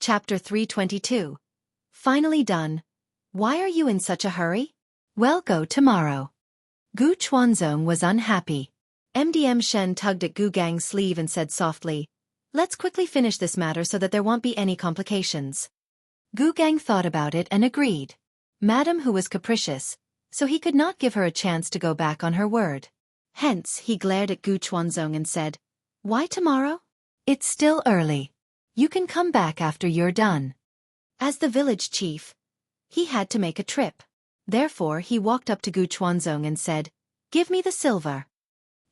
Chapter 322. Finally done. Why are you in such a hurry? Well, go tomorrow. Gu Yundong was unhappy. Shen tugged at Gu Gang's sleeve and said softly, "Let's quickly finish this matter so that there won't be any complications." Gu Gang thought about it and agreed. Madam who was capricious, so he could not give her a chance to go back on her word. Hence, he glared at Gu Yundong and said, "Why tomorrow? It's still early. You can come back after you're done." As the village chief, he had to make a trip. Therefore, he walked up to Gu Yundong and said, "Give me the silver."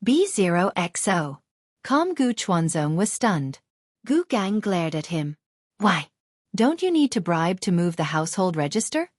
B0XO. Calm Gu Yundong was stunned. Gu Gang glared at him. "Why? Don't you need to bribe to move the household register?"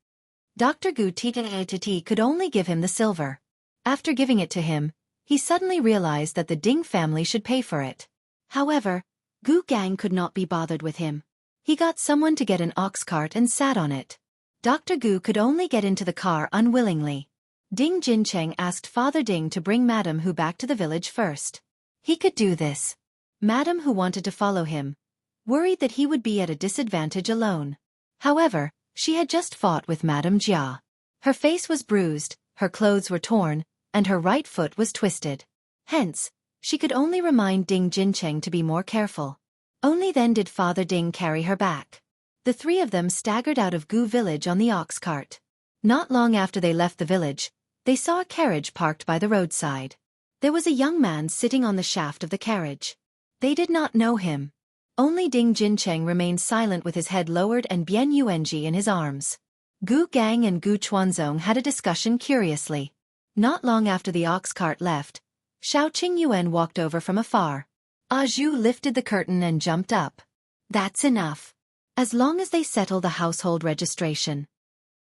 Dr. Gu Titi could only give him the silver. After giving it to him, he suddenly realized that the Ding family should pay for it. However, Gu Gang could not be bothered with him. He got someone to get an ox cart and sat on it. Dr. Gu could only get into the car unwillingly. Ding Jincheng asked Father Ding to bring Madam Hu back to the village first. He could do this. Madam Hu wanted to follow him, worried that he would be at a disadvantage alone. However, she had just fought with Madame Jia. Her face was bruised, her clothes were torn, and her right foot was twisted. Hence, she could only remind Ding Jincheng to be more careful. Only then did Father Ding carry her back. The three of them staggered out of Gu village on the ox cart. Not long after they left the village, they saw a carriage parked by the roadside. There was a young man sitting on the shaft of the carriage. They did not know him. Only Ding Jincheng remained silent with his head lowered and Bian Yuanji in his arms. Gu Gang and Gu Yundong had a discussion curiously. Not long after the ox cart left, Xiao Qingyuan walked over from afar. Zhu lifted the curtain and jumped up. "That's enough. As long as they settle the household registration.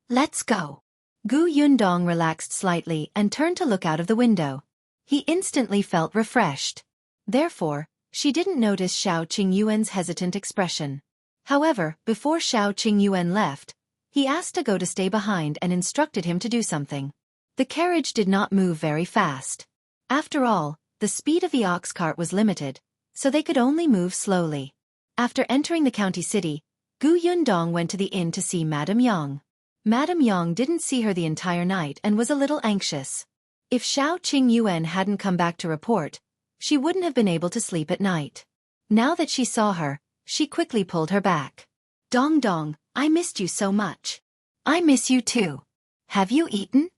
Let's go." Gu Yundong relaxed slightly and turned to look out of the window. He instantly felt refreshed. Therefore, she didn't notice Xiao Qingyuan's hesitant expression. However, before Xiao Qingyuan left, he asked to go to stay behind and instructed him to do something. The carriage did not move very fast. After all, the speed of the ox cart was limited, so they could only move slowly. After entering the county city, Gu Yundong went to the inn to see Madame Yang. Madame Yang didn't see her the entire night and was a little anxious. If Xiao Qingyuan hadn't come back to report, she wouldn't have been able to sleep at night. Now that she saw her, she quickly pulled her back. "Dong Dong, I missed you so much." "I miss you too. Have you eaten?"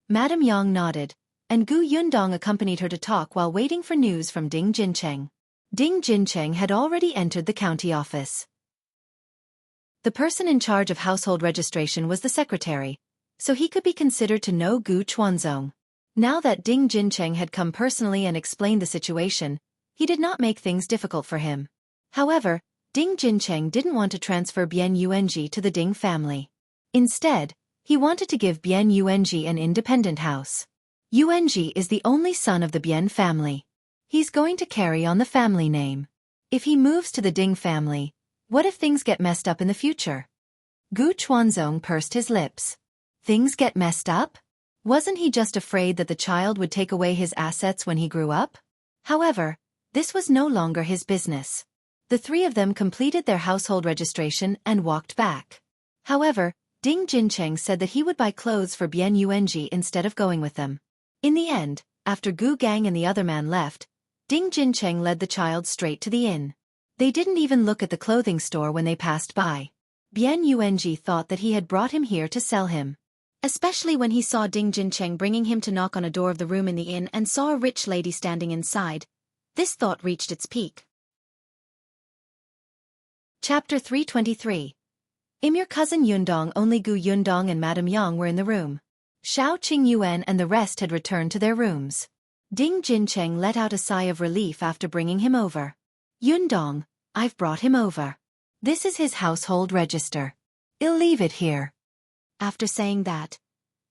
Madame Yang nodded, and Gu Yundong accompanied her to talk while waiting for news from Ding Jincheng. Ding Jincheng had already entered the county office. The person in charge of household registration was the secretary, so he could be considered to know Gu Yundong. Now that Ding Jincheng had come personally and explained the situation, he did not make things difficult for him. However, Ding Jincheng didn't want to transfer Bian Yuanji to the Ding family. Instead, he wanted to give Bian Yuanji an independent house. Yuanji is the only son of the Bian family. He's going to carry on the family name. If he moves to the Ding family, what if things get messed up in the future? Gu Yundong pursed his lips. Things get messed up? Wasn't he just afraid that the child would take away his assets when he grew up? However, this was no longer his business. The three of them completed their household registration and walked back. However, Ding Jincheng said that he would buy clothes for Bian Yuanji instead of going with them. In the end, after Gu Gang and the other man left, Ding Jincheng led the child straight to the inn. They didn't even look at the clothing store when they passed by. Bian Yuanji thought that he had brought him here to sell him. Especially when he saw Ding Jincheng bringing him to knock on a door of the room in the inn and saw a rich lady standing inside. This thought reached its peak. Chapter 323. Your cousin Yundong. Only Gu Yundong and Madame Yang were in the room. Xiao Qingyuan and the rest had returned to their rooms. Ding Jincheng let out a sigh of relief after bringing him over. "Yundong, I've brought him over. This is his household register. I'll leave it here." After saying that,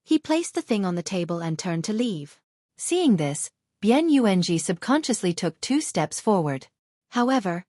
he placed the thing on the table and turned to leave. Seeing this, Bian Yuanji subconsciously took 2 steps forward. However,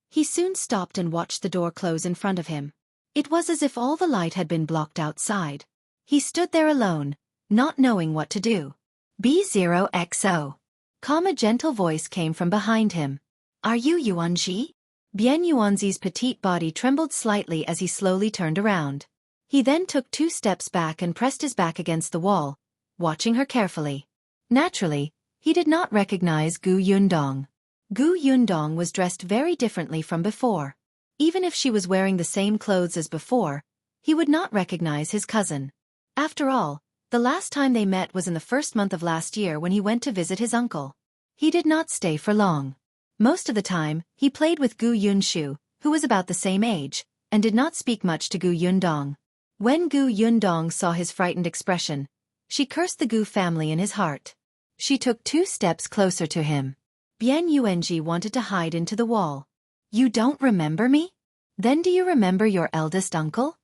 he soon stopped and watched the door close in front of him. It was as if all the light had been blocked outside. He stood there alone, not knowing what to do. B0XO. A gentle voice came from behind him. "Are you Yuanji?" Bian Yuanzi's petite body trembled slightly as he slowly turned around. He then took 2 steps back and pressed his back against the wall, watching her carefully. Naturally, he did not recognize Gu Yundong. Gu Yundong was dressed very differently from before. Even if she was wearing the same clothes as before, he would not recognize his cousin. After all, the last time they met was in the first month of last year when he went to visit his uncle. He did not stay for long. Most of the time, he played with Gu Yunshu, who was about the same age, and did not speak much to Gu Yundong. When Gu Yundong saw his frightened expression, she cursed the Gu family in his heart. She took 2 steps closer to him. Bian Yuanji wanted to hide into the wall. You don't remember me? Then do you remember your eldest uncle?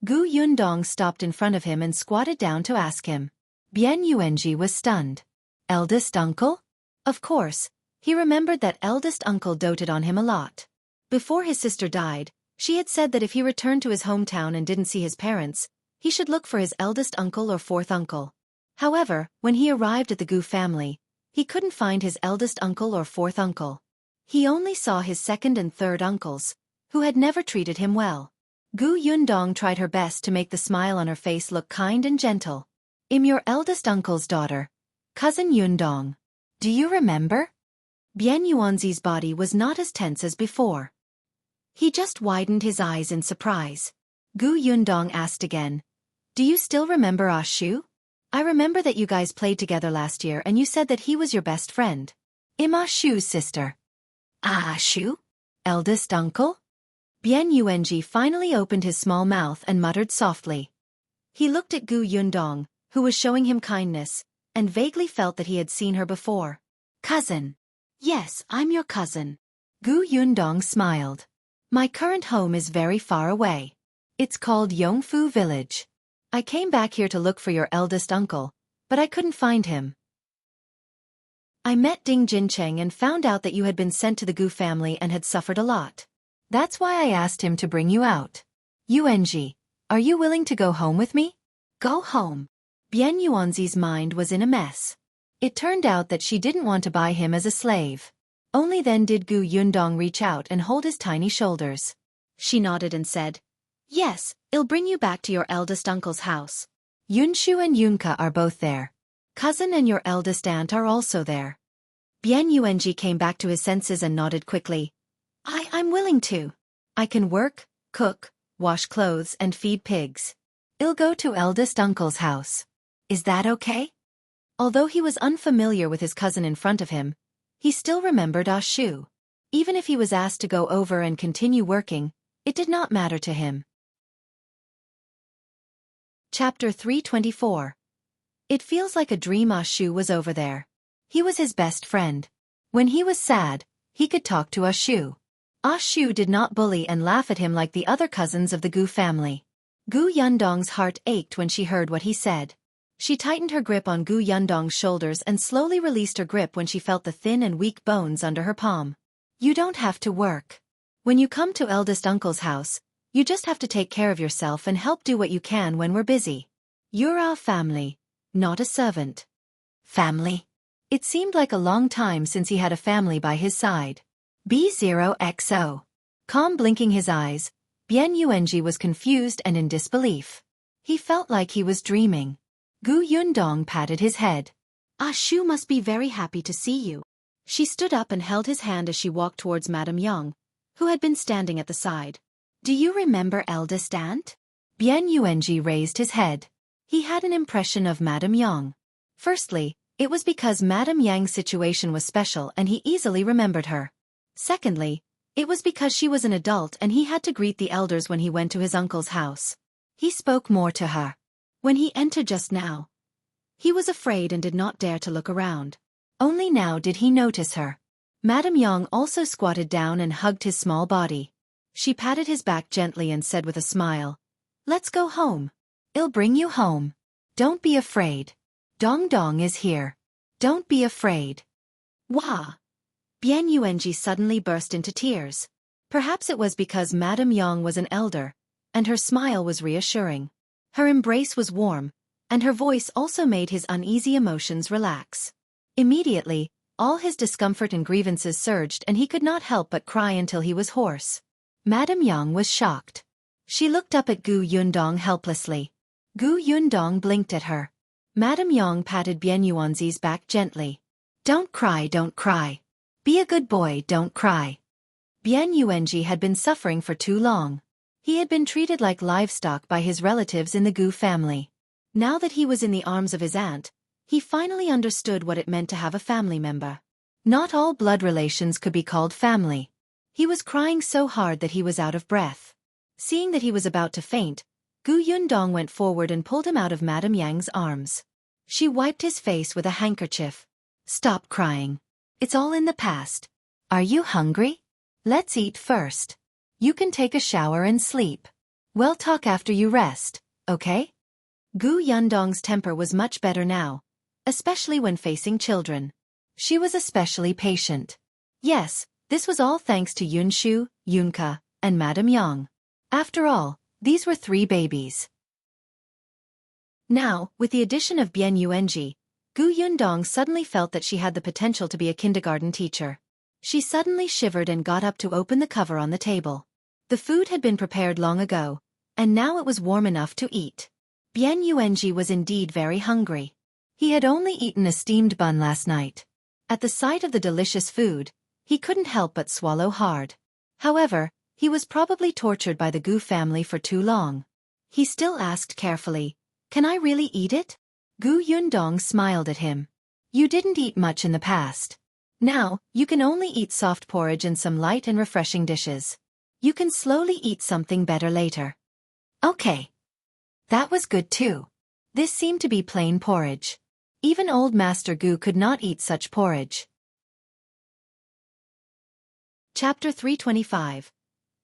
Gu Yundong stopped in front of him and squatted down to ask him. Bian Yuanji was stunned. Eldest uncle? Of course, he remembered that eldest uncle doted on him a lot. Before his sister died, she had said that if he returned to his hometown and didn't see his parents, he should look for his eldest uncle or 4th uncle. However, when he arrived at the Gu family, he couldn't find his eldest uncle or 4th uncle. He only saw his 2nd and 3rd uncles, who had never treated him well. Gu Yundong tried her best to make the smile on her face look kind and gentle. I'm your eldest uncle's daughter, cousin Yundong. Do you remember? Bian Yuanzi's body was not as tense as before. He just widened his eyes in surprise. Gu Yundong asked again. Do you still remember Ah Shu? I remember that you guys played together last year and you said that he was your best friend. I'm Ah Shu's sister. Ah Shu? Eldest uncle? Bian Yuanji finally opened his small mouth and muttered softly. He looked at Gu Yundong, who was showing him kindness, and vaguely felt that he had seen her before. Cousin. Yes, I'm your cousin. Gu Yundong smiled. My current home is very far away. It's called Yongfu Village. I came back here to look for your eldest uncle, but I couldn't find him. I met Ding Jincheng and found out that you had been sent to the Gu family and had suffered a lot. That's why I asked him to bring you out. Yuanji, are you willing to go home with me? Go home. Bian Yuanzi's mind was in a mess. It turned out that she didn't want to buy him as a slave. Only then did Gu Yundong reach out and hold his tiny shoulders. She nodded and said, Yes, I'll bring you back to your eldest uncle's house. Yunshu and Yunka are both there. Cousin and your eldest aunt are also there. Bian Yuanji came back to his senses and nodded quickly. I'm willing to. I can work, cook, wash clothes and feed pigs. I'll go to eldest uncle's house. Is that okay? Although he was unfamiliar with his cousin in front of him, he still remembered Ah Shu. Even if he was asked to go over and continue working, it did not matter to him. Chapter 324. It feels like a dream. Ah Shu was over there. He was his best friend. When he was sad, he could talk to Ah Shu. Ah Shu did not bully and laugh at him like the other cousins of the Gu family. Gu Yundong's heart ached when she heard what he said. She tightened her grip on Gu Yundong's shoulders and slowly released her grip when she felt the thin and weak bones under her palm. You don't have to work. When you come to eldest uncle's house, you just have to take care of yourself and help do what you can when we're busy. You're our family, not a servant. Family? It seemed like a long time since he had a family by his side. B0XO. Calm blinking his eyes, Bian Yuanji was confused and in disbelief. He felt like he was dreaming. Gu Yundong patted his head. Ah Shu must be very happy to see you. She stood up and held his hand as she walked towards Madame Yang, who had been standing at the side. Do you remember eldest aunt? Bian Yuanji raised his head. He had an impression of Madame Yang. Firstly, it was because Madame Yang's situation was special and he easily remembered her. Secondly, it was because she was an adult and he had to greet the elders when he went to his uncle's house. He spoke more to her. When he entered just now, he was afraid and did not dare to look around. Only now did he notice her. Madame Yang also squatted down and hugged his small body. She patted his back gently and said with a smile, Let's go home. I'll bring you home. Don't be afraid. Dong Dong is here. Don't be afraid. Wah! Bian Yuanji suddenly burst into tears. Perhaps it was because Madame Yang was an elder, and her smile was reassuring. Her embrace was warm, and her voice also made his uneasy emotions relax. Immediately, All his discomfort and grievances surged and he could not help but cry until he was hoarse. Madame Yang was shocked. She looked up at Gu Yundong helplessly. Gu Yundong blinked at her. Madame Yang patted Bian Yuanzi's back gently. Don't cry, don't cry. Be a good boy, don't cry. Bian Yuanji had been suffering for too long. He had been treated like livestock by his relatives in the Gu family. Now that he was in the arms of his aunt, he finally understood what it meant to have a family member. Not all blood relations could be called family. He was crying so hard that he was out of breath. Seeing that he was about to faint, Gu Yundong went forward and pulled him out of Madame Yang's arms. She wiped his face with a handkerchief. Stop crying. It's all in the past. Are you hungry? Let's eat first. You can take a shower and sleep. We'll talk after you rest, okay? Gu Yundong's temper was much better now, especially when facing children. She was especially patient. Yes, this was all thanks to Yunshu, Yunke, and Madame Yang. After all, these were 3 babies. Now, with the addition of Bian Yuanji, Gu Yundong suddenly felt that she had the potential to be a kindergarten teacher. She suddenly shivered and got up to open the cover on the table. The food had been prepared long ago, and now it was warm enough to eat. Bian Yuanji was indeed very hungry. He had only eaten a steamed bun last night. At the sight of the delicious food, he couldn't help but swallow hard. However, he was probably tortured by the Gu family for too long. He still asked carefully, "Can I really eat it?" Gu Yundong smiled at him. "You didn't eat much in the past. Now, you can only eat soft porridge and some light and refreshing dishes. You can slowly eat something better later." Okay. That was good too. This seemed to be plain porridge. Even old Master Gu could not eat such porridge. Chapter 325.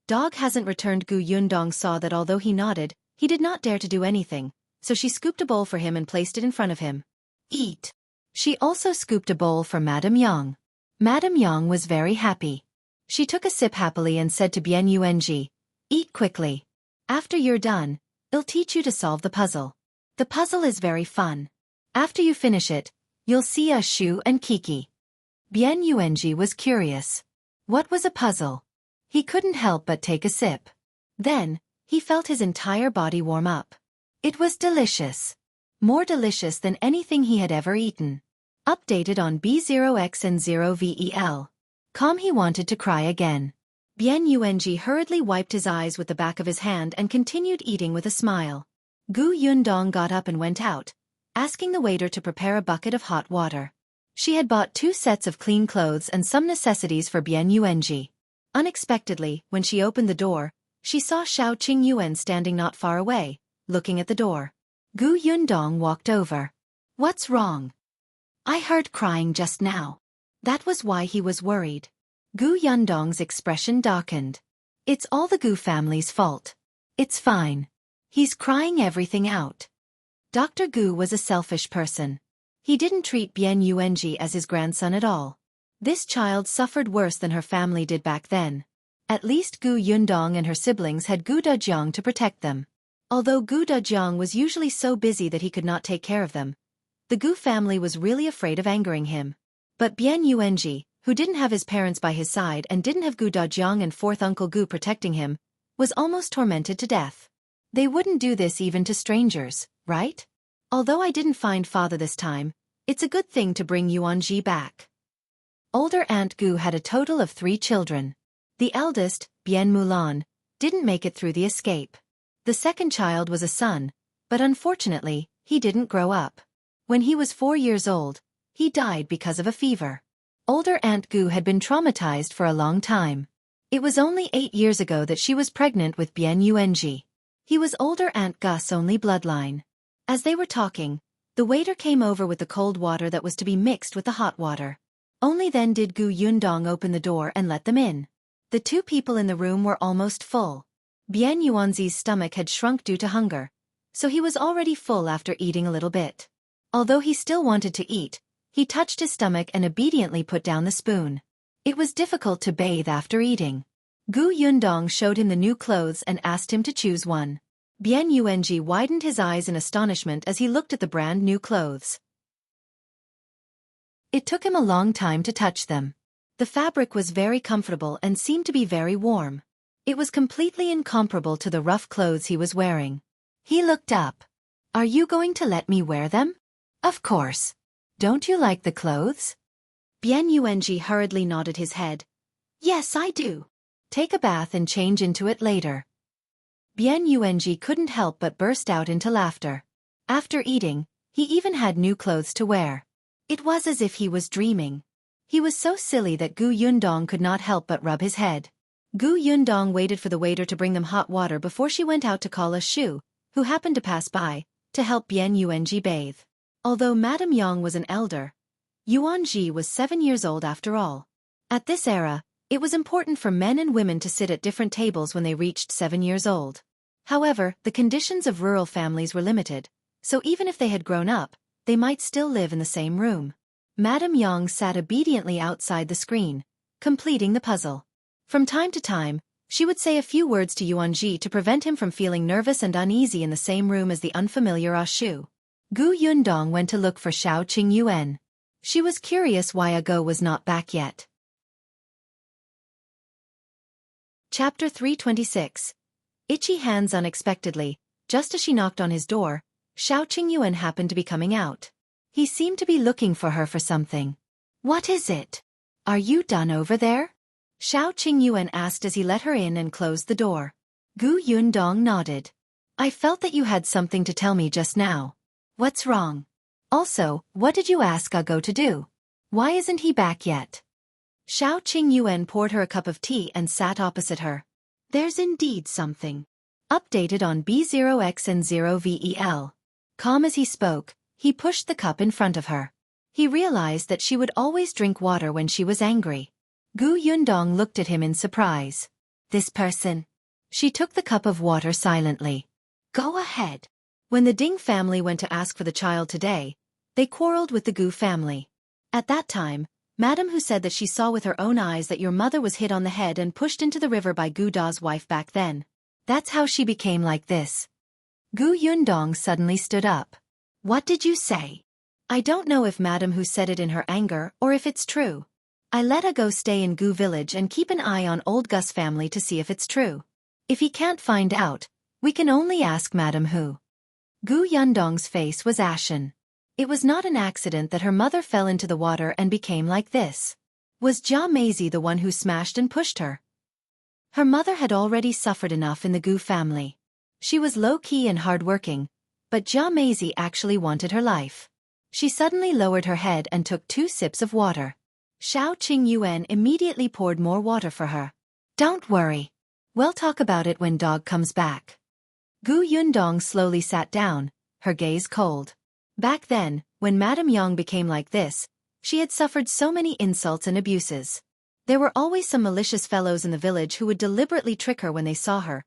Dog hasn't returned. Gu Yundong saw that although he nodded, he did not dare to do anything, so she scooped a bowl for him and placed it in front of him. Eat. She also scooped a bowl for Madame Yang. Madame Yang was very happy. She took a sip happily and said to Bian Yuanji, "Eat quickly. After you're done, it'll teach you to solve the puzzle. The puzzle is very fun. After you finish it, you'll see a Shu and Kiki." Bian Yuanji was curious. What was a puzzle? He couldn't help but take a sip. Then, he felt his entire body warm up. It was delicious. More delicious than anything he had ever eaten. Updated on B0X and 0VEL. He wanted to cry again. Bian Yuanji hurriedly wiped his eyes with the back of his hand and continued eating with a smile. Gu Yundong got up and went out, asking the waiter to prepare a bucket of hot water. She had bought 2 sets of clean clothes and some necessities for Bian Yuanji. Unexpectedly, when she opened the door, she saw Xiao Qingyuan standing not far away, looking at the door. Gu Yundong walked over. "What's wrong?" "I heard crying just now." That was why he was worried. Gu Yundong's expression darkened. "It's all the Gu family's fault. It's fine. He's crying everything out." Dr. Gu was a selfish person. He didn't treat Bian Yuanji as his grandson at all. This child suffered worse than her family did back then. At least Gu Yundong and her siblings had Gu Dajiang to protect them. Although Gu Dajiang was usually so busy that he could not take care of them, the Gu family was really afraid of angering him. But Bian Yuanji, who didn't have his parents by his side and didn't have Gu Dajiang and 4th Uncle Gu protecting him, was almost tormented to death. They wouldn't do this even to strangers, right? Although I didn't find father this time, it's a good thing to bring Yuanji back. Older Aunt Gu had a total of 3 children. The eldest, Bian Mulan, didn't make it through the escape. The second child was a son, but unfortunately, he didn't grow up. When he was 4 years old, he died because of a fever. Older Aunt Gu had been traumatized for a long time. It was only 8 years ago that she was pregnant with Bian Yuanji. He was older Aunt Gu's only bloodline. As they were talking, the waiter came over with the cold water that was to be mixed with the hot water. Only then did Gu Yundong open the door and let them in. The 2 people in the room were almost full. Bian Yuanzi's stomach had shrunk due to hunger, so he was already full after eating a little bit. Although he still wanted to eat, he touched his stomach and obediently put down the spoon. It was difficult to bathe after eating. Gu Yundong showed him the new clothes and asked him to choose one. Bian Yuanji widened his eyes in astonishment as he looked at the brand new clothes. It took him a long time to touch them. The fabric was very comfortable and seemed to be very warm. It was completely incomparable to the rough clothes he was wearing. He looked up. Are you going to let me wear them? Of course. Don't you like the clothes? Bian Yuanji hurriedly nodded his head. Yes, I do. Take a bath and change into it later. Bian Yuanji couldn't help but burst out into laughter. After eating, he even had new clothes to wear. It was as if he was dreaming. He was so silly that Gu Yundong could not help but rub his head. Gu Yundong waited for the waiter to bring them hot water before she went out to call a Shu, who happened to pass by, to help Bian Yuanji bathe. Although Madame Yang was an elder, Yuanji was 7 years old after all. At this era, it was important for men and women to sit at different tables when they reached 7 years old. However, the conditions of rural families were limited, so even if they had grown up, they might still live in the same room. Madame Yang sat obediently outside the screen, completing the puzzle. From time to time, she would say a few words to Yuanji to prevent him from feeling nervous and uneasy in the same room as the unfamiliar Ashu. Gu Yundong went to look for Xiao Qingyuan. She was curious why Ago was not back yet. Chapter 326. Itchy hands. Unexpectedly, just as she knocked on his door, Xiao Qingyuan happened to be coming out. He seemed to be looking for her for something. What is it? Are you done over there? Xiao Qingyuan asked as he let her in and closed the door. Gu Yundong nodded. I felt that you had something to tell me just now. What's wrong? Also, what did you ask Ago to do? Why isn't he back yet? Xiao Qingyuan poured her a cup of tea and sat opposite her. There's indeed something. Updated on B0X and 0VEL. Calm as he spoke, he pushed the cup in front of her. He realized that she would always drink water when she was angry. Gu Yundong looked at him in surprise. This person. She took the cup of water silently. Go ahead. When the Ding family went to ask for the child today, they quarreled with the Gu family. At that time, Madame Hu said that she saw with her own eyes that your mother was hit on the head and pushed into the river by Gu Da's wife back then. That's how she became like this. Gu Yundong suddenly stood up. What did you say? I don't know if Madame Hu said it in her anger or if it's true. I let Ago stay in Gu village and keep an eye on old Gus family to see if it's true. If he can't find out, we can only ask Madame Hu. Gu Yundong's face was ashen. It was not an accident that her mother fell into the water and became like this. Was Jia Meizi the one who smashed and pushed her? Her mother had already suffered enough in the Gu family. She was low-key and hard-working, but Jia Meizi actually wanted her life. She suddenly lowered her head and took 2 sips of water. Xiao Qingyuan immediately poured more water for her. Don't worry. We'll talk about it when Dog comes back. Gu Yundong slowly sat down, her gaze cold. Back then, when Madame Yang became like this, she had suffered so many insults and abuses. There were always some malicious fellows in the village who would deliberately trick her when they saw her,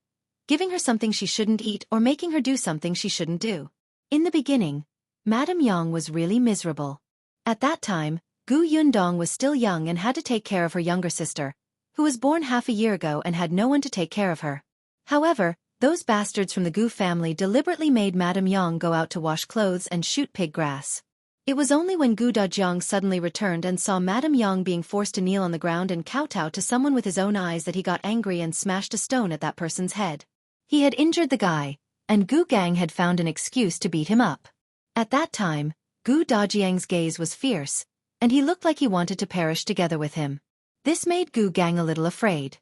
giving her something she shouldn't eat or making her do something she shouldn't do. In the beginning, Madame Yang was really miserable. At that time, Gu Yundong was still young and had to take care of her younger sister, who was born half a year ago and had no one to take care of her. However, those bastards from the Gu family deliberately made Madame Yang go out to wash clothes and shoot pig grass. It was only when Gu Dajiang suddenly returned and saw Madame Yang being forced to kneel on the ground and kowtow to someone with his own eyes that he got angry and smashed a stone at that person's head. He had injured the guy, and Gu Gang had found an excuse to beat him up. At that time, Gu Dajiang's gaze was fierce, and he looked like he wanted to perish together with him. This made Gu Gang a little afraid.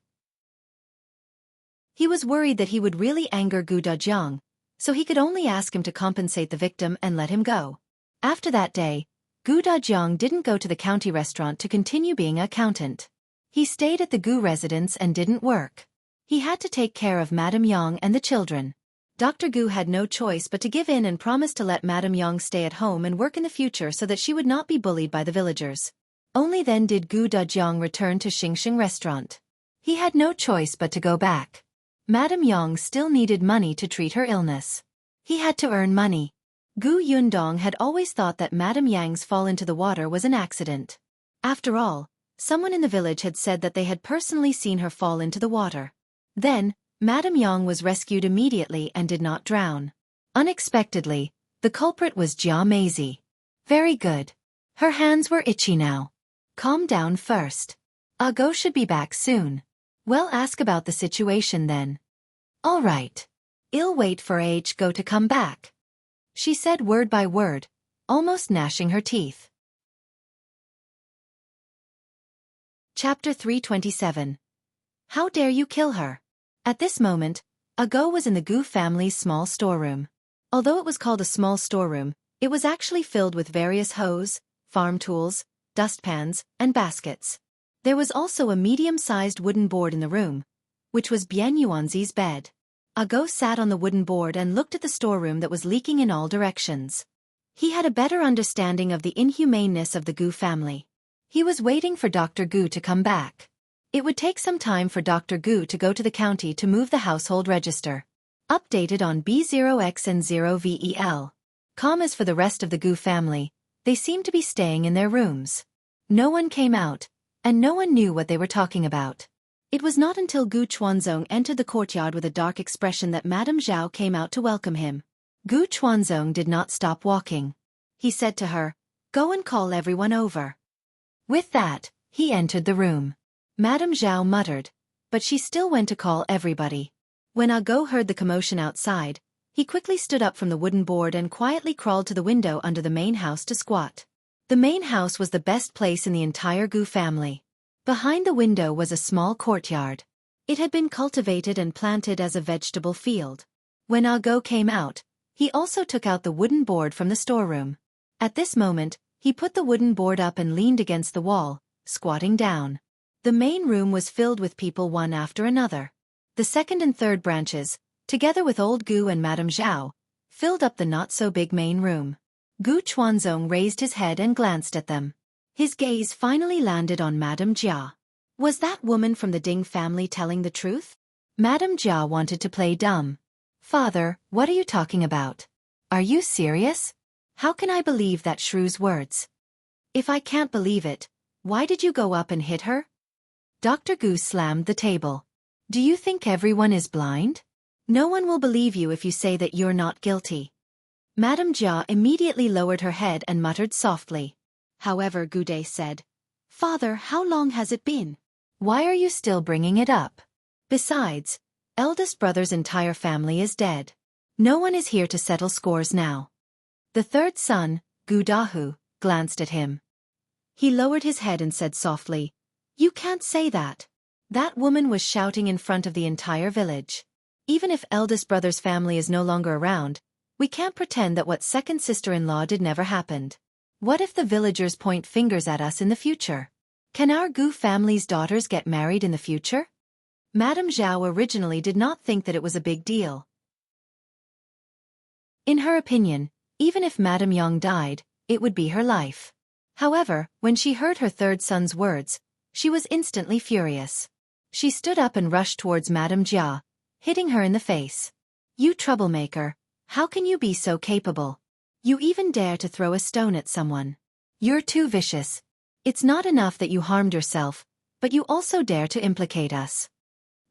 He was worried that he would really anger Gu Dajiang, so he could only ask him to compensate the victim and let him go. After that day, Gu Dajiang didn't go to the county restaurant to continue being an accountant. He stayed at the Gu residence and didn't work. He had to take care of Madame Yang and the children. Dr. Gu had no choice but to give in and promise to let Madame Yang stay at home and work in the future so that she would not be bullied by the villagers. Only then did Gu Dajiang return to Xingxing restaurant. He had no choice but to go back. Madame Yang still needed money to treat her illness. He had to earn money. Gu Yundong had always thought that Madame Yang's fall into the water was an accident. After all, someone in the village had said that they had personally seen her fall into the water. Then, Madame Yang was rescued immediately and did not drown. Unexpectedly, the culprit was Jia Meizi. Very good. Her hands were itchy now. Calm down first. Go should be back soon. Well, ask about the situation then. All right. I'll wait for Go to come back. She said word by word, almost gnashing her teeth. Chapter 327. How dare you kill her? At this moment, Go was in the Gu family's small storeroom. Although it was called a small storeroom, it was actually filled with various hoes, farm tools, dustpans, and baskets. There was also a medium-sized wooden board in the room, which was Bian Yuanzi's bed. Go sat on the wooden board and looked at the storeroom that was leaking in all directions. He had a better understanding of the inhumaneness of the Gu family. He was waiting for Dr. Gu to come back. It would take some time for Dr. Gu to go to the county to move the household register. Updated on B0X and 0VEL. As for the rest of the Gu family, they seemed to be staying in their rooms. No one came out, and no one knew what they were talking about. It was not until Gu Chuanzong entered the courtyard with a dark expression that Madame Zhao came out to welcome him. Gu Chuanzong did not stop walking. He said to her, "Go and call everyone over." With that, he entered the room. Madame Zhao muttered, but she still went to call everybody. When Go heard the commotion outside, he quickly stood up from the wooden board and quietly crawled to the window under the main house to squat. The main house was the best place in the entire Gu family. Behind the window was a small courtyard. It had been cultivated and planted as a vegetable field. When Go came out, he also took out the wooden board from the storeroom. At this moment, he put the wooden board up and leaned against the wall, squatting down. The main room was filled with people one after another. The second and third branches, together with old Gu and Madame Zhao, filled up the not-so-big main room. Gu Chuanzong raised his head and glanced at them. His gaze finally landed on Madame Jia. Was that woman from the Ding family telling the truth? Madame Jia wanted to play dumb. "Father, what are you talking about? Are you serious? How can I believe that shrew's words? If I can't believe it, why did you go up and hit her?" Dr. Gu slammed the table. "Do you think everyone is blind? No one will believe you if you say that you're not guilty." Madame Jia immediately lowered her head and muttered softly. However, Gu Dai said, "Father, how long has it been? Why are you still bringing it up? Besides, eldest brother's entire family is dead. No one is here to settle scores now." The third son, Gu Dahu, glanced at him. He lowered his head and said softly, "You can't say that. That woman was shouting in front of the entire village. Even if eldest brother's family is no longer around, we can't pretend that what second sister-in-law did never happened. What if the villagers point fingers at us in the future? Can our Gu family's daughters get married in the future?" Madame Zhao originally did not think that it was a big deal. In her opinion, even if Madame Yang died, it would be her life. However, when she heard her third son's words, she was instantly furious. She stood up and rushed towards Madame Jia, hitting her in the face. "You troublemaker, how can you be so capable? You even dare to throw a stone at someone. You're too vicious. It's not enough that you harmed yourself, but you also dare to implicate us."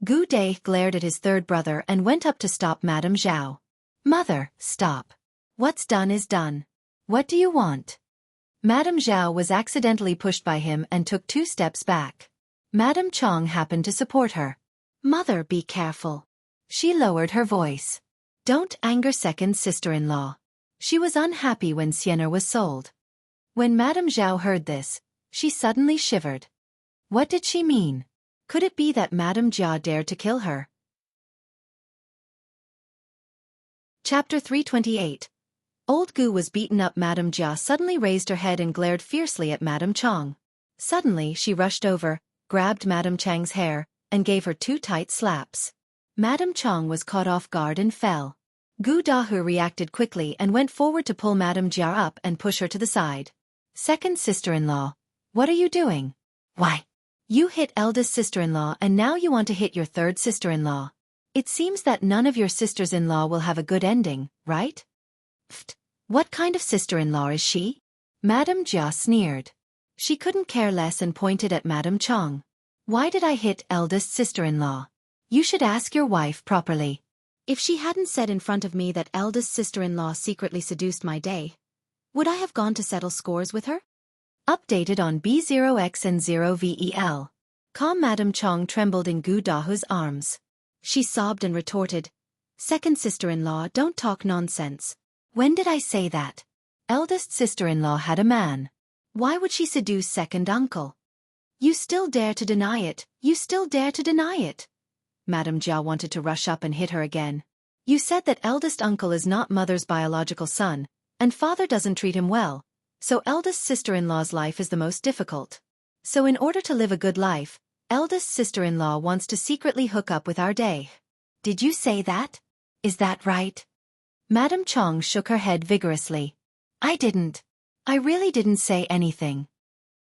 Gu Dai glared at his third brother and went up to stop Madame Zhao. "Mother, stop. What's done is done. What do you want?" Madame Zhao was accidentally pushed by him and took 2 steps back. Madame Chong happened to support her. "Mother, be careful." She lowered her voice. "Don't anger second sister-in-law." She was unhappy when Sienna was sold. When Madame Zhao heard this, she suddenly shivered. What did she mean? Could it be that Madame Jia dared to kill her? Chapter 328. Old Gu was beaten up. Madame Jia suddenly raised her head and glared fiercely at Madame Chong. Suddenly she rushed over, grabbed Madame Chang's hair, and gave her 2 tight slaps. Madame Chong was caught off guard and fell. Gu Dahu reacted quickly and went forward to pull Madame Jia up and push her to the side. "Second sister-in-law, what are you doing? Why? You hit eldest sister-in-law and now you want to hit your third sister-in-law. It seems that none of your sisters-in-law will have a good ending, right?" "Pfft, what kind of sister-in-law is she?" Madame Jia sneered. She couldn't care less and pointed at Madame Chong. "Why did I hit eldest sister-in-law? You should ask your wife properly. If she hadn't said in front of me that eldest sister-in-law secretly seduced my day, would I have gone to settle scores with her?" Updated on B0X and 0VEL. Calm Madame Chong trembled in Gu Dahu's arms. She sobbed and retorted, "Second sister-in-law, don't talk nonsense. When did I say that? Eldest sister-in-law had a man. Why would she seduce second uncle? You still dare to deny it, you still dare to deny it." Madame Jia wanted to rush up and hit her again. "You said that eldest uncle is not mother's biological son, and father doesn't treat him well, so eldest sister-in-law's life is the most difficult. So in order to live a good life, eldest sister-in-law wants to secretly hook up with our day. Did you say that? Is that right?" Madame Chong shook her head vigorously. "I didn't. I really didn't say anything.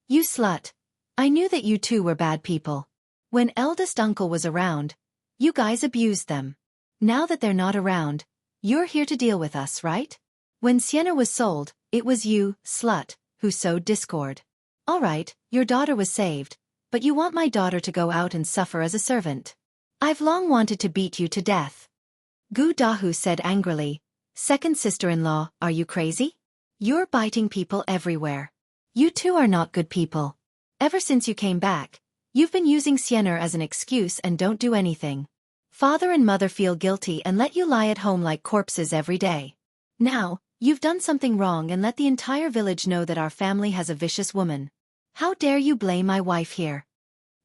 You slut. I knew that you two were bad people. When eldest uncle was around, you guys abused them. Now that they're not around, you're here to deal with us, right? When Sienna was sold, it was you, slut, who sowed discord. All right, your daughter was saved, but you want my daughter to go out and suffer as a servant. I've long wanted to beat you to death." Gu Dahu said angrily, "Second sister-in-law, are you crazy? You're biting people everywhere. You two are not good people. Ever since you came back, you've been using Sienna as an excuse and don't do anything. Father and mother feel guilty and let you lie at home like corpses every day. Now, you've done something wrong and let the entire village know that our family has a vicious woman. How dare you blame my wife here?"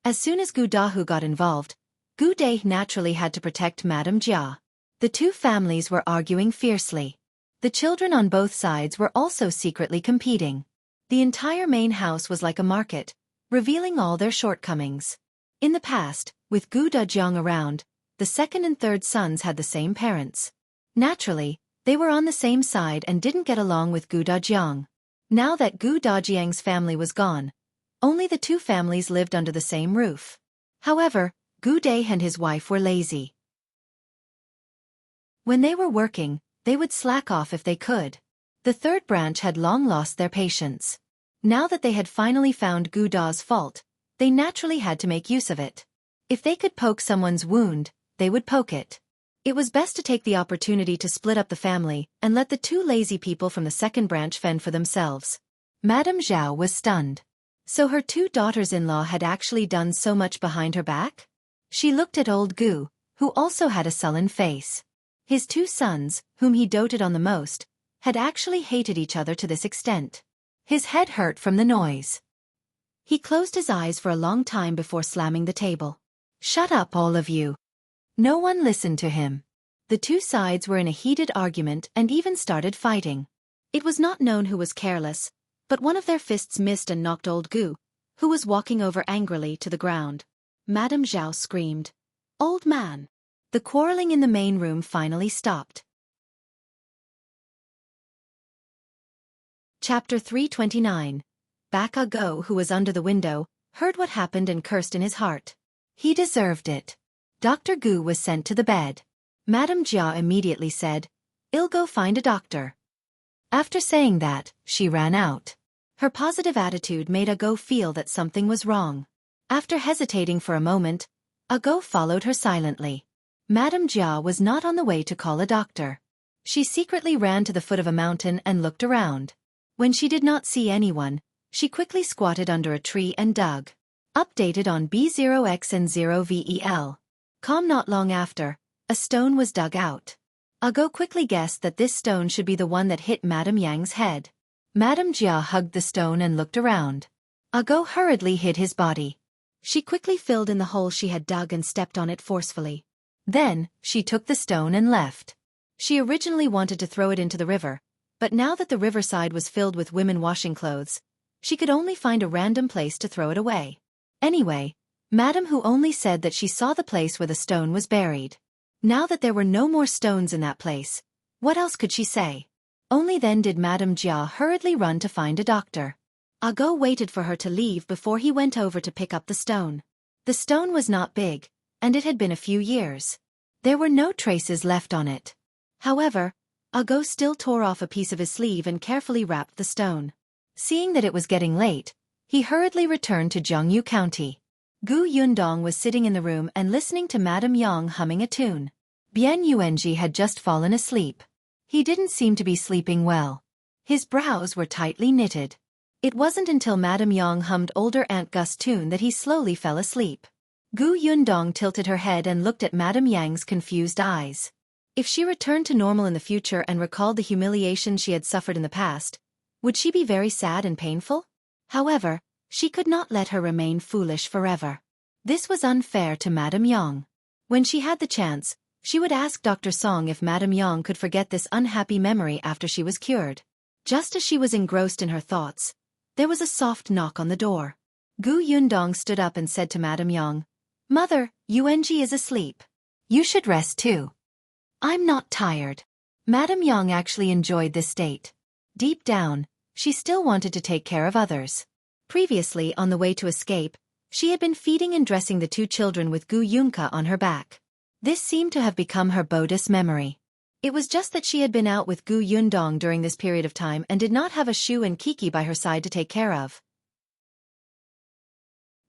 As soon as Gu Dahu got involved, Gu Dai naturally had to protect Madame Jia. The two families were arguing fiercely. The children on both sides were also secretly competing. The entire main house was like a market, revealing all their shortcomings. In the past, with Gu Dajiang around, the second and third sons had the same parents. Naturally, they were on the same side and didn't get along with Gu Dajiang. Now that Gu Dajiang's family was gone, only the two families lived under the same roof. However, Gu Dai and his wife were lazy. When they were working, they would slack off if they could. The third branch had long lost their patience. Now that they had finally found Gu Da's fault, they naturally had to make use of it. If they could poke someone's wound, they would poke it. It was best to take the opportunity to split up the family and let the two lazy people from the second branch fend for themselves. Madame Zhao was stunned. So her two daughters-in-law had actually done so much behind her back? She looked at old Gu, who also had a sullen face. His two sons, whom he doted on the most, had actually hated each other to this extent. His head hurt from the noise. He closed his eyes for a long time before slamming the table. "Shut up, all of you." No one listened to him. The two sides were in a heated argument and even started fighting. It was not known who was careless, but one of their fists missed and knocked old Gu, who was walking over angrily, to the ground. Madame Zhao screamed, "Old man!" The quarreling in the main room finally stopped. Chapter 329. Baka Go, who was under the window, heard what happened and cursed in his heart. He deserved it. Dr. Gu was sent to the bed. Madame Jia immediately said, "I'll go find a doctor." After saying that, she ran out. Her positive attitude made Ago feel that something was wrong. After hesitating for a moment, Ago followed her silently. Madame Jia was not on the way to call a doctor. She secretly ran to the foot of a mountain and looked around. When she did not see anyone, she quickly squatted under a tree and dug. Updated on B0X and 0VEL. Not long after, a stone was dug out. Ago quickly guessed that this stone should be the one that hit Madame Yang's head. Madame Jia hugged the stone and looked around. Ago hurriedly hid his body. She quickly filled in the hole she had dug and stepped on it forcefully. Then, she took the stone and left. She originally wanted to throw it into the river, but now that the riverside was filled with women washing clothes, she could only find a random place to throw it away. Anyway, Madame Hu only said that she saw the place where the stone was buried. Now that there were no more stones in that place, what else could she say? Only then did Madame Jia hurriedly run to find a doctor. Ago waited for her to leave before he went over to pick up the stone. The stone was not big, and it had been a few years. There were no traces left on it. However, Ago still tore off a piece of his sleeve and carefully wrapped the stone. Seeing that it was getting late, he hurriedly returned to Zhongyu County. Gu Yundong was sitting in the room and listening to Madame Yang humming a tune. Bian Yuanji had just fallen asleep. He didn't seem to be sleeping well. His brows were tightly knitted. It wasn't until Madame Yang hummed older Aunt Gus' tune that he slowly fell asleep. Gu Yundong tilted her head and looked at Madame Yang's confused eyes. If she returned to normal in the future and recalled the humiliation she had suffered in the past, would she be very sad and painful? However, she could not let her remain foolish forever. This was unfair to Madame Yang. When she had the chance, she would ask Dr. Song if Madame Yang could forget this unhappy memory after she was cured. Just as she was engrossed in her thoughts, there was a soft knock on the door. Gu Yundong stood up and said to Madame Yang, "Mother, Yung is asleep. You should rest too." "I'm not tired." Madame Yang actually enjoyed this state. Deep down, she still wanted to take care of others. Previously, on the way to escape, she had been feeding and dressing the two children with Gu Yunka on her back. This seemed to have become her Buddhist memory. It was just that she had been out with Gu Yundong during this period of time and did not have a Shu and Kiki by her side to take care of.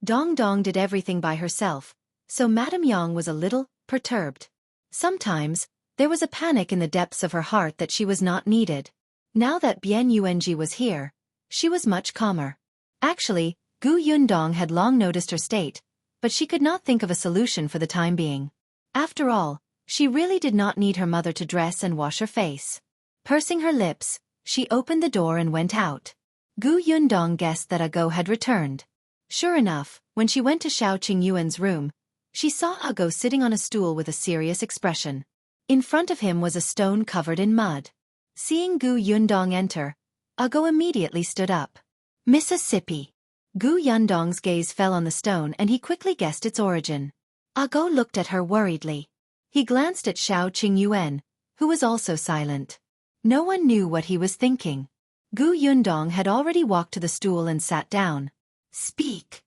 Dong Dong did everything by herself, so Madame Yang was a little perturbed. Sometimes, there was a panic in the depths of her heart that she was not needed. Now that Bien Yung was here, she was much calmer. Actually, Gu Yundong had long noticed her state, but she could not think of a solution for the time being. After all, she really did not need her mother to dress and wash her face. Pursing her lips, she opened the door and went out. Gu Yundong guessed that Ago had returned. Sure enough, when she went to Xiao Qingyuan's room, she saw Ago sitting on a stool with a serious expression. In front of him was a stone covered in mud. Seeing Gu Yundong enter, Ago immediately stood up. "Mississippi." Gu Yundong's gaze fell on the stone and he quickly guessed its origin. Ago looked at her worriedly. He glanced at Xiao Qingyuan, who was also silent. No one knew what he was thinking. Gu Yundong had already walked to the stool and sat down. "Speak."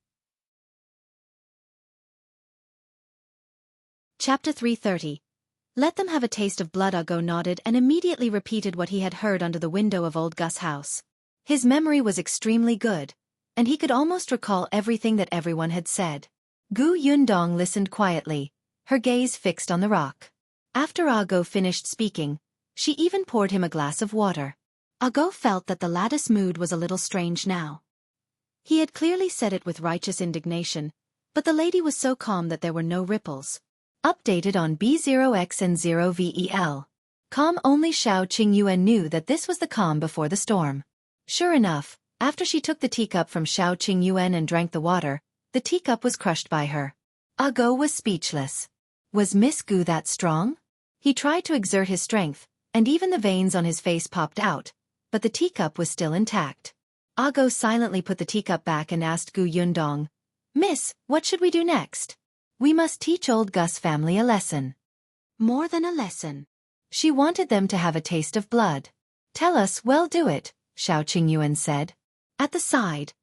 Chapter 330. Let them have a taste of blood. Ago nodded and immediately repeated what he had heard under the window of old Gus' house. His memory was extremely good, and he could almost recall everything that everyone had said. Gu Yundong listened quietly, her gaze fixed on the rock. After Ago finished speaking, she even poured him a glass of water. Ago felt that the latter's mood was a little strange now. He had clearly said it with righteous indignation, but the lady was so calm that there were no ripples. Updated on B0X and 0VEL. Calm. Only Xiao Qingyuan knew that this was the calm before the storm. Sure enough, after she took the teacup from Xiao Qingyuan and drank the water, the teacup was crushed by her. Ago was speechless. Was Miss Gu that strong? He tried to exert his strength, and even the veins on his face popped out, but the teacup was still intact. Ago silently put the teacup back and asked Gu Yundong, "Miss, what should we do next?" "We must teach old Gus family a lesson." "More than a lesson." She wanted them to have a taste of blood. "Tell us." "Well, do it," Xiao Qingyuan said. At the side,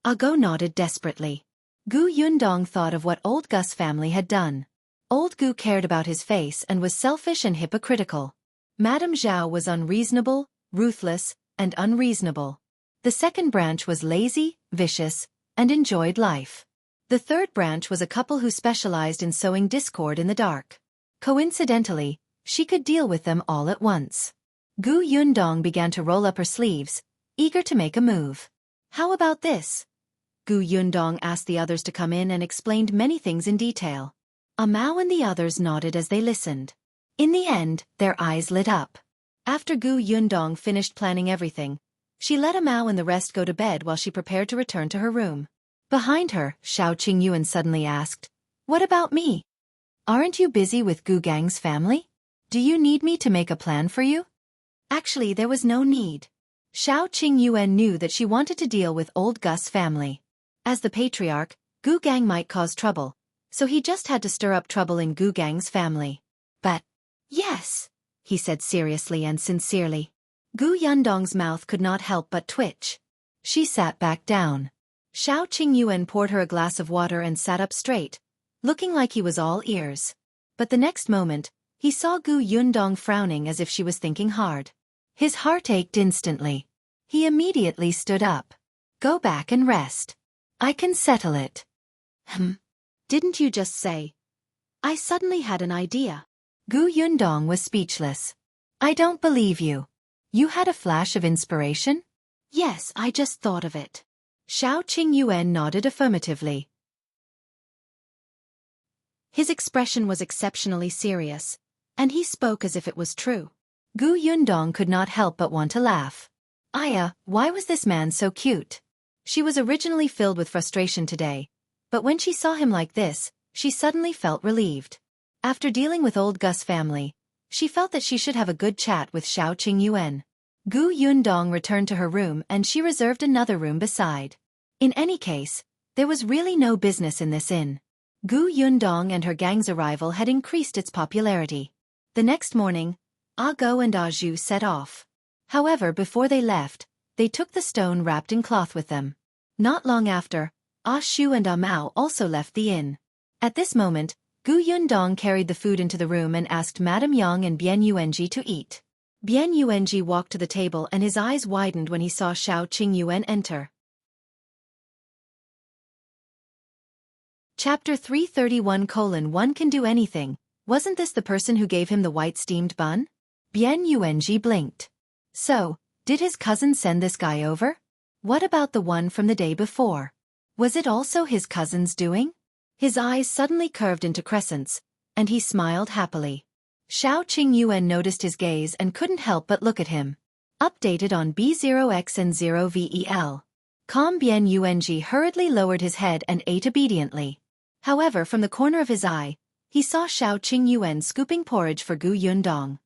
Ago nodded desperately. Gu Yundong thought of what old Gus family had done. Old Gu cared about his face and was selfish and hypocritical. Madame Zhao was unreasonable, ruthless, and unreasonable. The second branch was lazy, vicious, and enjoyed life. The third branch was a couple who specialized in sowing discord in the dark. Coincidentally, she could deal with them all at once. Gu Yundong began to roll up her sleeves, eager to make a move. "How about this?" Gu Yundong asked the others to come in and explained many things in detail. Amao and the others nodded as they listened. In the end, their eyes lit up. After Gu Yundong finished planning everything, she let Amao and the rest go to bed while she prepared to return to her room. Behind her, Xiao Qingyuan suddenly asked, "What about me? Aren't you busy with Gu Gang's family? Do you need me to make a plan for you?" Actually, there was no need. Xiao Qingyuan knew that she wanted to deal with old Gus family. As the patriarch, Gu Gang might cause trouble, so he just had to stir up trouble in Gu Gang's family. "But, yes," he said seriously and sincerely. Gu Yundong's mouth could not help but twitch. She sat back down. Xiao Qingyuan poured her a glass of water and sat up straight, looking like he was all ears. But the next moment, he saw Gu Yundong frowning as if she was thinking hard. His heart ached instantly. He immediately stood up. "Go back and rest. I can settle it." Didn't you just say?" "I suddenly had an idea." Gu Yundong was speechless. "I don't believe you. You had a flash of inspiration?" Yes, I just thought of it. Xiao Qingyuan nodded affirmatively. His expression was exceptionally serious, and he spoke as if it was true. Gu Yundong could not help but want to laugh. Aya, why was this man so cute? She was originally filled with frustration today, but when she saw him like this, she suddenly felt relieved. After dealing with old Gus' family, she felt that she should have a good chat with Xiao Qingyuan. Gu Yundong returned to her room and she reserved another room beside. In any case, there was really no business in this inn. Gu Yundong and her gang's arrival had increased its popularity. The next morning, Ah Go and Ah Zhu set off. However, before they left, they took the stone wrapped in cloth with them. Not long after, Ah Shu and Ah Mao also left the inn. At this moment, Gu Yundong carried the food into the room and asked Madame Yang and Bian Yuanji to eat. Bian Yuanji walked to the table and his eyes widened when he saw Xiao Qingyuan enter. Chapter 331:1 Can do anything. Wasn't this the person who gave him the white steamed bun? Bian Yuanji blinked. So, did his cousin send this guy over? What about the one from the day before? Was it also his cousin's doing? His eyes suddenly curved into crescents, and he smiled happily. Xiao Qingyuan noticed his gaze and couldn't help but look at him. Updated on B0X and 0VEL. Calm Bian Yuanji hurriedly lowered his head and ate obediently. However, from the corner of his eye, he saw Xiao Qingyuan scooping porridge for Gu Yundong.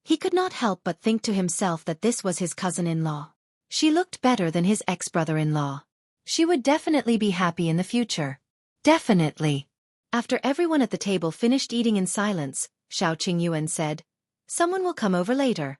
He could not help but think to himself that this was his cousin-in-law. She looked better than his ex-brother-in-law. She would definitely be happy in the future. Definitely. After everyone at the table finished eating in silence, Xiao Qingyuan said, "Someone will come over later."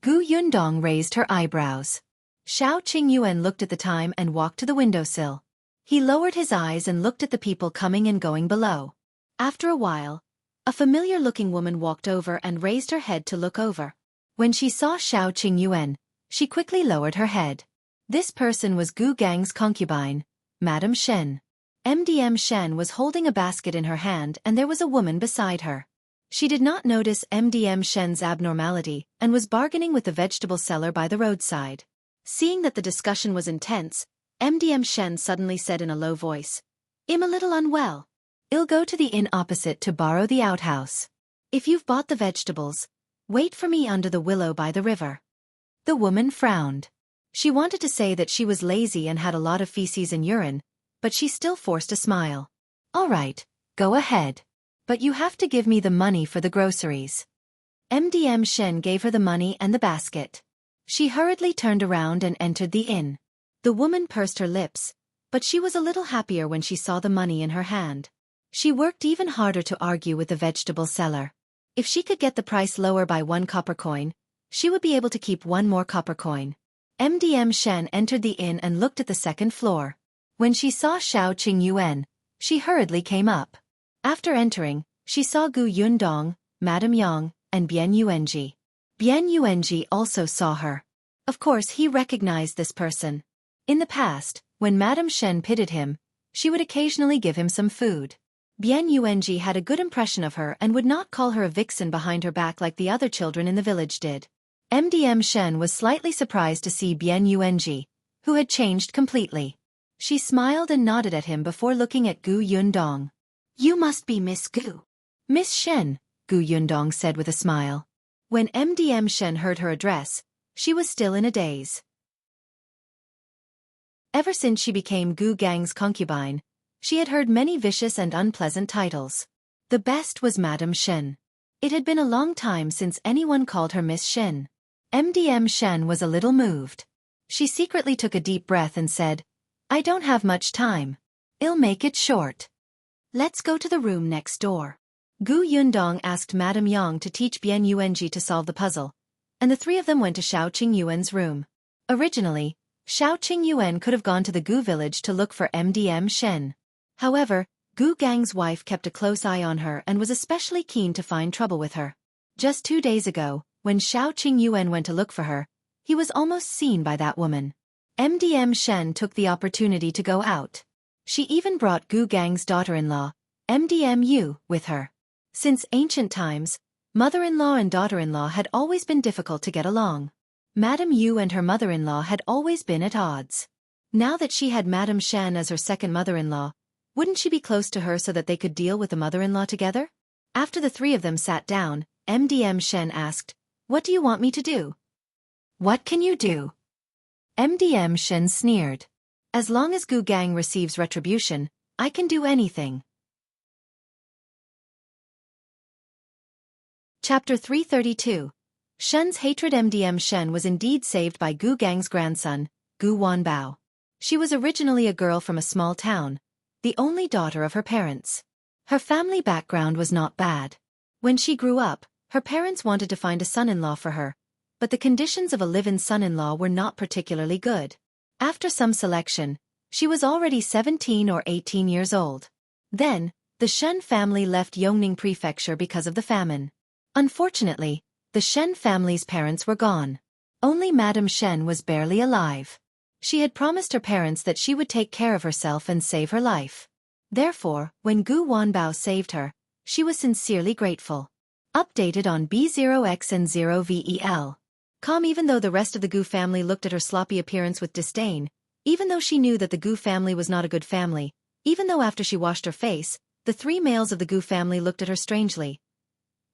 Gu Yundong raised her eyebrows. Xiao Qingyuan looked at the time and walked to the windowsill. He lowered his eyes and looked at the people coming and going below. After a while, a familiar-looking woman walked over and raised her head to look over. When she saw Xiao Qingyuan, she quickly lowered her head. This person was Gu Gang's concubine, Madame Shen. MDM Shen was holding a basket in her hand and there was a woman beside her. She did not notice MDM Shen's abnormality and was bargaining with the vegetable seller by the roadside. Seeing that the discussion was intense, MDM Shen suddenly said in a low voice, "I'm a little unwell. I'll go to the inn opposite to borrow the outhouse. If you've bought the vegetables, wait for me under the willow by the river." The woman frowned. She wanted to say that she was lazy and had a lot of feces and urine, but she still forced a smile. "All right, go ahead. But you have to give me the money for the groceries." MDM Shen gave her the money and the basket. She hurriedly turned around and entered the inn. The woman pursed her lips, but she was a little happier when she saw the money in her hand. She worked even harder to argue with the vegetable seller. If she could get the price lower by 1 copper coin, she would be able to keep 1 more copper coin. MDM Shen entered the inn and looked at the second floor. When she saw Xiao Qingyuan, she hurriedly came up. After entering, she saw Gu Yundong, Madame Yang, and Bian Yuanji. Bian Yuanji also saw her. Of course he recognized this person. In the past, when Madame Shen pitied him, she would occasionally give him some food. Bian Yuanji had a good impression of her and would not call her a vixen behind her back like the other children in the village did. MDM Shen was slightly surprised to see Bian Yuanji, who had changed completely. She smiled and nodded at him before looking at Gu Yundong. "You must be Miss Gu." "Miss Shen," Gu Yundong said with a smile. When MDM Shen heard her address, she was still in a daze. Ever since she became Gu Gang's concubine, she had heard many vicious and unpleasant titles. The best was Madame Shen. It had been a long time since anyone called her Miss Shen. MDM Shen was a little moved. She secretly took a deep breath and said, "I don't have much time. I'll make it short. Let's go to the room next door." Gu Yundong asked Madame Yang to teach Bian Yuanji to solve the puzzle, and the three of them went to Xiao Qingyuan's room. Originally, Xiao Qingyuan could have gone to the Gu village to look for MDM Shen. However, Gu Gang's wife kept a close eye on her and was especially keen to find trouble with her. Just 2 days ago, when Xiao Qingyuan went to look for her, he was almost seen by that woman. MDM Shen took the opportunity to go out. She even brought Gu Gang's daughter-in-law, MDM Yu, with her. Since ancient times, mother-in-law and daughter-in-law had always been difficult to get along. Madame Yu and her mother-in-law had always been at odds. Now that she had Madame Shen as her second mother-in-law, wouldn't she be close to her so that they could deal with the mother-in-law together? After the three of them sat down, MDM Shen asked, "What do you want me to do?" "What can you do?" MDM Shen sneered. "As long as Gu Gang receives retribution, I can do anything." Chapter 332. Shen's hatred. MDM Shen was indeed saved by Gu Gang's grandson, Gu Wanbao. She was originally a girl from a small town, the only daughter of her parents. Her family background was not bad. When she grew up, her parents wanted to find a son-in-law for her, but the conditions of a live-in son-in-law were not particularly good. After some selection, she was already 17 or 18 years old. Then, the Shen family left Yongning Prefecture because of the famine. Unfortunately, the Shen family's parents were gone. Only Madame Shen was barely alive. She had promised her parents that she would take care of herself and save her life. Therefore, when Gu Wanbao saved her, she was sincerely grateful. Updated on B0X and 0VEL. Even though the rest of the Gu family looked at her sloppy appearance with disdain, even though she knew that the Gu family was not a good family, even though after she washed her face, the three males of the Gu family looked at her strangely,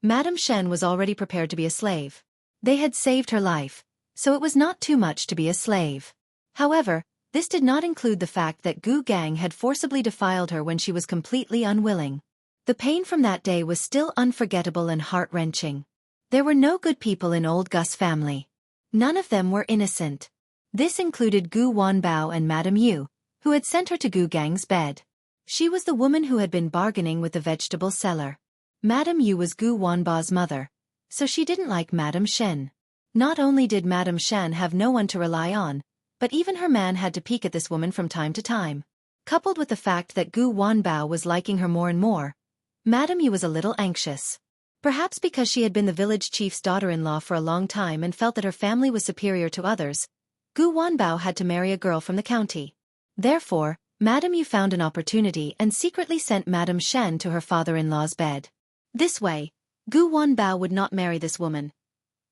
Madame Shen was already prepared to be a slave. They had saved her life, so it was not too much to be a slave. However, this did not include the fact that Gu Gang had forcibly defiled her when she was completely unwilling. The pain from that day was still unforgettable and heart-wrenching. There were no good people in old Gu's family. None of them were innocent. This included Gu Wanbao and Madame Yu, who had sent her to Gu Gang's bed. She was the woman who had been bargaining with the vegetable seller. Madame Yu was Gu Wanbao's mother, so she didn't like Madame Shen. Not only did Madame Shen have no one to rely on, but even her man had to peek at this woman from time to time. Coupled with the fact that Gu Wanbao was liking her more and more, Madame Yu was a little anxious. Perhaps because she had been the village chief's daughter-in-law for a long time and felt that her family was superior to others, Gu Wanbao had to marry a girl from the county. Therefore, Madame Yu found an opportunity and secretly sent Madame Shen to her father-in-law's bed. This way, Gu Wanbao would not marry this woman.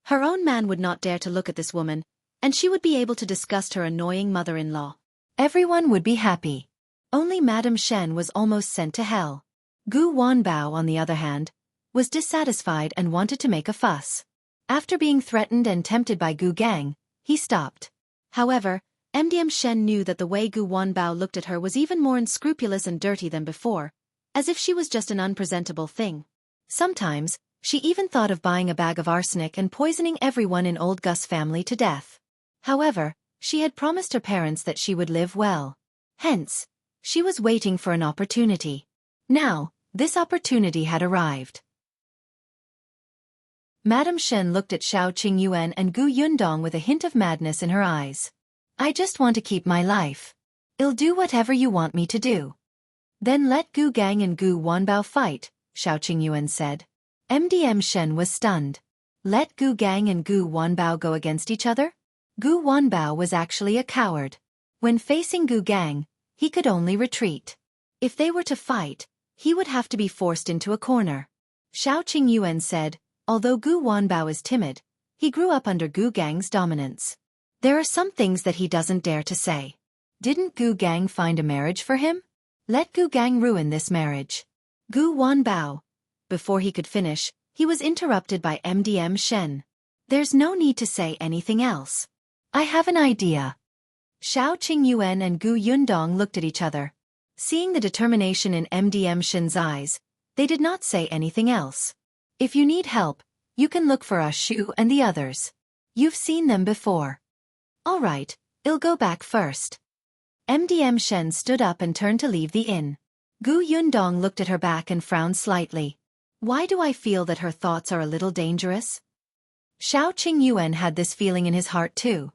Her own man would not dare to look at this woman, and she would be able to disgust her annoying mother-in-law. Everyone would be happy. Only Madame Shen was almost sent to hell. Gu Wanbao, on the other hand, was dissatisfied and wanted to make a fuss. After being threatened and tempted by Gu Gang, he stopped. However, MDM Shen knew that the way Gu Wanbao looked at her was even more unscrupulous and dirty than before, as if she was just an unpresentable thing. Sometimes, she even thought of buying a bag of arsenic and poisoning everyone in old Gu's family to death. However, she had promised her parents that she would live well. Hence, she was waiting for an opportunity. Now, this opportunity had arrived. Madame Shen looked at Xiao Qingyuan and Gu Yundong with a hint of madness in her eyes. "I just want to keep my life. I'll do whatever you want me to do." "Then let Gu Gang and Gu Wanbao fight," Xiao Qingyuan said. MDM Shen was stunned. Let Gu Gang and Gu Wanbao go against each other? Gu Wanbao was actually a coward. When facing Gu Gang, he could only retreat. If they were to fight, he would have to be forced into a corner. Xiao Qingyuan said, although Gu Wanbao is timid, he grew up under Gu Gang's dominance. There are some things that he doesn't dare to say. Didn't Gu Gang find a marriage for him? Let Gu Gang ruin this marriage. Gu Wanbao. Before he could finish, he was interrupted by MDM Shen. There's no need to say anything else. I have an idea. Xiao Qingyuan and Gu Yundong looked at each other. Seeing the determination in MDM Shen's eyes, they did not say anything else. If you need help, you can look for Shu and the others. You've seen them before. All right, I'll go back first. MDM Shen stood up and turned to leave the inn. Gu Yundong looked at her back and frowned slightly. Why do I feel that her thoughts are a little dangerous? Xiao Qingyuan had this feeling in his heart too.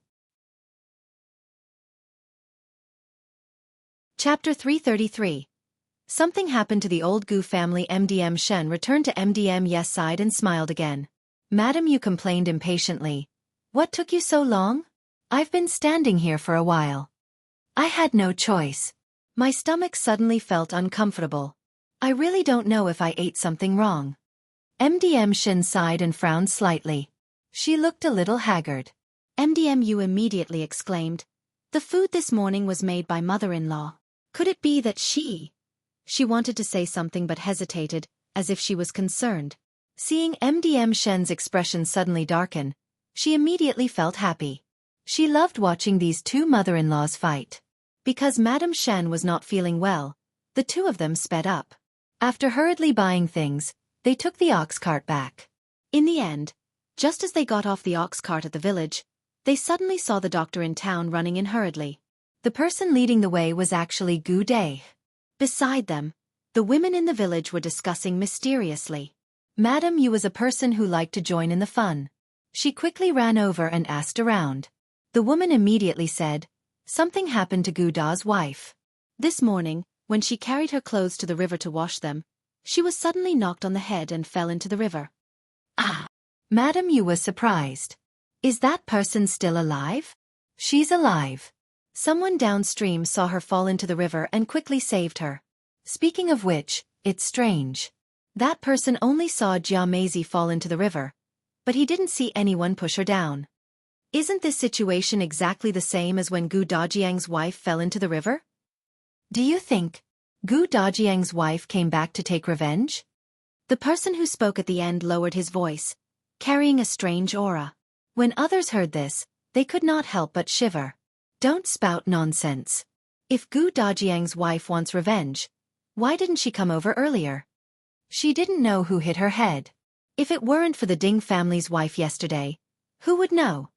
Chapter 333. Something happened to the old Gu family. MDM Shen returned to MDM Yes side and smiled again. Madame Yu complained impatiently. What took you so long? I've been standing here for a while. I had no choice. My stomach suddenly felt uncomfortable. I really don't know if I ate something wrong. MDM Shen sighed and frowned slightly. She looked a little haggard. MDMU immediately exclaimed. The food this morning was made by mother-in-law. Could it be that she wanted to say something but hesitated, as if she was concerned. Seeing MDM Shen's expression suddenly darken, she immediately felt happy. She loved watching these two mother-in-laws fight. Because Madame Shen was not feeling well, the two of them sped up. After hurriedly buying things, they took the ox cart back. In the end, just as they got off the ox cart at the village, they suddenly saw the doctor in town running in hurriedly. The person leading the way was actually Gu Yundong. Beside them, the women in the village were discussing mysteriously. Madame Yu was a person who liked to join in the fun. She quickly ran over and asked around. The woman immediately said, something happened to Gu Da's wife. This morning, when she carried her clothes to the river to wash them, she was suddenly knocked on the head and fell into the river. Ah! Madame Yu was surprised. Is that person still alive? She's alive. Someone downstream saw her fall into the river and quickly saved her. Speaking of which, it's strange. That person only saw Jiameizi fall into the river, but he didn't see anyone push her down. Isn't this situation exactly the same as when Gu Dajiang's wife fell into the river? Do you think Gu Dajiang's wife came back to take revenge? The person who spoke at the end lowered his voice, carrying a strange aura. When others heard this, they could not help but shiver. Don't spout nonsense. If Gu Dajiang's wife wants revenge, why didn't she come over earlier? She didn't know who hit her head. If it weren't for the Ding family's wife yesterday, who would know?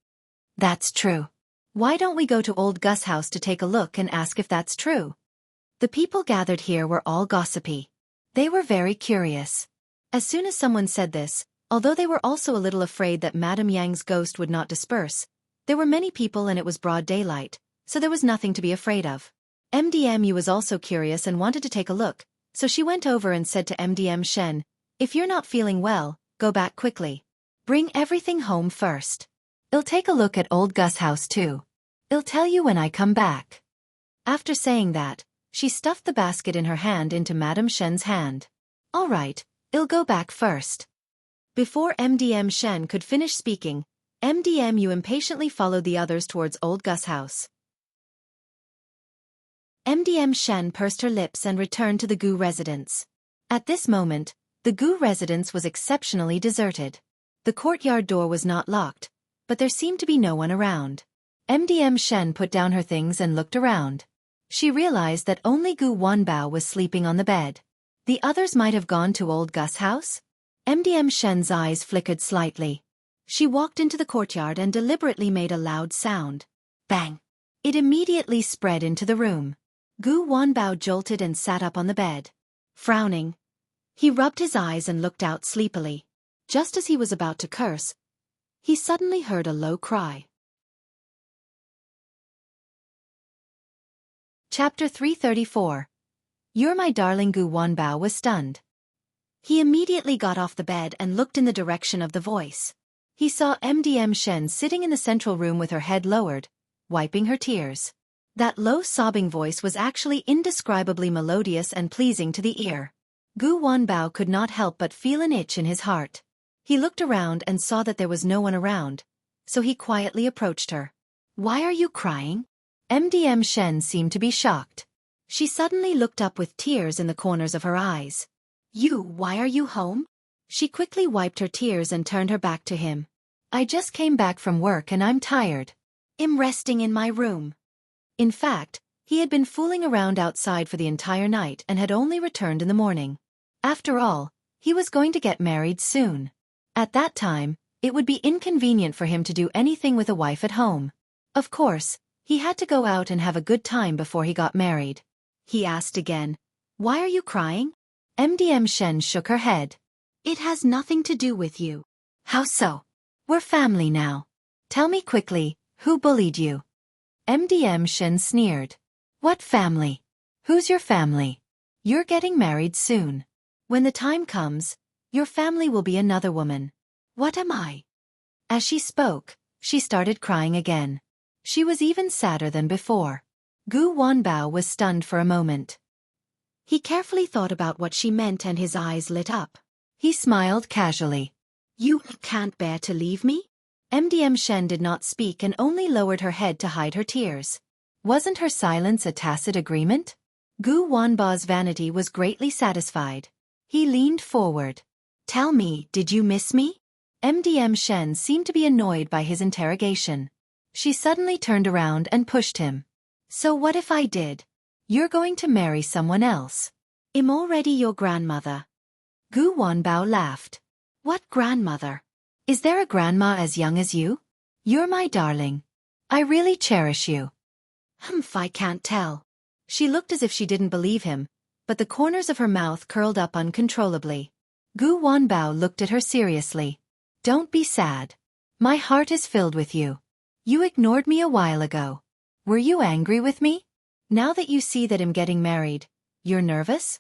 That's true. Why don't we go to old Gus' house to take a look and ask if that's true? The people gathered here were all gossipy. They were very curious. As soon as someone said this, although they were also a little afraid that Madame Yang's ghost would not disperse, there were many people and it was broad daylight, so there was nothing to be afraid of. MDMU was also curious and wanted to take a look, so she went over and said to MDM Shen, if you're not feeling well, go back quickly. Bring everything home first. I'll take a look at old Gus' house too. I'll tell you when I come back. After saying that, she stuffed the basket in her hand into Madame Shen's hand. All right, I'll go back first. Before MDM Shen could finish speaking, MDMU impatiently followed the others towards old Gus' house. MDM Shen pursed her lips and returned to the Gu residence. At this moment, the Gu residence was exceptionally deserted. The courtyard door was not locked, but there seemed to be no one around. MDM Shen put down her things and looked around. She realized that only Gu Wanbao was sleeping on the bed. The others might have gone to old Gus' house? MDM Shen's eyes flickered slightly. She walked into the courtyard and deliberately made a loud sound. Bang! It immediately spread into the room. Gu Wanbao jolted and sat up on the bed. Frowning, he rubbed his eyes and looked out sleepily. Just as he was about to curse, he suddenly heard a low cry. Chapter 334. You're my darling. Gu Wanbao was stunned. He immediately got off the bed and looked in the direction of the voice. He saw MDM Shen sitting in the central room with her head lowered, wiping her tears. That low sobbing voice was actually indescribably melodious and pleasing to the ear. Gu Wanbao could not help but feel an itch in his heart. He looked around and saw that there was no one around, so he quietly approached her. Why are you crying? MDM Shen seemed to be shocked. She suddenly looked up with tears in the corners of her eyes. Why are you home? She quickly wiped her tears and turned her back to him. I just came back from work and I'm tired. I'm resting in my room. In fact, he had been fooling around outside for the entire night and had only returned in the morning. After all, he was going to get married soon. At that time, it would be inconvenient for him to do anything with a wife at home. Of course, he had to go out and have a good time before he got married. He asked again, Why are you crying? MDM Shen shook her head. It has nothing to do with you. How so? We're family now. Tell me quickly, who bullied you? MDM Shen sneered. What family? Who's your family? You're getting married soon. When the time comes, your family will be another woman. What am I? As she spoke, she started crying again. She was even sadder than before. Gu Wanbao was stunned for a moment. He carefully thought about what she meant and his eyes lit up. He smiled casually. You can't bear to leave me? MDM Shen did not speak and only lowered her head to hide her tears. Wasn't her silence a tacit agreement? Gu Wanba's vanity was greatly satisfied. He leaned forward. Tell me, did you miss me? MDM Shen seemed to be annoyed by his interrogation. She suddenly turned around and pushed him. So what if I did? You're going to marry someone else. I'm already your grandmother. Gu Wanbao laughed. What grandmother? Is there a grandma as young as you? You're my darling. I really cherish you. I can't tell. She looked as if she didn't believe him, but the corners of her mouth curled up uncontrollably. Gu Wanbao looked at her seriously. Don't be sad. My heart is filled with you. You ignored me a while ago. Were you angry with me? Now that you see that I'm getting married, you're nervous?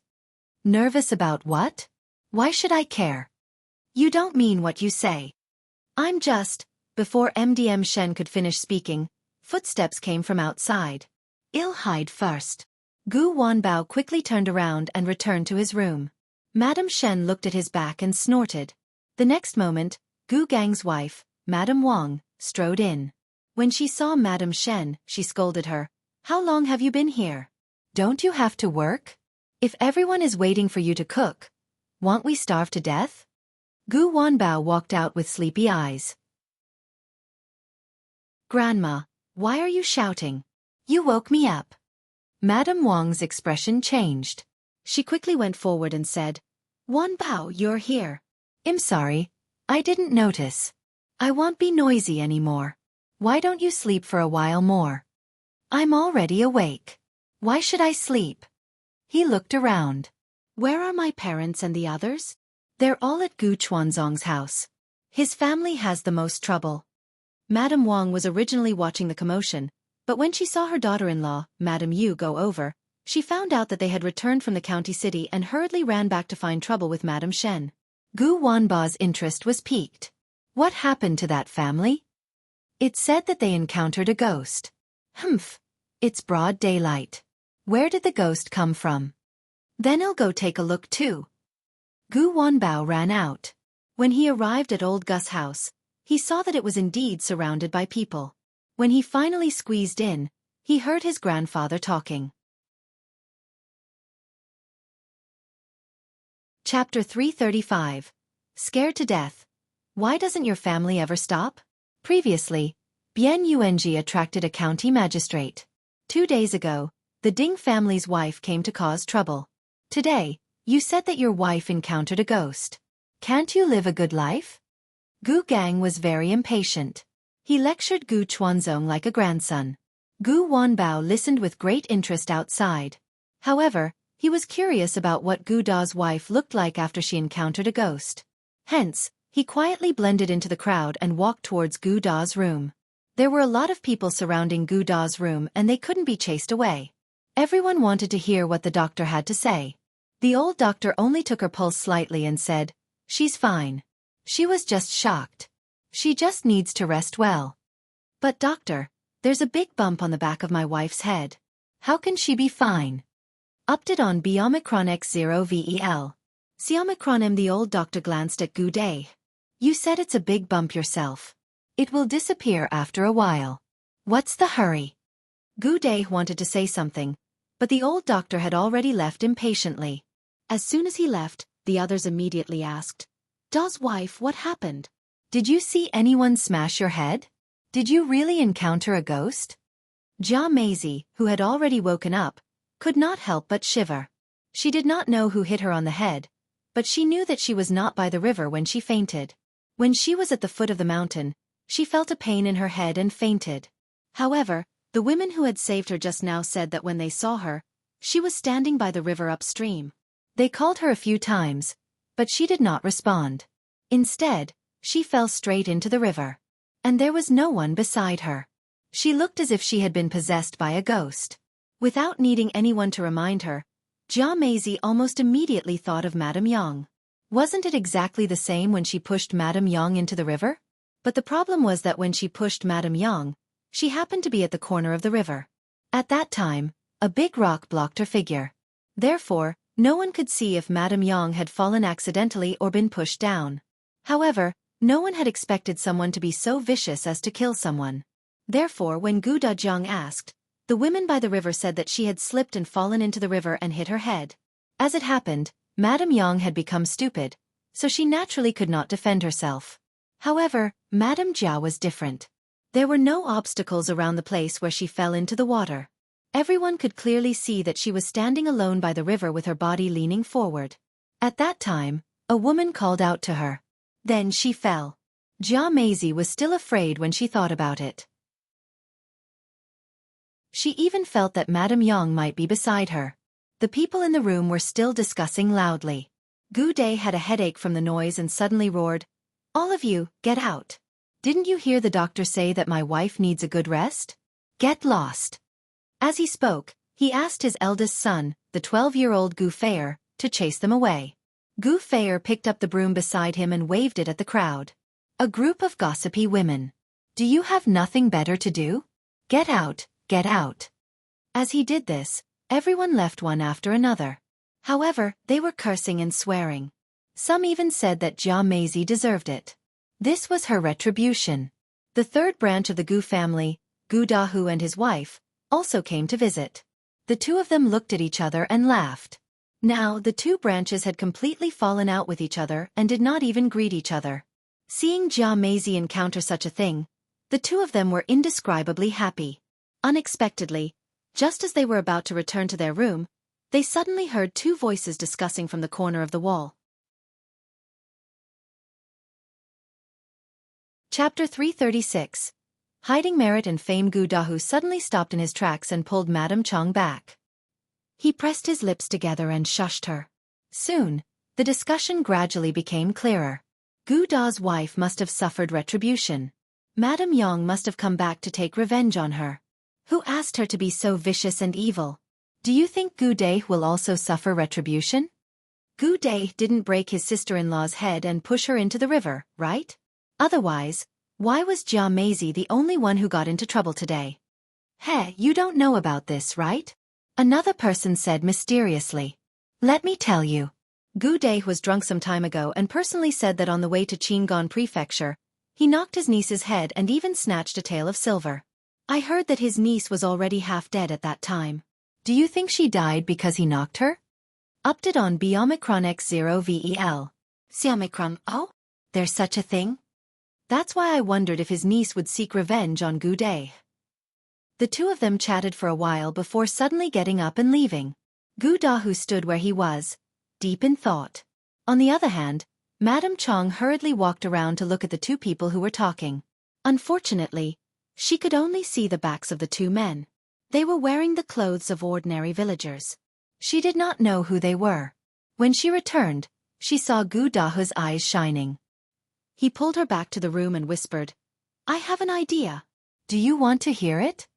Nervous about what? Why should I care? You don't mean what you say. I'm just... Before MDM Shen could finish speaking, footsteps came from outside. I'll hide first. Gu Wanbao quickly turned around and returned to his room. Madame Shen looked at his back and snorted. The next moment, Gu Gang's wife, Madame Wang, strode in. When she saw Madame Shen, she scolded her. How long have you been here? Don't you have to work? If everyone is waiting for you to cook, won't we starve to death? Gu Wanbao walked out with sleepy eyes. Grandma, why are you shouting? You woke me up. Madame Wang's expression changed. She quickly went forward and said, Wanbao, you're here. I'm sorry. I didn't notice. I won't be noisy anymore. Why don't you sleep for a while more? I'm already awake. Why should I sleep? He looked around. Where are my parents and the others? They're all at Gu Chuanzong's house. His family has the most trouble. Madame Wang was originally watching the commotion, but when she saw her daughter-in-law, Madame Yu, go over, she found out that they had returned from the county city and hurriedly ran back to find trouble with Madame Shen. Gu Wanba's interest was piqued. What happened to that family? It said that they encountered a ghost. It's broad daylight. Where did the ghost come from? Then I'll go take a look too. Gu Wanbao ran out. When he arrived at old Gus' house, he saw that it was indeed surrounded by people. When he finally squeezed in, he heard his grandfather talking. Chapter 335. Scared to death. Why doesn't your family ever stop? Previously, Bian Yuanji attracted a county magistrate. 2 days ago, the Ding family's wife came to cause trouble. Today, you said that your wife encountered a ghost. Can't you live a good life? Gu Gang was very impatient. He lectured Gu Chuanzong like a grandson. Gu Wanbao listened with great interest outside. However, he was curious about what Gu Da's wife looked like after she encountered a ghost. Hence, he quietly blended into the crowd and walked towards Gu Da's room. There were a lot of people surrounding Gu Da's room and they couldn't be chased away. Everyone wanted to hear what the doctor had to say. The old doctor only took her pulse slightly and said, "She's fine. She was just shocked. She just needs to rest well." "But doctor, there's a big bump on the back of my wife's head. How can she be fine?" Update on B Omicron X0 VEL. See Omicron M. The old doctor glanced at Gu Day. "You said it's a big bump yourself. It will disappear after a while. What's the hurry?" Gu Day wanted to say something, but the old doctor had already left impatiently. As soon as he left, the others immediately asked, "Da's wife, what happened? Did you see anyone smash your head? Did you really encounter a ghost?" Jia Maisie, who had already woken up, could not help but shiver. She did not know who hit her on the head, but she knew that she was not by the river when she fainted. When she was at the foot of the mountain, she felt a pain in her head and fainted. However, the women who had saved her just now said that when they saw her, she was standing by the river upstream. They called her a few times, but she did not respond. Instead, she fell straight into the river. And there was no one beside her. She looked as if she had been possessed by a ghost. Without needing anyone to remind her, Jia Maisie almost immediately thought of Madame Yang. Wasn't it exactly the same when she pushed Madame Yang into the river? But the problem was that when she pushed Madame Yang, she happened to be at the corner of the river. At that time, a big rock blocked her figure. Therefore, no one could see if Madame Yang had fallen accidentally or been pushed down. However, No one had expected someone to be so vicious as to kill someone. Therefore, when Gu Dajiang asked, the women by the river said that she had slipped and fallen into the river and hit her head. As it happened, Madame Yang had become stupid, so she naturally could not defend herself. However, Madame Jia was different. There were no obstacles around the place where she fell into the water. Everyone could clearly see that she was standing alone by the river with her body leaning forward. At that time, a woman called out to her. Then she fell. Jia Maisie was still afraid when she thought about it. She even felt that Madame Yang might be beside her. The people in the room were still discussing loudly. Gu Day had a headache from the noise and suddenly roared, "All of you, get out. Didn't you hear the doctor say that my wife needs a good rest? Get lost." As he spoke, he asked his eldest son, the 12-year-old Gu Feier, to chase them away. Gu Feier picked up the broom beside him and waved it at the crowd. A group of gossipy women. "Do you have nothing better to do? Get out, get out." As he did this, everyone left one after another. However, they were cursing and swearing. Some even said that Jia Maisie deserved it. This was her retribution. The third branch of the Gu family, Gu Dahu and his wife, also came to visit. The two of them looked at each other and laughed. Now, the two branches had completely fallen out with each other and did not even greet each other. Seeing Jia Maisie encounter such a thing, the two of them were indescribably happy. Unexpectedly, just as they were about to return to their room, they suddenly heard two voices discussing from the corner of the wall. Chapter 336. Hiding merit and fame. Gu Dahu suddenly stopped in his tracks and pulled Madame Chong back. He pressed his lips together and shushed her. Soon, the discussion gradually became clearer. Gu Da's wife must have suffered retribution. Madame Yang must have come back to take revenge on her. Who asked her to be so vicious and evil? Do you think Gu Day will also suffer retribution? Gu Day didn't break his sister-in-law's head and push her into the river, right? Otherwise, why was Jia Maisie the only one who got into trouble today? Hey, you don't know about this, right? Another person said mysteriously. Let me tell you. Gu Day was drunk some time ago and personally said that on the way to Qingan Prefecture, he knocked his niece's head and even snatched a tail of silver. I heard that his niece was already half dead at that time. Do you think she died because he knocked her? Update on Omicron X0 VEL. Omicron, oh? There's such a thing? That's why I wondered if his niece would seek revenge on Gu Day. The two of them chatted for a while before suddenly getting up and leaving. Gu Dahu stood where he was, deep in thought. On the other hand, Madame Chong hurriedly walked around to look at the two people who were talking. Unfortunately, she could only see the backs of the two men. They were wearing the clothes of ordinary villagers. She did not know who they were. When she returned, she saw Gu Dahu's eyes shining. He pulled her back to the room and whispered, I have an idea. Do you want to hear it?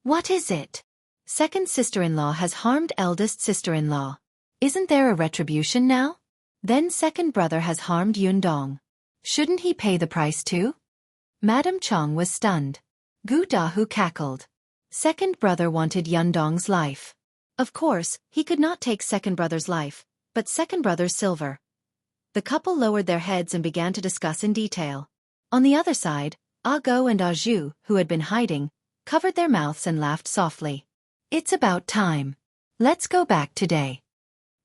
What is it? Second sister-in-law has harmed eldest sister-in-law. Isn't there a retribution now? Then second brother has harmed Yundong. Shouldn't he pay the price too? Madame Chong was stunned. Gu Dahu cackled. Second brother wanted Yundong's life. Of course, he could not take second brother's life, but second brother's silver. The couple lowered their heads and began to discuss in detail. On the other side, Ah Go and Ah Zhu, who had been hiding, covered their mouths and laughed softly. It's about time. Let's go back today.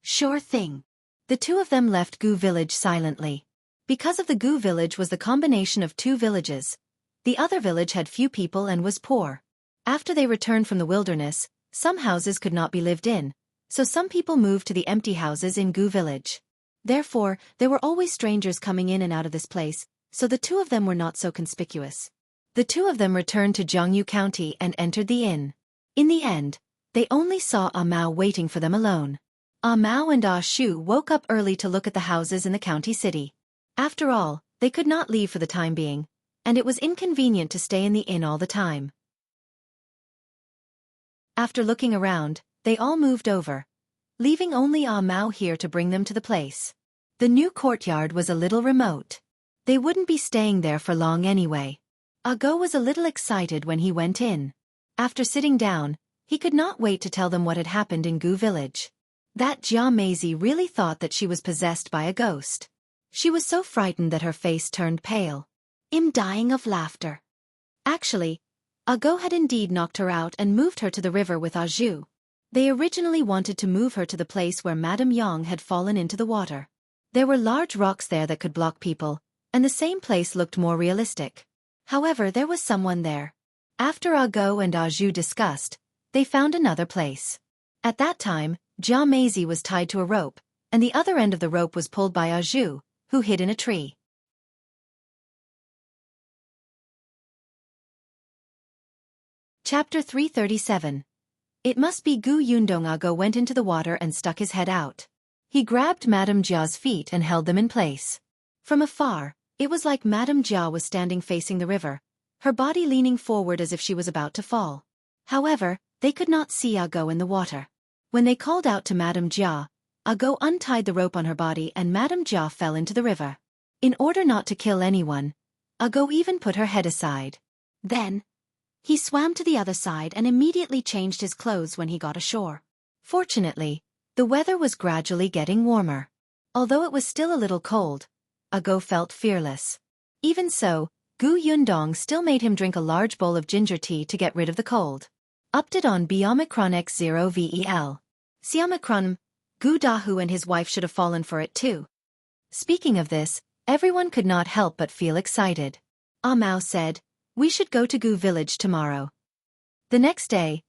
Sure thing. The two of them left Gu village silently. Because of the Gu village was the combination of two villages. The other village had few people and was poor. After they returned from the wilderness, some houses could not be lived in, so some people moved to the empty houses in Gu village. Therefore, there were always strangers coming in and out of this place, so the two of them were not so conspicuous. The two of them returned to Jiangyu County and entered the inn. In the end, they only saw Ah Mao waiting for them alone. Ah Mao and Ah Shu woke up early to look at the houses in the county city. After all, they could not leave for the time being, and it was inconvenient to stay in the inn all the time. After looking around, they all moved over, leaving only Ah Mao here to bring them to the place. The new courtyard was a little remote. They wouldn't be staying there for long anyway. Ah Go was a little excited when he went in. After sitting down, he could not wait to tell them what had happened in Gu village. That Jia Maisie really thought that she was possessed by a ghost. She was so frightened that her face turned pale. "I'm dying of laughter." Actually, Go had indeed knocked her out and moved her to the river with Ju. They originally wanted to move her to the place where Madame Yang had fallen into the water. There were large rocks there that could block people, and the same place looked more realistic. However, there was someone there. After Go and Ju discussed, they found another place. At that time, Jia Maisie was tied to a rope, and the other end of the rope was pulled by Ju, who hid in a tree. Chapter 337. It must be Gu Yundong. Go went into the water and stuck his head out. He grabbed Madame Jia's feet and held them in place. From afar, it was like Madame Jia was standing facing the river, her body leaning forward as if she was about to fall. However, they could not see Go in the water. When they called out to Madame Jia, Go untied the rope on her body and Madame Jia fell into the river. In order not to kill anyone, Go even put her head aside. Then, he swam to the other side and immediately changed his clothes when he got ashore. Fortunately, the weather was gradually getting warmer. Although it was still a little cold, Go felt fearless. Even so, Gu Yundong still made him drink a large bowl of ginger tea to get rid of the cold. Update on Omicron X0 VEL. See Omicron, Gu Dahu and his wife should have fallen for it too. Speaking of this, everyone could not help but feel excited. Mao said, "We should go to Gu village tomorrow." The next day,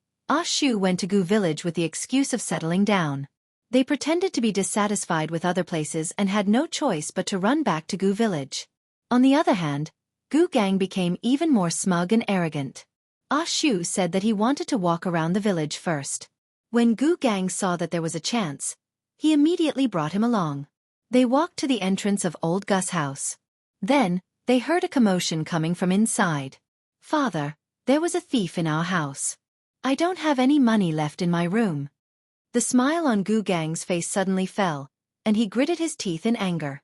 Shu went to Gu village with the excuse of settling down. They pretended to be dissatisfied with other places and had no choice but to run back to Gu village. On the other hand, Gu Gang became even more smug and arrogant. Shu said that he wanted to walk around the village first. When Gu Gang saw that there was a chance, he immediately brought him along. They walked to the entrance of old Gus' house. Then, they heard a commotion coming from inside. "Father, there was a thief in our house. I don't have any money left in my room." The smile on Gu Gang's face suddenly fell, and he gritted his teeth in anger.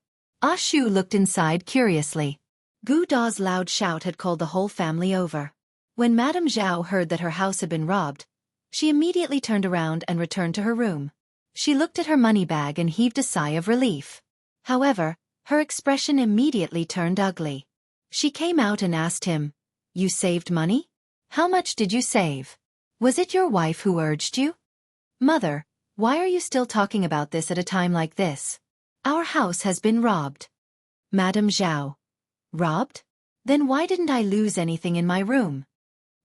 Shu looked inside curiously. Gu Da's loud shout had called the whole family over. When Madame Zhao heard that her house had been robbed, she immediately turned around and returned to her room. She looked at her money bag and heaved a sigh of relief. However, her expression immediately turned ugly. She came out and asked him, "You saved money? How much did you save? Was it your wife who urged you?" "Mother, why are you still talking about this at a time like this? Our house has been robbed." Madame Zhao. "Robbed? Then why didn't I lose anything in my room?"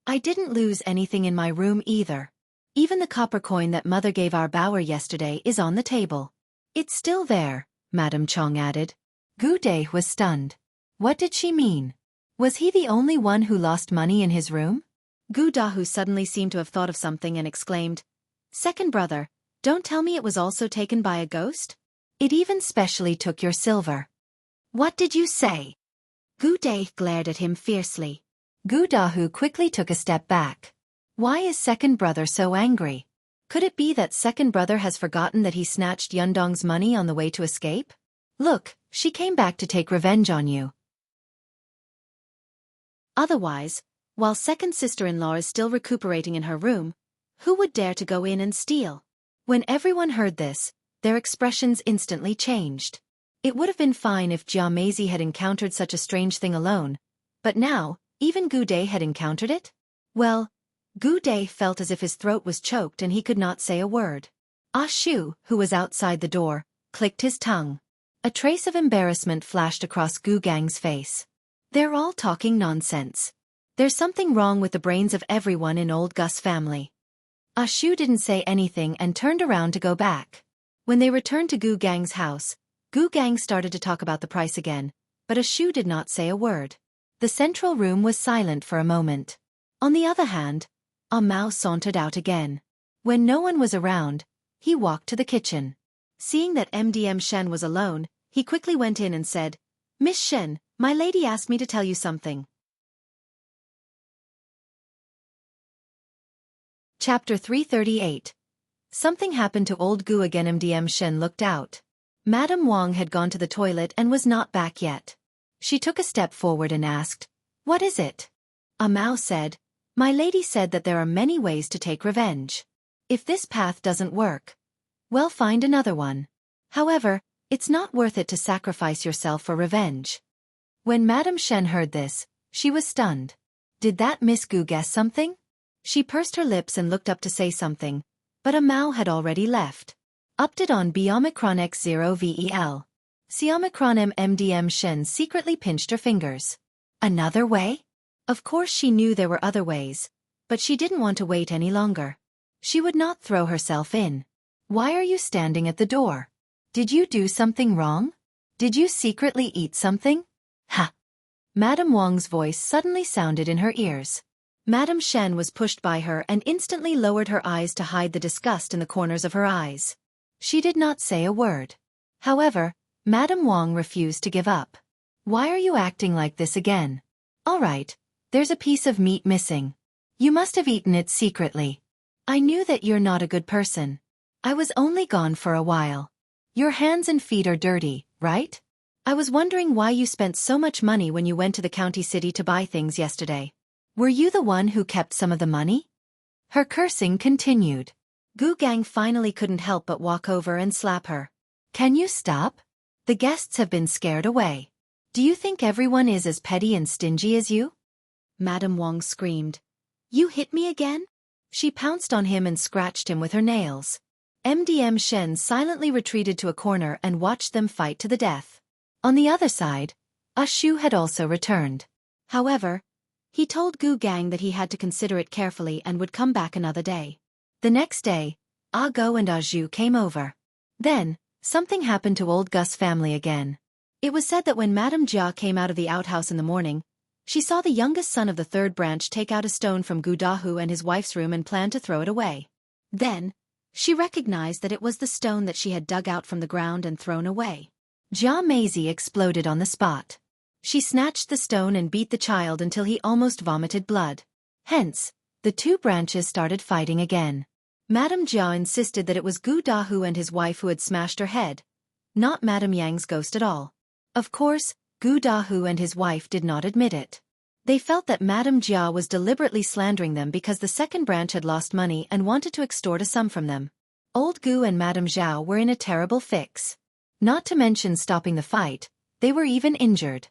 "I didn't lose anything in my room either. Even the copper coin that Mother gave our Bower yesterday is on the table." "It's still there," Madame Chong added. Gu Day was stunned. What did she mean? Was he the only one who lost money in his room? Gu Dahu suddenly seemed to have thought of something and exclaimed, "Second brother, don't tell me it was also taken by a ghost? It even specially took your silver." "What did you say?" Gu Day glared at him fiercely. Gu Dahu quickly took a step back. Why is second brother so angry? Could it be that second brother has forgotten that he snatched Yundong's money on the way to escape? "Look, she came back to take revenge on you." Otherwise, while second sister-in-law is still recuperating in her room, who would dare to go in and steal? When everyone heard this, their expressions instantly changed. It would have been fine if Jia Maisie had encountered such a strange thing alone, but now, even Gu Day had encountered it? Well, Gu Day felt as if his throat was choked and he could not say a word. Shu, who was outside the door, clicked his tongue. A trace of embarrassment flashed across Gu Gang's face. They're all talking nonsense. There's something wrong with the brains of everyone in old Gus' family. Shu didn't say anything and turned around to go back. When they returned to Gu Gang's house, Gu Gang started to talk about the price again, but Shu did not say a word. The central room was silent for a moment. On the other hand, Mao sauntered out again. When no one was around, he walked to the kitchen. Seeing that MDM Shen was alone, he quickly went in and said, "Miss Shen, my lady asked me to tell you something." Chapter 338. Something happened to old Gu again. MDM Shen looked out. Madame Wang had gone to the toilet and was not back yet. She took a step forward and asked, "What is it?" Mao said, "My lady said that there are many ways to take revenge. If this path doesn't work, well, find another one. However, It's not worth it to sacrifice yourself for revenge. When Madame Shen heard this, she was stunned. Did that Miss Gu guess something? She pursed her lips and looked up to say something, but a Mao had already left. Opted on B Omicron X0 VEL. C Omicron MDM Shen secretly pinched her fingers. Another way? Of course she knew there were other ways, but she didn't want to wait any longer. She would not throw herself in. Why are you standing at the door? Did you do something wrong? Did you secretly eat something? Ha! Madame Wang's voice suddenly sounded in her ears. Madame Shen was pushed by her and instantly lowered her eyes to hide the disgust in the corners of her eyes. She did not say a word. However, Madame Wang refused to give up. Why are you acting like this again? All right, there's a piece of meat missing. You must have eaten it secretly. I knew that you're not a good person. I was only gone for a while. Your hands and feet are dirty, right? I was wondering why you spent so much money when you went to the county city to buy things yesterday. Were you the one who kept some of the money? Her cursing continued. Gu Gang finally couldn't help but walk over and slap her. Can you stop? The guests have been scared away. Do you think everyone is as petty and stingy as you? Madame Wang screamed. You hit me again? She pounced on him and scratched him with her nails. MDM Shen silently retreated to a corner and watched them fight to the death. On the other side, Shu had also returned. However, he told Gu Gang that he had to consider it carefully and would come back another day. The next day, Go and Zhu came over. Then, something happened to old Gus' family again. It was said that when Madame Jia came out of the outhouse in the morning, she saw the youngest son of the third branch take out a stone from Gu Dahu and his wife's room and plan to throw it away. Then, she recognized that it was the stone that she had dug out from the ground and thrown away. Jia Maisie exploded on the spot. She snatched the stone and beat the child until he almost vomited blood. Hence, the two branches started fighting again. Madame Jia insisted that it was Gu Dahu and his wife who had smashed her head, not Madame Yang's ghost at all. Of course, Gu Dahu and his wife did not admit it. They felt that Madame Jia was deliberately slandering them because the second branch had lost money and wanted to extort a sum from them. Old Gu and Madame Zhao were in a terrible fix. Not to mention stopping the fight, they were even injured.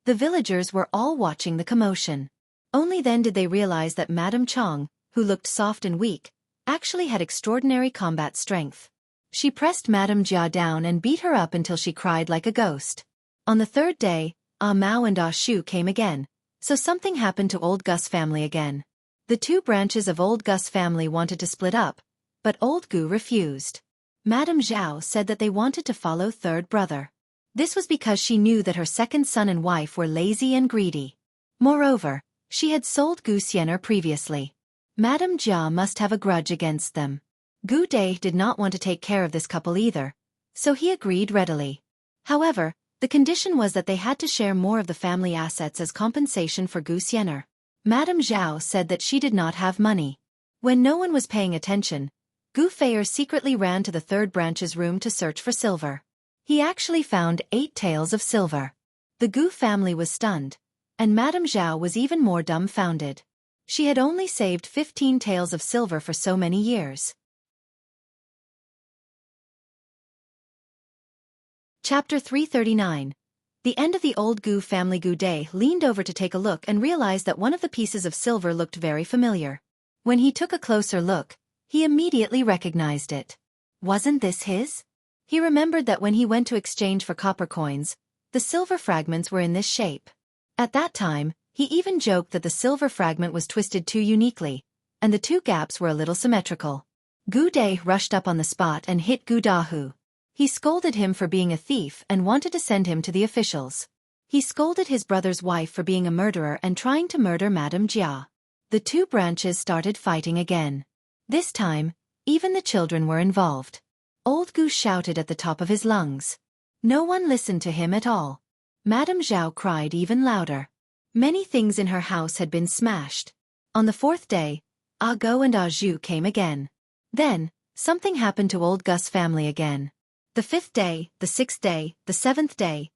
The villagers were all watching the commotion. Only then did they realize that Madame Chong, who looked soft and weak, actually had extraordinary combat strength. She pressed Madame Jia down and beat her up until she cried like a ghost. On the third day, Mao and Shu came again, so something happened to old Gus' family again. The two branches of old Gus' family wanted to split up, but old Gu refused. Madame Zhao said that they wanted to follow third brother. This was because she knew that her second son and wife were lazy and greedy. Moreover, she had sold Gu Xiener previously. Madame Jia must have a grudge against them. Gu Dai did not want to take care of this couple either, so he agreed readily. However, the condition was that they had to share more of the family assets as compensation for Gu Xiener. Madame Zhao said that she did not have money. When no one was paying attention, Gu Feier secretly ran to the third branch's room to search for silver. He actually found 8 taels of silver. The Gu family was stunned, and Madame Zhao was even more dumbfounded. She had only saved 15 taels of silver for so many years. Chapter 339. The end of the old Gu family. Gu Dai leaned over to take a look and realized that one of the pieces of silver looked very familiar. When he took a closer look, he immediately recognized it. Wasn't this his? He remembered that when he went to exchange for copper coins, the silver fragments were in this shape. At that time, he even joked that the silver fragment was twisted too uniquely, and the two gaps were a little symmetrical. Gu Dai rushed up on the spot and hit Gu Dahu. He scolded him for being a thief and wanted to send him to the officials. He scolded his brother's wife for being a murderer and trying to murder Madame Jia. The two branches started fighting again. This time, even the children were involved. Old Gu shouted at the top of his lungs. No one listened to him at all. Madame Zhao cried even louder. Many things in her house had been smashed. On the fourth day, Go and Zhu came again. Then, something happened to old Gus' family again. The 5th day, the 6th day, the 7th day.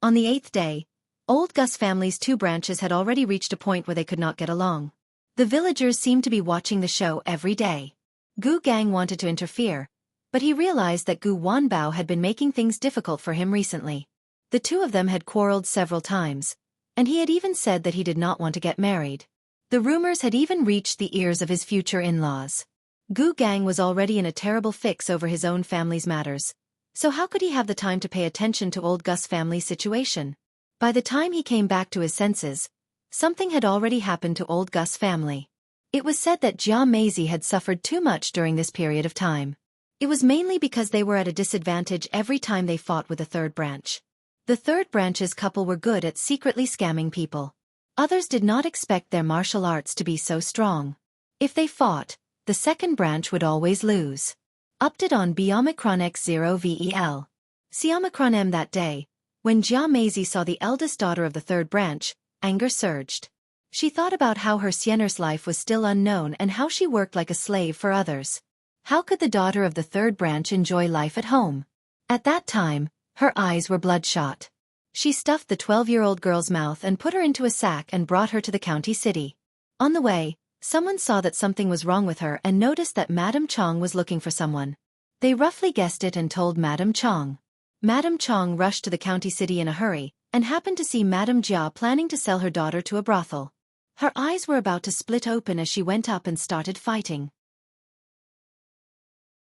On the 8th day, old Gus' family's two branches had already reached a point where they could not get along. The villagers seemed to be watching the show every day. Gu Gang wanted to interfere, But he realized that Gu Wanbao had been making things difficult for him recently. The two of them had quarreled several times, and he had even said that he did not want to get married. The rumors had even reached the ears of his future in-laws. Gu Gang was already in a terrible fix over his own family's matters, so how could he have the time to pay attention to old Gus' family's situation? By the time he came back to his senses, something had already happened to old Gus' family. It was said that Jia Meizi had suffered too much during this period of time. It was mainly because they were at a disadvantage every time they fought with the third branch. The third branch's couple were good at secretly scamming people. Others did not expect their martial arts to be so strong. If they fought, the second branch would always lose. Update on Omicron X0 VEL. See Omicron M that day, when Jia Meizi saw the eldest daughter of the third branch, anger surged. She thought about how her Xian'er's life was still unknown and how she worked like a slave for others. How could the daughter of the third branch enjoy life at home? At that time, her eyes were bloodshot. She stuffed the 12-year-old girl's mouth and put her into a sack and brought her to the county city. On the way, someone saw that something was wrong with her and noticed that Madame Chong was looking for someone. They roughly guessed it and told Madame Chong. Madame Chong rushed to the county city in a hurry and happened to see Madame Jia planning to sell her daughter to a brothel. Her eyes were about to split open as she went up and started fighting.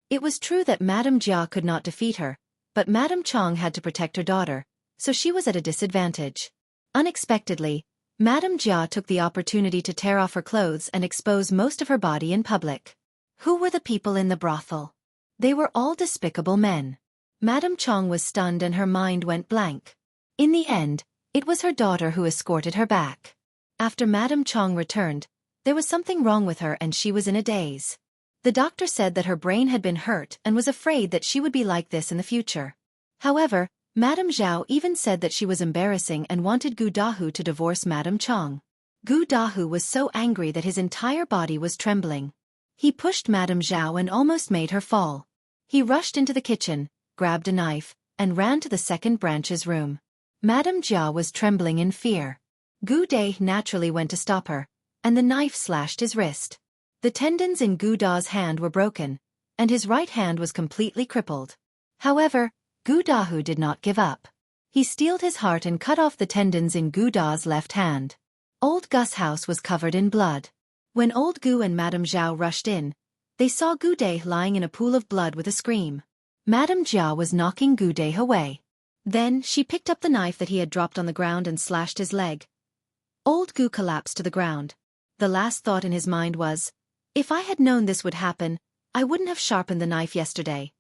It was true that Madame Jia could not defeat her, but Madame Chong had to protect her daughter, so she was at a disadvantage. Unexpectedly, Madame Jia took the opportunity to tear off her clothes and expose most of her body in public. Who were the people in the brothel? They were all despicable men. Madame Chong was stunned and her mind went blank. In the end, it was her daughter who escorted her back. After Madame Chong returned, there was something wrong with her and she was in a daze. The doctor said that her brain had been hurt and was afraid that she would be like this in the future. However, Madame Zhao even said that she was embarrassing and wanted Gu Dahu to divorce Madame Chong. Gu Dahu was so angry that his entire body was trembling. He pushed Madame Zhao and almost made her fall. He rushed into the kitchen, grabbed a knife, and ran to the second branch's room. Madame Jia was trembling in fear. Gu Dai naturally went to stop her, and the knife slashed his wrist. The tendons in Gu Da's hand were broken, and his right hand was completely crippled. However, Gu Dahu did not give up. He steeled his heart and cut off the tendons in Gu Da's left hand. Old Gus' house was covered in blood. When old Gu and Madame Zhao rushed in, they saw Gu Dai lying in a pool of blood with a scream. Madame Jia was knocking Gu Dai away. Then she picked up the knife that he had dropped on the ground and slashed his leg. Old Gu collapsed to the ground. The last thought in his mind was, if I had known this would happen, I wouldn't have sharpened the knife yesterday.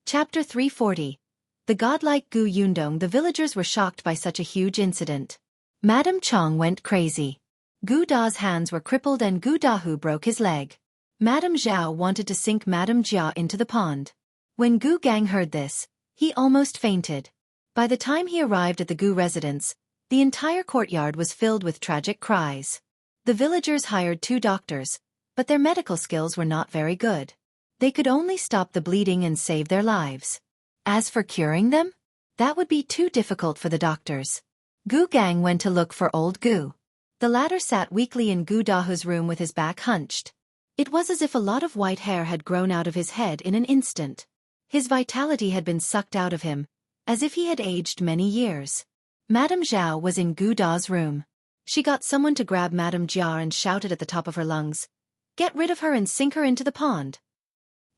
Chapter 340. The godlike Gu Yundong. The villagers were shocked by such a huge incident. Madame Chong went crazy. Gu Da's hands were crippled and Gu Dahu broke his leg. Madame Zhao wanted to sink Madame Jia into the pond. When Gu Gang heard this, he almost fainted. By the time he arrived at the Gu residence, the entire courtyard was filled with tragic cries. The villagers hired 2 doctors, but their medical skills were not very good. They could only stop the bleeding and save their lives. As for curing them, that would be too difficult for the doctors. Gu Gang went to look for old Gu. The latter sat weakly in Gu Dahu's room with his back hunched. It was as if a lot of white hair had grown out of his head in an instant. His vitality had been sucked out of him, as if he had aged many years. Madame Zhao was in Gu Da's room. She got someone to grab Madame Jia and shouted at the top of her lungs, "Get rid of her and sink her into the pond."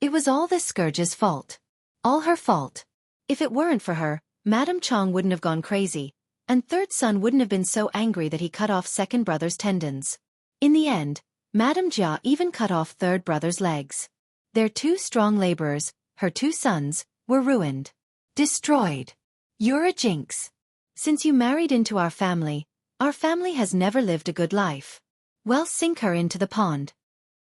It was all this scourge's fault. All her fault. If it weren't for her, Madame Chong wouldn't have gone crazy, and third son wouldn't have been so angry that he cut off second brother's tendons. In the end, Madame Jia even cut off third brother's legs. Their 2 strong laborers, her 2 sons, were ruined. Destroyed. You're a jinx. Since you married into our family has never lived a good life. Well, sink her into the pond.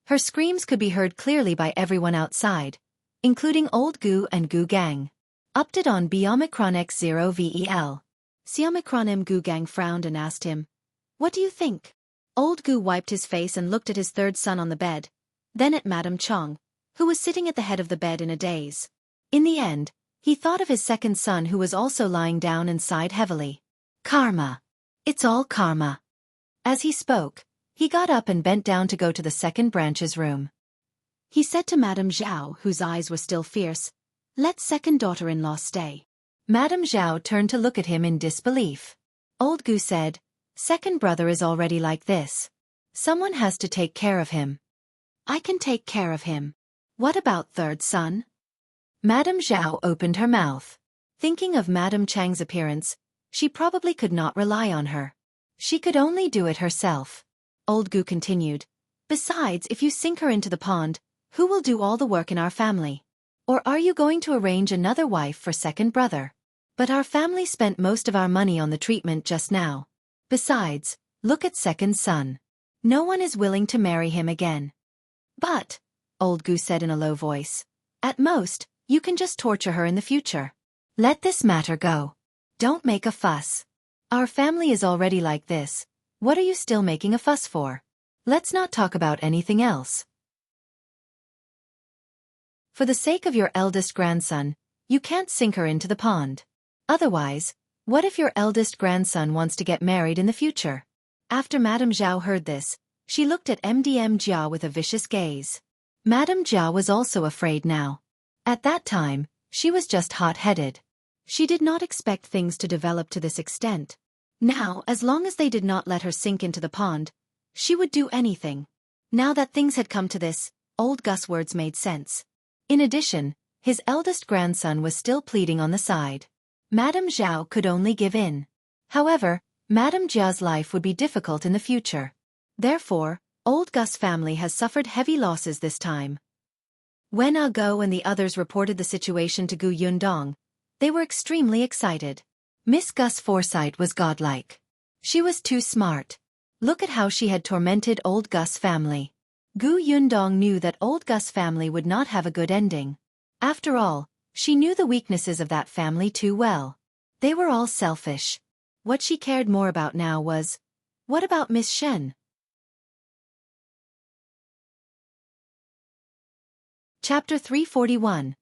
Her screams could be heard clearly by everyone outside, including old Gu and Gu Gang. Update on Omicron X0 VEL. Omicron M. Gu Gang frowned and asked him, "What do you think?" Old Gu wiped his face and looked at his third son on the bed, then at Madame Chong, who was sitting at the head of the bed in a daze. In the end, he thought of his second son who was also lying down and sighed heavily. Karma. It's all karma. As he spoke, He got up and bent down to go to the second branch's room. He said to Madame Zhao, whose eyes were still fierce, "Let second daughter-in-law stay." Madame Zhao turned to look at him in disbelief. Old Gu said, "Second brother is already like this. Someone has to take care of him." "I can take care of him. What about third son?" Madame Zhao opened her mouth. Thinking of Madame Chang's appearance, she probably could not rely on her. She could only do it herself. Old Gu continued, "Besides, if you sink her into the pond, who will do all the work in our family? Or are you going to arrange another wife for second brother? But our family spent most of our money on the treatment just now. Besides, look at second son. No one is willing to marry him again." "But," Old Gu said in a low voice, "at most, you can just torture her in the future. Let this matter go. Don't make a fuss. Our family is already like this. What are you still making a fuss for? Let's not talk about anything else. For the sake of your eldest grandson, you can't sink her into the pond. Otherwise, what if your eldest grandson wants to get married in the future?" After Madame Zhao heard this, she looked at MDM Jia with a vicious gaze. Madame Jia was also afraid now. At that time, she was just hot-headed. She did not expect things to develop to this extent. Now, as long as they did not let her sink into the pond, she would do anything. Now that things had come to this, old Gus' words made sense. In addition, his eldest grandson was still pleading on the side. Madame Zhao could only give in. However, Madame Jia's life would be difficult in the future. Therefore, old Gus' family has suffered heavy losses this time. When Ah Go and the others reported the situation to Gu Yundong, they were extremely excited. Miss Gus' foresight was godlike. She was too smart. Look at how she had tormented old Gus' family. Gu Yundong knew that old Gus' family would not have a good ending. After all, she knew the weaknesses of that family too well. They were all selfish. What she cared more about now was, what about Miss Shen? Chapter 341.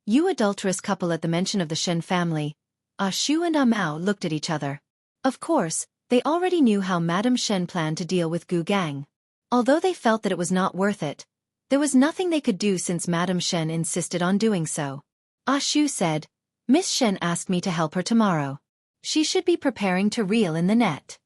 You adulterous couple. At the mention of the Shen family, Ah Shu and Ah Mao looked at each other. Of course, they already knew how Madame Shen planned to deal with Gu Gang. Although they felt that it was not worth it, there was nothing they could do since Madame Shen insisted on doing so. Ah Shu said, "Miss Shen asked me to help her tomorrow. She should be preparing to reel in the net."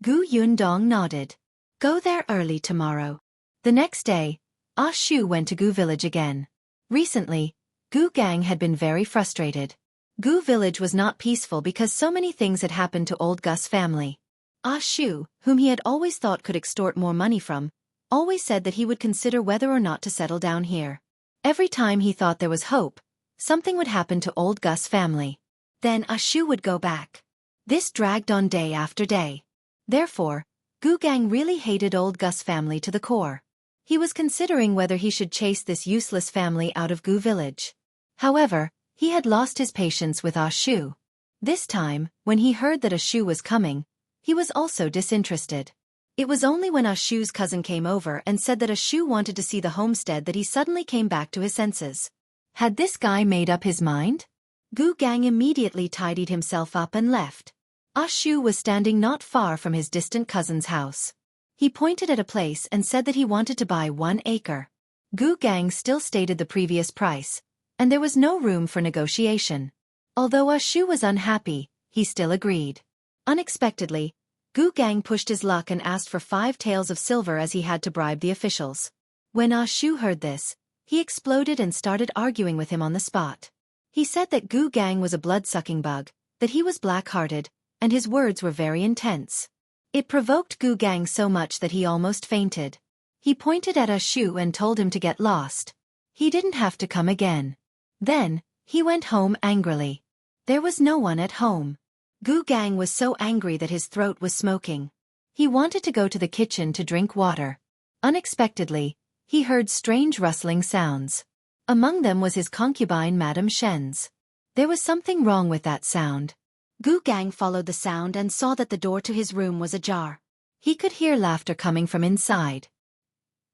Gu Yundong nodded. "Go there early tomorrow." The next day, Ah Shu went to Gu village again. Recently, Gu Gang had been very frustrated. Gu village was not peaceful because so many things had happened to old Gus' family. Ah Shu, whom he had always thought could extort more money from, always said that he would consider whether or not to settle down here. Every time he thought there was hope, something would happen to old Gus' family. Then Ah Shu would go back. This dragged on day after day. Therefore, Gu Gang really hated old Gus' family to the core. He was considering whether he should chase this useless family out of Gu village. However, he had lost his patience with Ah Shu. This time, when he heard that Ah Shu was coming, he was also disinterested. It was only when Ah Shu's cousin came over and said that Ah Shu wanted to see the homestead that he suddenly came back to his senses. Had this guy made up his mind? Gu Gang immediately tidied himself up and left. Ah Shu was standing not far from his distant cousin's house. He pointed at a place and said that he wanted to buy 1 acre. Gu Gang still stated the previous price, and there was no room for negotiation. Although Ah Shu was unhappy, he still agreed. Unexpectedly, Gu Gang pushed his luck and asked for 5 taels of silver as he had to bribe the officials. When Ah Shu heard this, he exploded and started arguing with him on the spot. He said that Gu Gang was a blood-sucking bug, that he was black-hearted, and his words were very intense. It provoked Gu Gang so much that he almost fainted. He pointed at Ah Shu and told him to get lost. He didn't have to come again. Then, he went home angrily. There was no one at home. Gu Gang was so angry that his throat was smoking. He wanted to go to the kitchen to drink water. Unexpectedly, he heard strange rustling sounds. Among them was his concubine Madame Shen's. There was something wrong with that sound. Gu Gang followed the sound and saw that the door to his room was ajar. He could hear laughter coming from inside.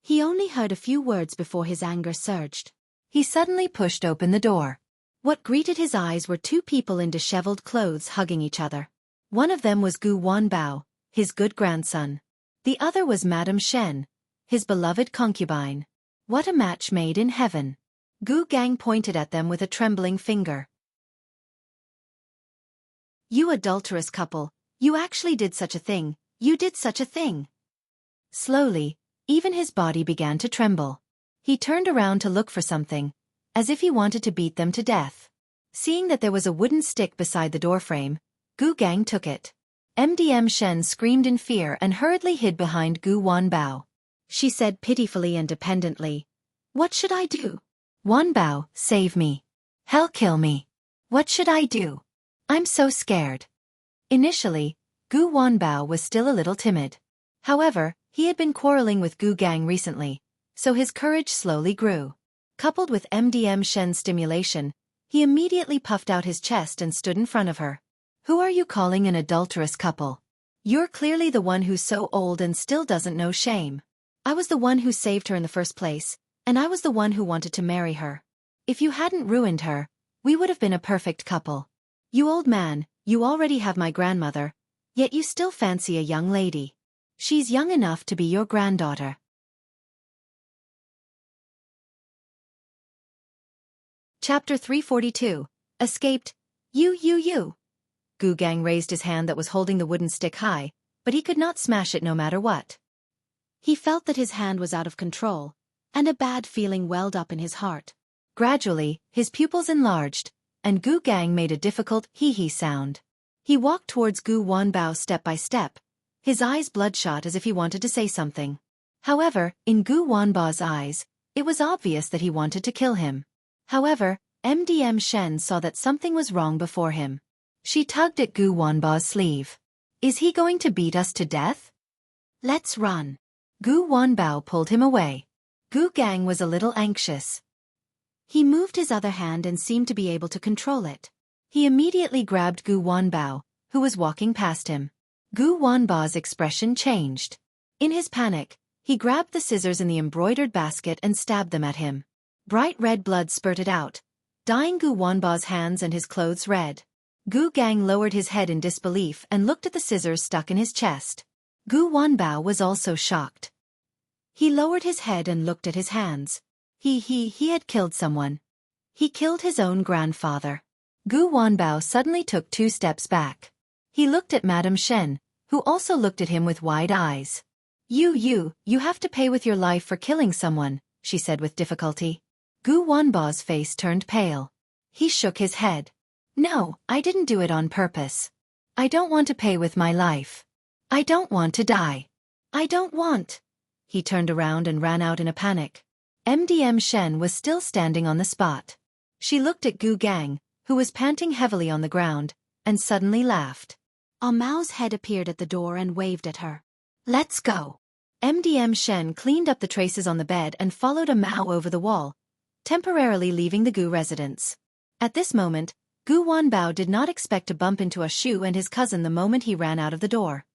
He only heard a few words before his anger surged. He suddenly pushed open the door. What greeted his eyes were 2 people in disheveled clothes hugging each other. One of them was Gu Wanbao, his good grandson. The other was Madame Shen, his beloved concubine. What a match made in heaven. Gu Gang pointed at them with a trembling finger. You adulterous couple, you actually did such a thing, you did such a thing. Slowly, even his body began to tremble. He turned around to look for something, as if he wanted to beat them to death. Seeing that there was a wooden stick beside the doorframe, Gu Gang took it. MDM Shen screamed in fear and hurriedly hid behind Gu Wanbao. She said pitifully and dependently, "What should I do? Wanbao, save me. Hell, kill me. What should I do? I'm so scared." Initially, Gu Wanbao was still a little timid. However, he had been quarreling with Gu Gang recently, so his courage slowly grew. Coupled with MDM Shen's stimulation, he immediately puffed out his chest and stood in front of her. "Who are you calling an adulterous couple? You're clearly the one who's so old and still doesn't know shame. I was the one who saved her in the first place, and I was the one who wanted to marry her. If you hadn't ruined her, we would have been a perfect couple. You old man, you already have my grandmother, yet you still fancy a young lady. She's young enough to be your granddaughter." Chapter 342. Escaped. You. Gu Gang raised his hand that was holding the wooden stick high, but he could not smash it no matter what. He felt that his hand was out of control, and a bad feeling welled up in his heart. Gradually, his pupils enlarged, and Gu Gang made a difficult hee-hee sound. He walked towards Gu Wanbao step by step, his eyes bloodshot as if he wanted to say something. However, in Gu Wanbao's eyes, it was obvious that he wanted to kill him. However, MDM Shen saw that something was wrong before him. She tugged at Gu Wanbao's sleeve. "Is he going to beat us to death? Let's run." Gu Wanbao pulled him away. Gu Gang was a little anxious. He moved his other hand and seemed to be able to control it. He immediately grabbed Gu Wanbao, who was walking past him. Gu Wanbao's expression changed. In his panic, he grabbed the scissors in the embroidered basket and stabbed them at him. Bright red blood spurted out, dyeing Gu Wanbao's hands and his clothes red. Gu Gang lowered his head in disbelief and looked at the scissors stuck in his chest. Gu Wanbao was also shocked. He lowered his head and looked at his hands. He had killed someone. He killed his own grandfather. Gu Wanbao suddenly took 2 steps back. He looked at Madame Shen, who also looked at him with wide eyes. You have to pay with your life for killing someone," she said with difficulty. Gu Wanbao's face turned pale. He shook his head. "No, I didn't do it on purpose. I don't want to pay with my life. I don't want to die. I don't want." He turned around and ran out in a panic. MDM Shen was still standing on the spot. She looked at Gu Gang, who was panting heavily on the ground, and suddenly laughed. Mao's head appeared at the door and waved at her. "Let's go." MDM Shen cleaned up the traces on the bed and followed Mao over the wall, temporarily leaving the Gu residence. At this moment, Gu Wanbao did not expect to bump into Shu and his cousin the moment he ran out of the door.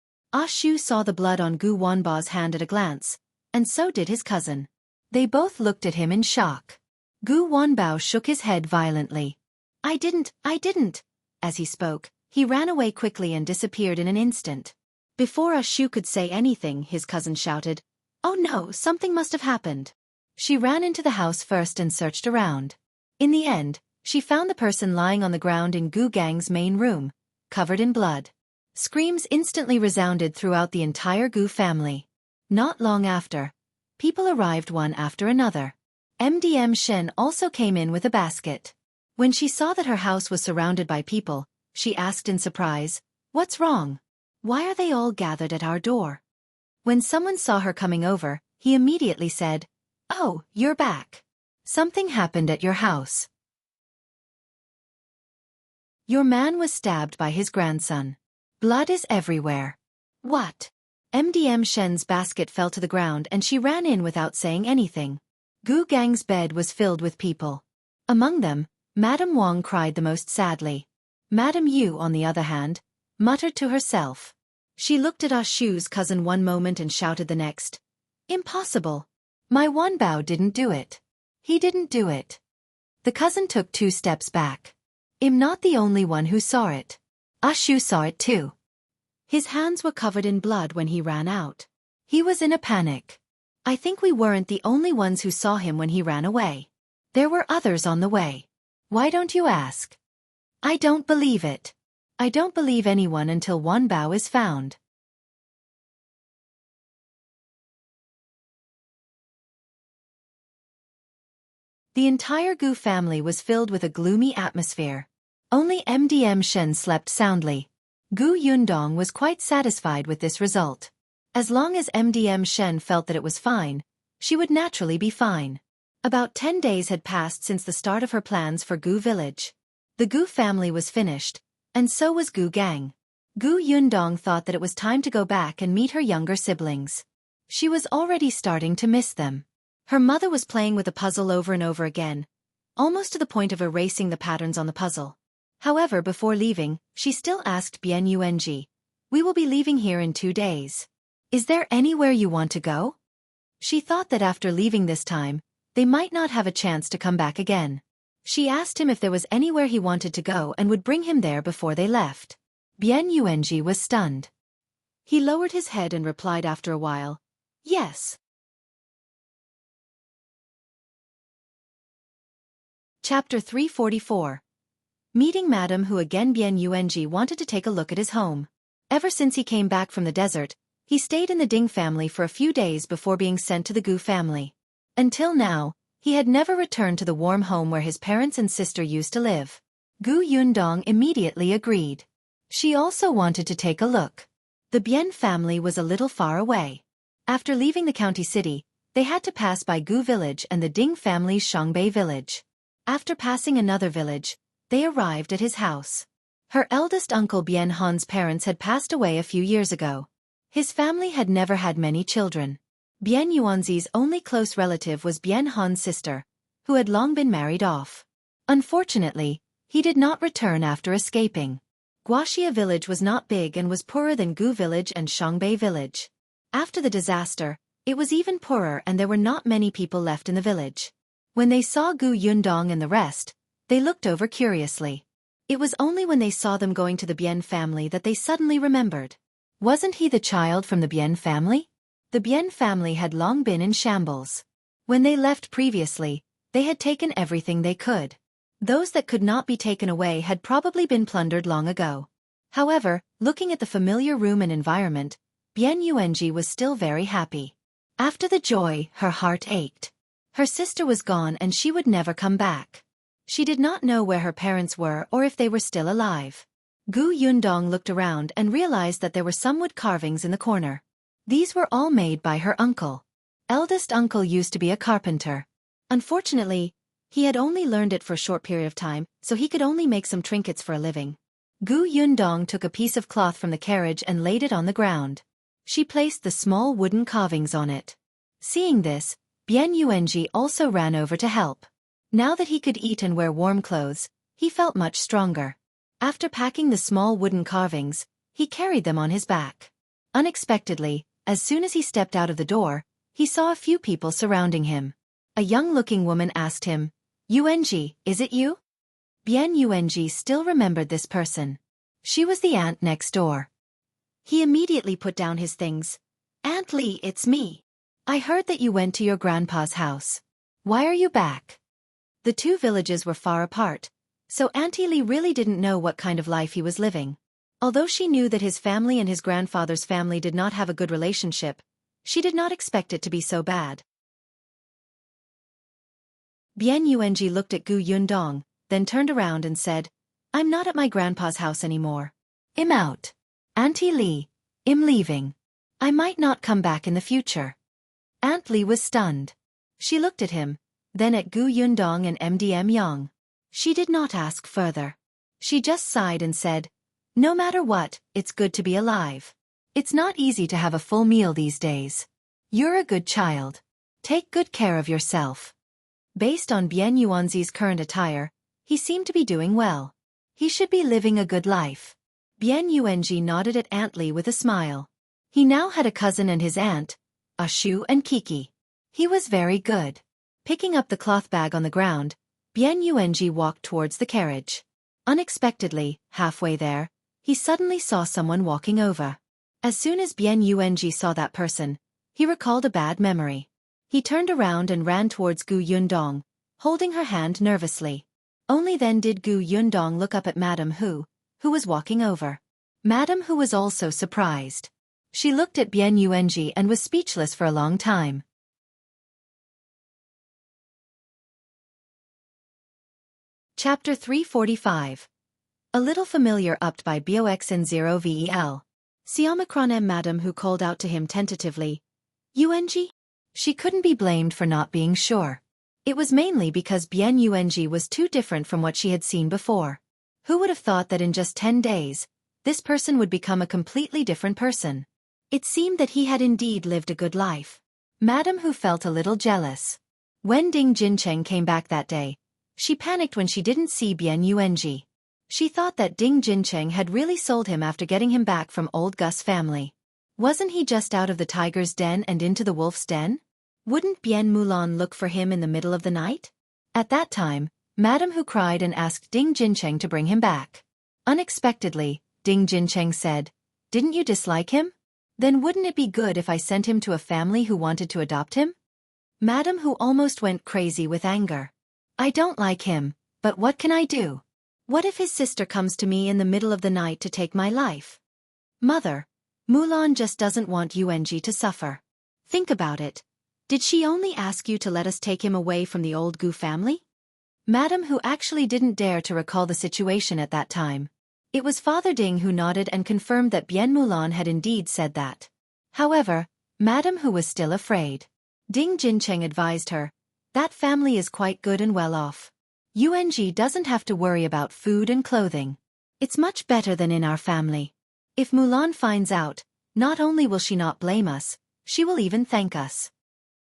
Shu saw the blood on Gu Wanbao's hand at a glance, and so did his cousin. They both looked at him in shock. Gu Wanbao shook his head violently. I didn't. As he spoke, he ran away quickly and disappeared in an instant. Before Shu could say anything, his cousin shouted, "Oh no, something must have happened." She ran into the house first and searched around. In the end, she found the person lying on the ground in Gu Gang's main room, covered in blood. Screams instantly resounded throughout the entire Gu family. Not long after, people arrived one after another. MDM Shen also came in with a basket. When she saw that her house was surrounded by people, she asked in surprise, "What's wrong? Why are they all gathered at our door?" When someone saw her coming over, he immediately said, "Oh, you're back. Something happened at your house. Your man was stabbed by his grandson. Blood is everywhere." "What?" MDM Shen's basket fell to the ground and she ran in without saying anything. Gu Gang's bed was filled with people. Among them, Madame Wang cried the most sadly. Madame Yu, on the other hand, muttered to herself. She looked at Shu's cousin one moment and shouted the next, "Impossible. My Wanbao didn't do it. He didn't do it." The cousin took 2 steps back. "I'm not the only one who saw it. Shu saw it too." His hands were covered in blood when he ran out. He was in a panic. I think we weren't the only ones who saw him when he ran away. There were others on the way. Why don't you ask? I don't believe it. I don't believe anyone until Wanbao is found. The entire Gu family was filled with a gloomy atmosphere. Only MDM Shen slept soundly. Gu Yundong was quite satisfied with this result. As long as MDM Shen felt that it was fine, she would naturally be fine. About 10 days had passed since the start of her plans for Gu village. The Gu family was finished, and so was Gu gang. Gu Yundong thought that it was time to go back and meet her younger siblings. She was already starting to miss them. Her mother was playing with the puzzle over and over again, almost to the point of erasing the patterns on the puzzle. However, before leaving, she still asked Bien Yuanji, "We will be leaving here in 2 days. Is there anywhere you want to go?" She thought that after leaving this time, they might not have a chance to come back again. She asked him if there was anywhere he wanted to go and would bring him there before they left. Bien Yuanji was stunned. He lowered his head and replied after a while, "Yes." Chapter 344. Meeting Madame Hu again. Bien Yuanji wanted to take a look at his home. Ever since he came back from the desert, he stayed in the Ding family for a few days before being sent to the Gu family. Until now, he had never returned to the warm home where his parents and sister used to live. Gu Yundong immediately agreed. She also wanted to take a look. The Bien family was a little far away. After leaving the county city, they had to pass by Gu village and the Ding family's Shangbei village. After passing another village, they arrived at his house. Her eldest uncle Bien Han's parents had passed away a few years ago. His family had never had many children. Bien Yuanzi's only close relative was Bien Han's sister, who had long been married off. Unfortunately, he did not return after escaping. Guaxia village was not big and was poorer than Gu village and Shangbei village. After the disaster, it was even poorer and there were not many people left in the village. When they saw Gu Yundong and the rest, they looked over curiously. It was only when they saw them going to the Bien family that they suddenly remembered. Wasn't he the child from the Bien family? The Bien family had long been in shambles. When they left previously, they had taken everything they could. Those that could not be taken away had probably been plundered long ago. However, looking at the familiar room and environment, Bien Yuanji was still very happy. After the joy, her heart ached. Her sister was gone and she would never come back. She did not know where her parents were or if they were still alive. Gu Yundong looked around and realized that there were some wood carvings in the corner. These were all made by her uncle. Eldest uncle used to be a carpenter. Unfortunately, he had only learned it for a short period of time, so he could only make some trinkets for a living. Gu Yundong took a piece of cloth from the carriage and laid it on the ground. She placed the small wooden carvings on it. Seeing this, Bien Yuanji also ran over to help. Now that he could eat and wear warm clothes, he felt much stronger. After packing the small wooden carvings, he carried them on his back. Unexpectedly, as soon as he stepped out of the door, he saw a few people surrounding him. A young-looking woman asked him, "Yuanji, is it you?" Bien Yuanji still remembered this person. She was the aunt next door. He immediately put down his things. "Aunt Li, it's me. I heard that you went to your grandpa's house. Why are you back?" The two villages were far apart, so Auntie Li really didn't know what kind of life he was living. Although she knew that his family and his grandfather's family did not have a good relationship, she did not expect it to be so bad. Bien Yuanji looked at Gu Yundong, then turned around and said, "I'm not at my grandpa's house anymore. I'm out. Auntie Li, I'm leaving. I might not come back in the future." Aunt Li was stunned. She looked at him, then at Gu Yundong and MDM Yang. She did not ask further. She just sighed and said, "No matter what, it's good to be alive. It's not easy to have a full meal these days. You're a good child. Take good care of yourself." Based on Bien Yuanzi's current attire, he seemed to be doing well. He should be living a good life. Bien Yuanji nodded at Aunt Li with a smile. He now had a cousin and his aunt, Ashu and Kiki. He was very good. Picking up the cloth bag on the ground, Bien Yuanji walked towards the carriage. Unexpectedly, halfway there, he suddenly saw someone walking over. As soon as Bien Yuanji saw that person, He recalled a bad memory. He turned around and ran towards Gu Yundong, holding her hand nervously. Only then did Gu Yundong look up at Madame Hu was walking over. Madame Hu was also surprised. She looked at Bian Yuanji and was speechless for a long time. Chapter 345. A Little Familiar upped by BOXN0VEL. Siomicron M. Madame Hu called out to him tentatively. Yuanji? She couldn't be blamed for not being sure. It was mainly because Bian Yuanji was too different from what she had seen before. Who would have thought that in just 10 days, this person would become a completely different person? It seemed that he had indeed lived a good life. Madame Hu felt a little jealous. When Ding Jincheng came back that day, she panicked when she didn't see Bian Yuanji. She thought that Ding Jincheng had really sold him after getting him back from old Gus family. Wasn't he just out of the tiger's den and into the wolf's den? Wouldn't Bian Mulan look for him in the middle of the night? At that time, Madame Hu cried and asked Ding Jincheng to bring him back. Unexpectedly, Ding Jincheng said, "Didn't you dislike him? Then wouldn't it be good if I sent him to a family who wanted to adopt him?" Madame Hu almost went crazy with anger. "I don't like him, but what can I do? What if his sister comes to me in the middle of the night to take my life? Mother, Mulan just doesn't want Yuanji to suffer. Think about it. Did she only ask you to let us take him away from the old Gu family?" Madame Hu actually didn't dare to recall the situation at that time. It was Father Ding who nodded and confirmed that Bian Mulan had indeed said that. However, Madame Hu was still afraid. Ding Jincheng advised her, "That family is quite good and well off. Yuanji doesn't have to worry about food and clothing. It's much better than in our family. If Mulan finds out, not only will she not blame us, she will even thank us."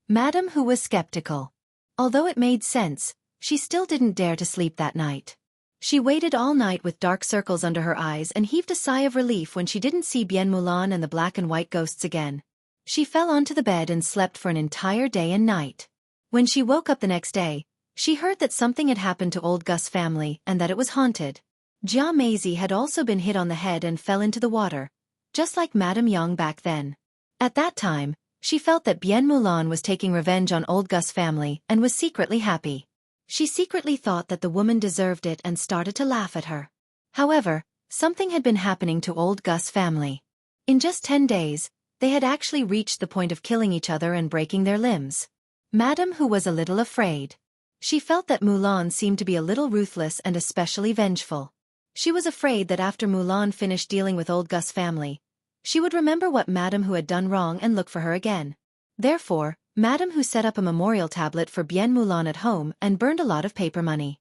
Madame Hu was skeptical. Although it made sense, she still didn't dare to sleep that night. She waited all night with dark circles under her eyes and heaved a sigh of relief when she didn't see Bian Mulan and the black and white ghosts again. She fell onto the bed and slept for an entire day and night. When she woke up the next day, she heard that something had happened to old Gus' family and that it was haunted. Jia Meizi had also been hit on the head and fell into the water, just like Madame Yang back then. At that time, she felt that Bian Mulan was taking revenge on old Gus' family and was secretly happy. She secretly thought that the woman deserved it and started to laugh at her. However, something had been happening to old Gus' family. In just 10 days, they had actually reached the point of killing each other and breaking their limbs. Madame Hu was a little afraid. She felt that Mulan seemed to be a little ruthless and especially vengeful. She was afraid that after Mulan finished dealing with old Gus' family, she would remember what Madame Hu had done wrong and look for her again. Therefore, Madame Hu set up a memorial tablet for Bian Mulan at home and burned a lot of paper money.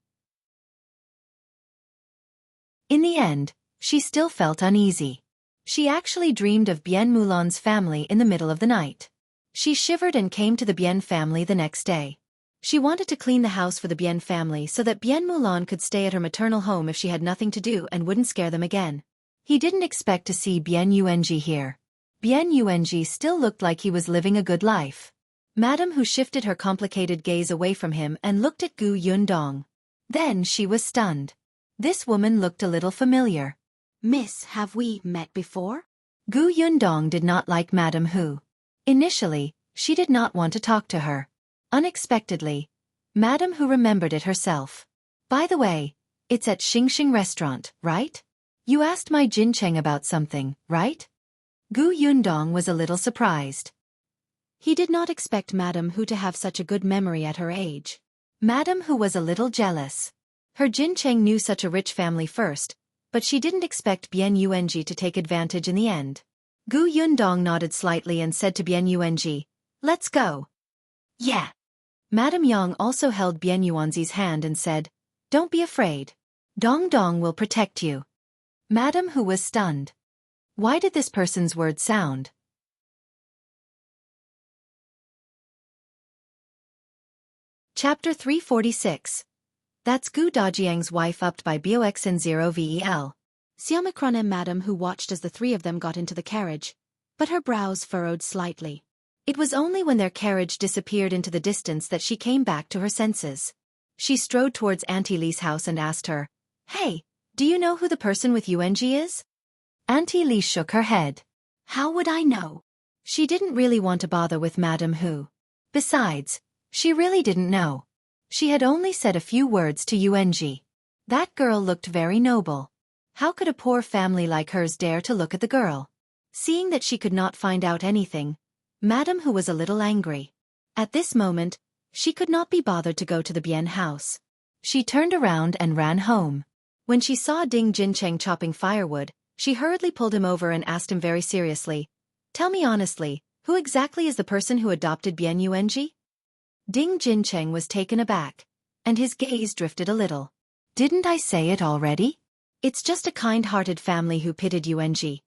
In the end, she still felt uneasy. She actually dreamed of Bian Mulan's family in the middle of the night. She shivered and came to the Bian family the next day. She wanted to clean the house for the Bian family so that Bian Mulan could stay at her maternal home if she had nothing to do and wouldn't scare them again. He didn't expect to see Bian Yuanji here. Bian Yuanji still looked like he was living a good life. Madame Hu shifted her complicated gaze away from him and looked at Gu Yundong. Then she was stunned. This woman looked a little familiar. "Miss, have we met before?" Gu Yundong did not like Madame Hu. Initially, she did not want to talk to her. Unexpectedly, Madame Hu remembered it herself. "By the way, it's at Xingxing restaurant, right? You asked my Jincheng about something, right?" Gu Yundong was a little surprised. He did not expect Madame Hu to have such a good memory at her age. Madame Hu was a little jealous. Her Jincheng knew such a rich family first, but she didn't expect Bian Yuanji to take advantage in the end. Gu Yundong nodded slightly and said to Bian Yuanji, "Let's go." "Yeah." Madame Yang also held Bian Yuanji's hand and said, "Don't be afraid. Dong Dong will protect you." Madame Hu was stunned. Why did this person's words sound? Chapter 346. That's Gu Dajiang's wife upped by BOXN0VEL. Siomicron and Madame Hu watched as the three of them got into the carriage, but her brows furrowed slightly. It was only when their carriage disappeared into the distance that she came back to her senses. She strode towards Auntie Li's house and asked her, "Hey, do you know who the person with Yuanji is?" Auntie Li shook her head. "How would I know?" She didn't really want to bother with Madame Hu. Besides, she really didn't know. She had only said a few words to Yuanji. That girl looked very noble. How could a poor family like hers dare to look at the girl? Seeing that she could not find out anything, Madame Hu was a little angry. At this moment, she could not be bothered to go to the Bien house. She turned around and ran home. When she saw Ding Jincheng chopping firewood, she hurriedly pulled him over and asked him very seriously, "Tell me honestly, who exactly is the person who adopted Bien Yuanji?" Ding Jincheng was taken aback, and his gaze drifted a little. "Didn't I say it already? It's just a kind-hearted family who pitied Yuanji."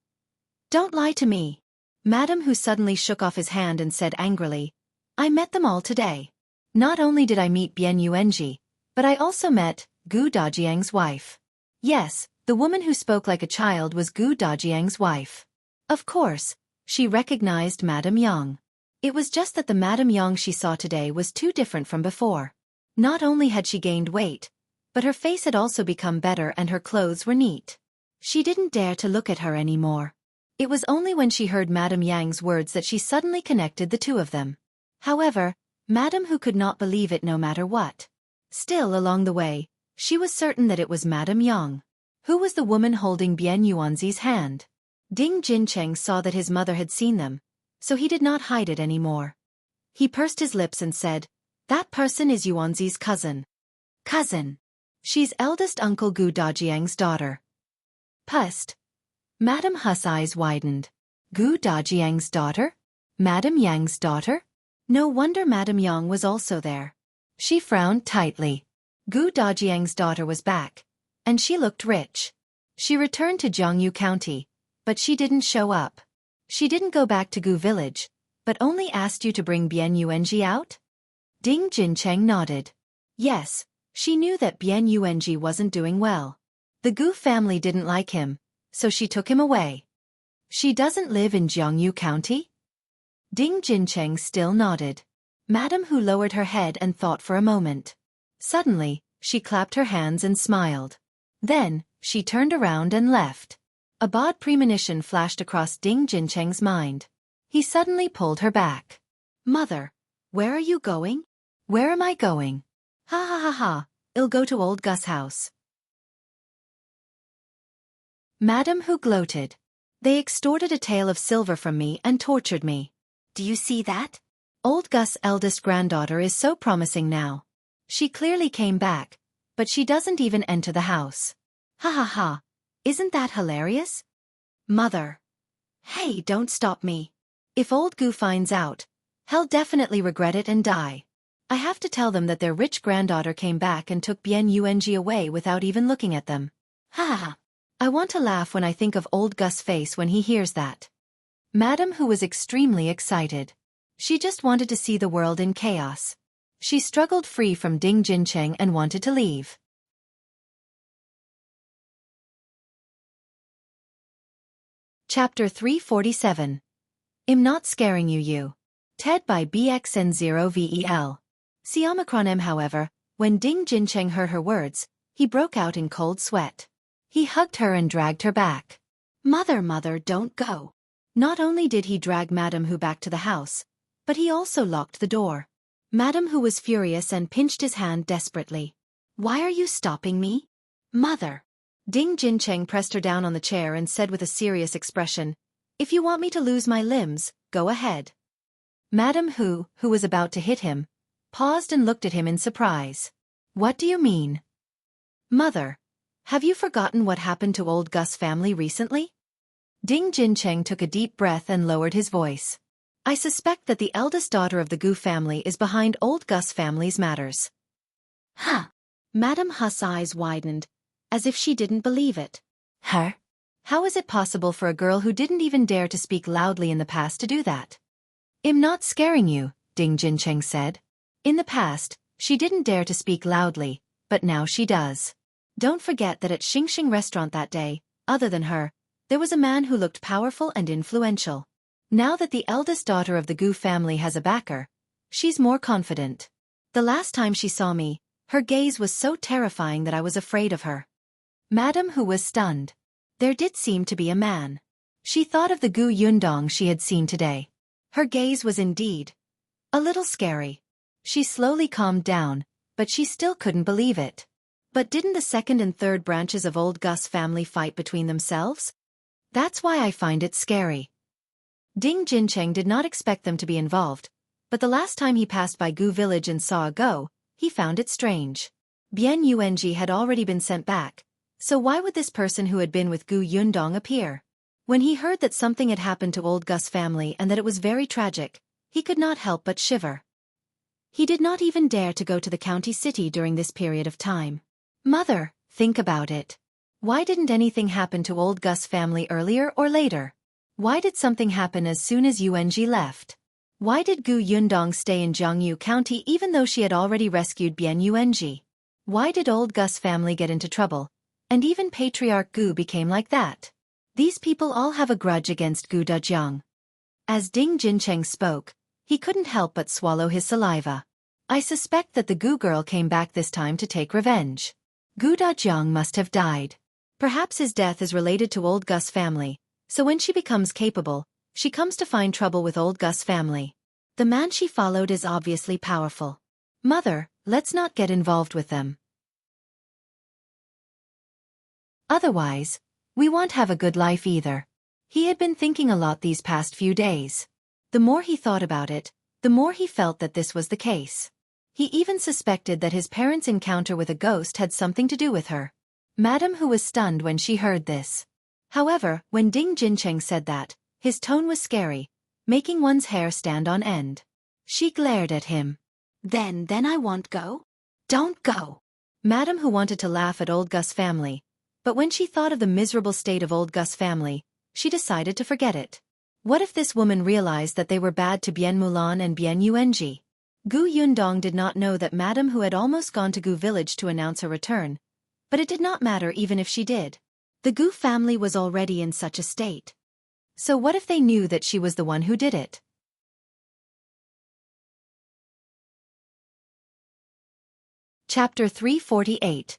"Don't lie to me." Madame Hu suddenly shook off his hand and said angrily, "I met them all today. Not only did I meet Bien Yuanji, but I also met Gu Dajiang's wife." Yes, the woman who spoke like a child was Gu Dajiang's wife. Of course, she recognized Madame Yang. It was just that the Madame Yang she saw today was too different from before. Not only had she gained weight, but her face had also become better and her clothes were neat. She didn't dare to look at her anymore. It was only when she heard Madame Yang's words that she suddenly connected the two of them. However, Madame Hu could not believe it no matter what. Still along the way, she was certain that it was Madame Yang. Who was the woman holding Bien Yuanzi's hand? Ding Jincheng saw that his mother had seen them, so he did not hide it anymore. He pursed his lips and said, "That person is Yuanzi's cousin." "Cousin? She's eldest Uncle Gu Dajiang's daughter." Pust. Madame Hu's eyes widened. Gu Dajiang's daughter? Madame Yang's daughter? No wonder Madame Yang was also there. She frowned tightly. Gu Dajiang's daughter was back, and she looked rich. She returned to Jiangyu County, but she didn't show up. She didn't go back to Gu Village, but only asked you to bring Bien Yuanji out? Ding Jincheng nodded. Yes, she knew that Bien Yuanji wasn't doing well. The Gu family didn't like him, so she took him away. She doesn't live in Jiangyu County? Ding Jincheng still nodded. Madame Hu lowered her head and thought for a moment. Suddenly, she clapped her hands and smiled. Then, she turned around and left. A bad premonition flashed across Ding Jincheng's mind. He suddenly pulled her back. "Mother, where are you going?" "Where am I going? Ha ha ha ha, I'll go to old Gus' house." Madame Hu gloated. "They extorted a tale of silver from me and tortured me. Do you see that? Old Gus' eldest granddaughter is so promising now. She clearly came back, but she doesn't even enter the house. Ha ha ha, isn't that hilarious?" "Mother." "Hey, don't stop me. If old Gu finds out, he'll definitely regret it and die. I have to tell them that their rich granddaughter came back and took Bien Yuanji away without even looking at them. Ha ha ha. I want to laugh when I think of old Gus' face when he hears that." Madame Hu was extremely excited. She just wanted to see the world in chaos. She struggled free from Ding Jincheng and wanted to leave. Chapter 347. I'm Not Scaring You. TED by BXN0VEL. Siomicron however, when Ding Jincheng heard her words, he broke out in cold sweat. He hugged her and dragged her back. Mother, don't go." Not only did he drag Madame Hu back to the house, but he also locked the door. Madame Hu was furious and pinched his hand desperately. "Why are you stopping me?" "Mother." Ding Jincheng pressed her down on the chair and said with a serious expression, "If you want me to lose my limbs, go ahead." Madame Hu, who was about to hit him, paused and looked at him in surprise. "What do you mean?" "Mother, have you forgotten what happened to old Gus' family recently?" Ding Jincheng took a deep breath and lowered his voice. "I suspect that the eldest daughter of the Gu family is behind old Gus' family's matters." "Huh." Madame Hu's eyes widened, as if she didn't believe it. "Her? How is it possible for a girl who didn't even dare to speak loudly in the past to do that?" "I'm not scaring you," Ding Jincheng said. "In the past, she didn't dare to speak loudly, but now she does. Don't forget that at Xingxing restaurant that day, other than her, there was a man who looked powerful and influential. Now that the eldest daughter of the Gu family has a backer, she's more confident. The last time she saw me, her gaze was so terrifying that I was afraid of her." Madame Hu was stunned. There did seem to be a man. She thought of the Gu Yundong she had seen today. Her gaze was indeed a little scary. She slowly calmed down, but she still couldn't believe it. But didn't the second and third branches of old Gus family fight between themselves? That's why I find it scary. Ding Jincheng did not expect them to be involved, but the last time he passed by Gu village and saw a go, he found it strange. Bian Yuanji had already been sent back, so why would this person who had been with Gu Yundong appear? When he heard that something had happened to old Gus family and that it was very tragic, he could not help but shiver. He did not even dare to go to the county city during this period of time. Mother, think about it. Why didn't anything happen to old Gus family earlier or later? Why did something happen as soon as Yuanji left? Why did Gu Yundong stay in Jiangyu County even though she had already rescued Bian Yuanji? Why did old Gus family get into trouble? And even Patriarch Gu became like that. These people all have a grudge against Gu Dajiang. As Ding Jincheng spoke, he couldn't help but swallow his saliva. I suspect that the Gu girl came back this time to take revenge. Gu Dajiang must have died. Perhaps his death is related to old Gus family, so when she becomes capable, she comes to find trouble with old Gus family. The man she followed is obviously powerful. Mother, let's not get involved with them. Otherwise, we won't have a good life either. He had been thinking a lot these past few days. The more he thought about it, the more he felt that this was the case. He even suspected that his parents' encounter with a ghost had something to do with her. Madam who was stunned when she heard this. However, when Ding Jincheng said that, his tone was scary, making one's hair stand on end. She glared at him. Then I won't go? Don't go. Madam who wanted to laugh at old Gus family, but when she thought of the miserable state of old Gus family, she decided to forget it. What if this woman realized that they were bad to Bian Mulan and Bian Yuanji? Gu Yundong did not know that Madam who had almost gone to Gu village to announce her return, but it did not matter even if she did. The Gu family was already in such a state. So what if they knew that she was the one who did it? Chapter 348.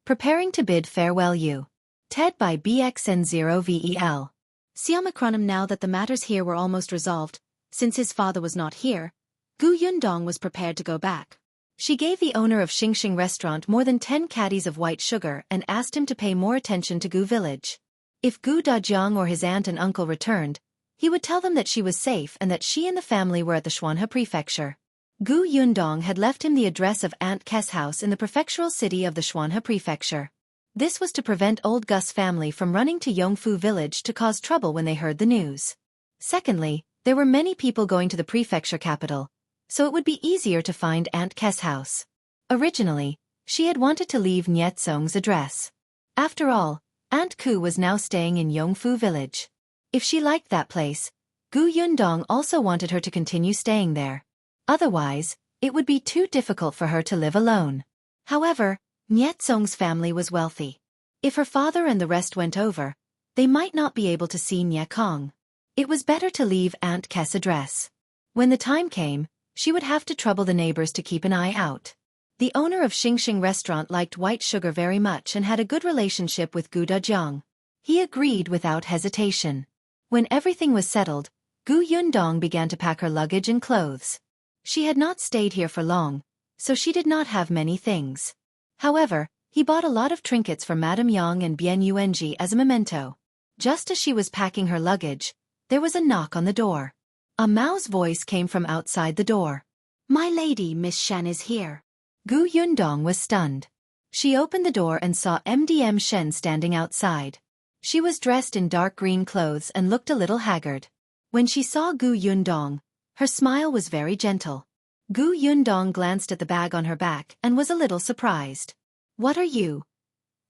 Preparing to Bid Farewell You. TED by BXN0VEL. Siamacronym. Now that the matters here were almost resolved, since his father was not here, Gu Yundong was prepared to go back. She gave the owner of Xingxing restaurant more than 10 caddies of white sugar and asked him to pay more attention to Gu village. If Gu Dajiang or his aunt and uncle returned, he would tell them that she was safe and that she and the family were at the Xuanhe prefecture. Gu Yundong had left him the address of Aunt Kes' house in the prefectural city of the Xuanhe prefecture. This was to prevent old Gus family from running to Yongfu village to cause trouble when they heard the news. Secondly, there were many people going to the prefecture capital, so it would be easier to find Aunt Kes' house. Originally, she had wanted to leave Niezong's address. After all, Aunt Ku was now staying in Yongfu village. If she liked that place, Gu Yundong also wanted her to continue staying there. Otherwise, it would be too difficult for her to live alone. However, Niezong's family was wealthy. If her father and the rest went over, they might not be able to see Niekong. It was better to leave Aunt Kes' address. When the time came, she would have to trouble the neighbors to keep an eye out. The owner of Xingxing restaurant liked white sugar very much and had a good relationship with Gu Dajiang. He agreed without hesitation. When everything was settled, Gu Yundong began to pack her luggage and clothes. She had not stayed here for long, so she did not have many things. However, he bought a lot of trinkets for Madame Yang and Bian Yuanji as a memento. Just as she was packing her luggage, there was a knock on the door. A Mao's voice came from outside the door. My lady, Miss Shen is here. Gu Yundong was stunned. She opened the door and saw MDM Shen standing outside. She was dressed in dark green clothes and looked a little haggard. When she saw Gu Yundong, her smile was very gentle. Gu Yundong glanced at the bag on her back and was a little surprised. What are you?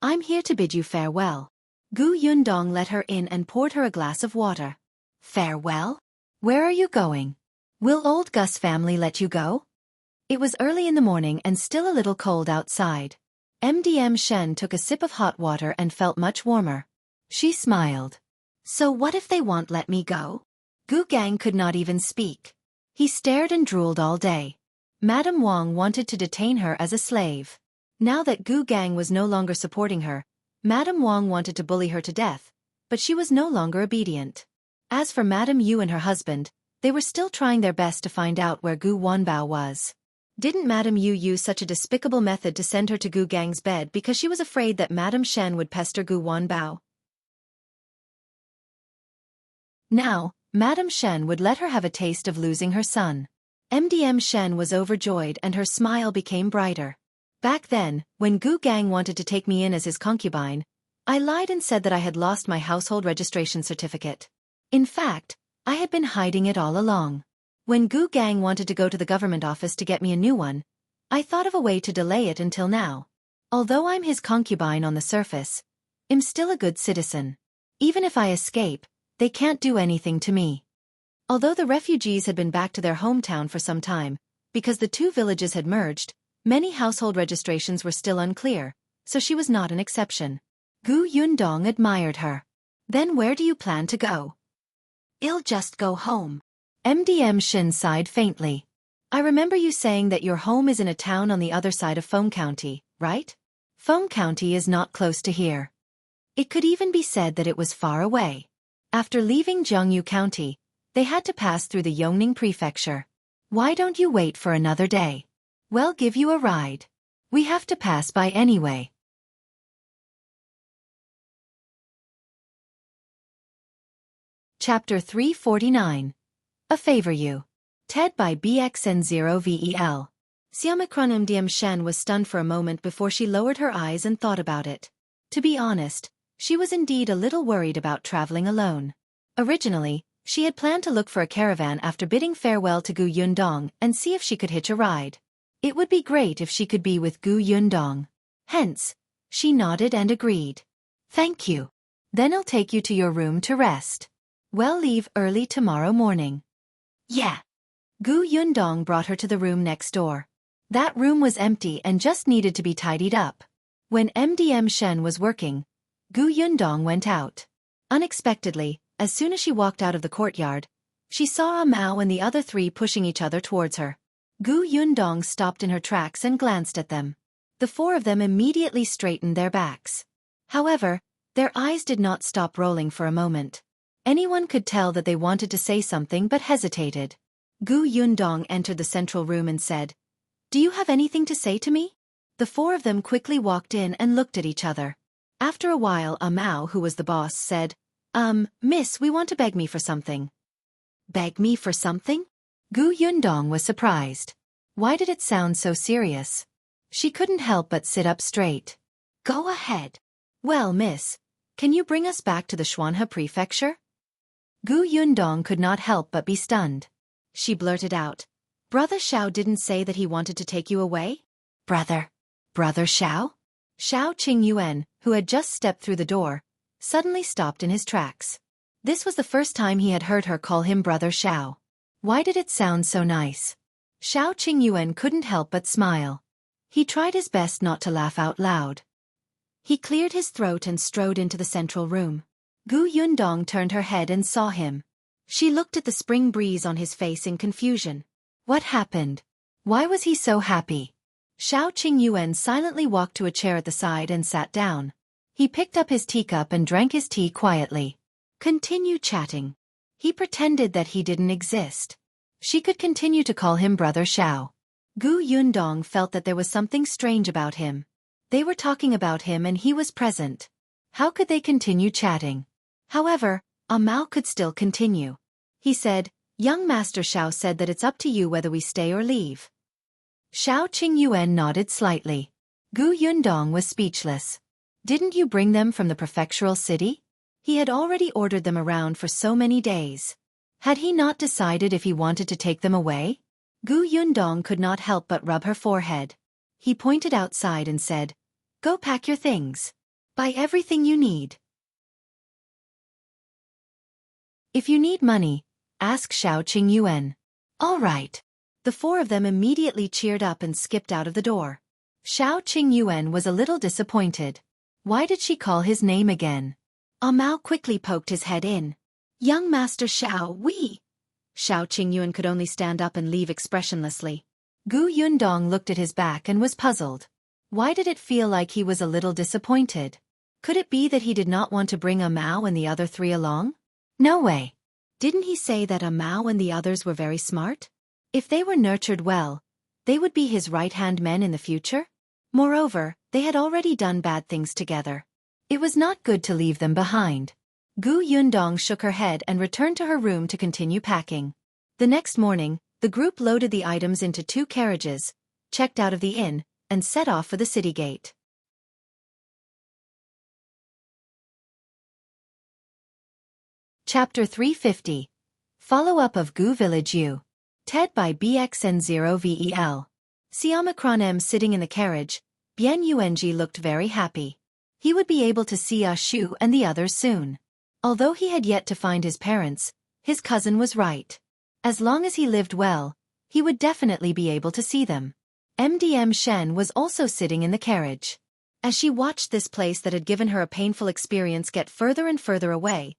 I'm here to bid you farewell. Gu Yundong let her in and poured her a glass of water. Farewell? Where are you going? Will old Gus family let you go? It was early in the morning and still a little cold outside. MDM Shen took a sip of hot water and felt much warmer. She smiled. So what if they won't let me go? Gu Gang could not even speak. He stared and drooled all day. Madame Wang wanted to detain her as a slave. Now that Gu Gang was no longer supporting her, Madame Wang wanted to bully her to death, but she was no longer obedient. As for Madame Yu and her husband, They were still trying their best to find out where Gu Wanbao was. Didn't Madame Yu use such a despicable method to send her to Gu Gang's bed because she was afraid that Madame Shen would pester Gu Wanbao? Now, Madame Shen would let her have a taste of losing her son. MDM Shen was overjoyed and her smile became brighter. Back then, when Gu Gang wanted to take me in as his concubine, I lied and said that I had lost my household registration certificate. In fact, I had been hiding it all along. When Gu Gang wanted to go to the government office to get me a new one, I thought of a way to delay it until now. Although I'm his concubine on the surface, I'm still a good citizen. Even if I escape, they can't do anything to me. Although the refugees had been back to their hometown for some time, because the two villages had merged, many household registrations were still unclear, so she was not an exception. Gu Yundong admired her. Then where do you plan to go? I'll just go home. MDM Shen sighed faintly. I remember you saying that your home is in a town on the other side of Feng County, right? Feng County is not close to here. It could even be said that it was far away. After leaving Jiangyu County, they had to pass through the Yongning Prefecture. Why don't you wait for another day? We'll give you a ride. We have to pass by anyway. Chapter 349. A Favor You. TED by BXN0VEL. Xiaomicron MDM Shen was stunned for a moment before she lowered her eyes and thought about it. To be honest, she was indeed a little worried about traveling alone. Originally, she had planned to look for a caravan after bidding farewell to Gu Yundong and see if she could hitch a ride. It would be great if she could be with Gu Yundong. Hence, she nodded and agreed. Thank you. Then I'll take you to your room to rest. We'll leave early tomorrow morning. Yeah. Gu Yundong brought her to the room next door. That room was empty and just needed to be tidied up. When MDM Shen was working, Gu Yundong went out. Unexpectedly, as soon as she walked out of the courtyard, she saw Mao and the other three pushing each other towards her. Gu Yundong stopped in her tracks and glanced at them. The four of them immediately straightened their backs. However, their eyes did not stop rolling for a moment. Anyone could tell that they wanted to say something but hesitated. Gu Yundong entered the central room and said, "Do you have anything to say to me?" The four of them quickly walked in and looked at each other. After a while, Mao, who was the boss, said, Miss, we want to beg me for something." Beg me for something? Gu Yundong was surprised. Why did it sound so serious? She couldn't help but sit up straight. Go ahead. Well, miss, can you bring us back to the Xuanhe Prefecture? Gu Yundong could not help but be stunned. She blurted out, "Brother Xiao didn't say that he wanted to take you away?" Brother Xiao? Xiao Qingyuan, who had just stepped through the door, suddenly stopped in his tracks. This was the first time he had heard her call him Brother Xiao. Why did it sound so nice? Xiao Qingyuan couldn't help but smile. He tried his best not to laugh out loud. He cleared his throat and strode into the central room. Gu Yundong turned her head and saw him. She looked at the spring breeze on his face in confusion. What happened? Why was he so happy? Xiao Qingyuan silently walked to a chair at the side and sat down. He picked up his teacup and drank his tea quietly. Continue chatting. He pretended that he didn't exist. She could continue to call him Brother Xiao. Gu Yundong felt that there was something strange about him. They were talking about him and he was present. How could they continue chatting? However, Mao could still continue. He said, "Young Master Xiao said that it's up to you whether we stay or leave." Xiao Qingyuan nodded slightly. Gu Yundong was speechless. Didn't you bring them from the prefectural city? He had already ordered them around for so many days. Had he not decided if he wanted to take them away? Gu Yundong could not help but rub her forehead. He pointed outside and said, "Go pack your things. Buy everything you need. If you need money, ask Xiao Qingyuan." All right. The four of them immediately cheered up and skipped out of the door. Xiao Qingyuan was a little disappointed. Why did she call his name again? Mao quickly poked his head in. "Young Master Xiao, we..." Xiao Qingyuan could only stand up and leave expressionlessly. Gu Yundong looked at his back and was puzzled. Why did it feel like he was a little disappointed? Could it be that he did not want to bring Mao and the other three along? No way. Didn't he say that Mao and the others were very smart? If they were nurtured well, they would be his right-hand men in the future? Moreover, they had already done bad things together. It was not good to leave them behind. Gu Yundong shook her head and returned to her room to continue packing. The next morning, the group loaded the items into 2 carriages, checked out of the inn, and set off for the city gate. Chapter 350. Follow-up of Gu Village U. TED by BXN0VEL. Siomicron M sitting in the carriage, Bian Yuanji looked very happy. He would be able to see Shu and the others soon. Although he had yet to find his parents, his cousin was right. As long as he lived well, he would definitely be able to see them. MDM Shen was also sitting in the carriage. As she watched this place that had given her a painful experience get further and further away,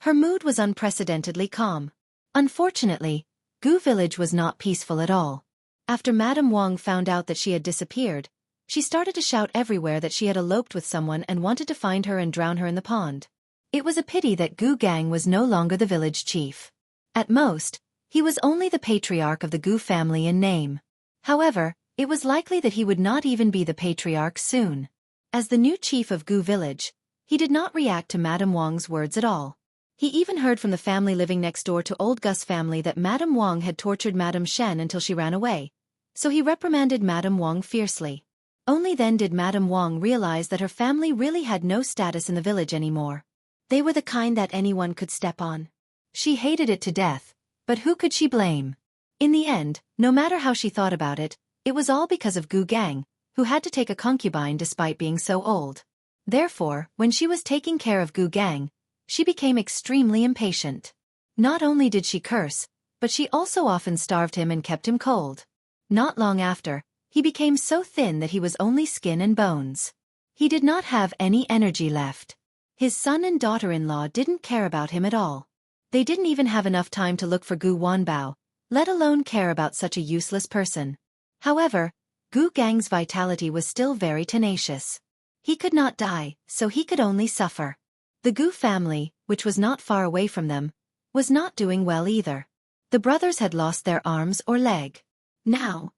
her mood was unprecedentedly calm. Unfortunately, Gu Village was not peaceful at all. After Madame Wang found out that she had disappeared, she started to shout everywhere that she had eloped with someone and wanted to find her and drown her in the pond. It was a pity that Gu Gang was no longer the village chief. At most, he was only the patriarch of the Gu family in name. However, it was likely that he would not even be the patriarch soon. As the new chief of Gu Village, he did not react to Madame Wang's words at all. He even heard from the family living next door to Old Gus family that Madame Wang had tortured Madame Shen until she ran away, so he reprimanded Madame Wang fiercely. Only then did Madame Wang realize that her family really had no status in the village anymore. They were the kind that anyone could step on. She hated it to death, but who could she blame? In the end, no matter how she thought about it, it was all because of Gu Gang, who had to take a concubine despite being so old. Therefore, when she was taking care of Gu Gang, she became extremely impatient. Not only did she curse, but she also often starved him and kept him cold. Not long after, he became so thin that he was only skin and bones. He did not have any energy left. His son and daughter-in-law didn't care about him at all. They didn't even have enough time to look for Gu Wanbao, let alone care about such a useless person. However, Gu Gang's vitality was still very tenacious. He could not die, so he could only suffer. The Gu family, which was not far away from them, was not doing well either. The brothers had lost their arms or leg. Now,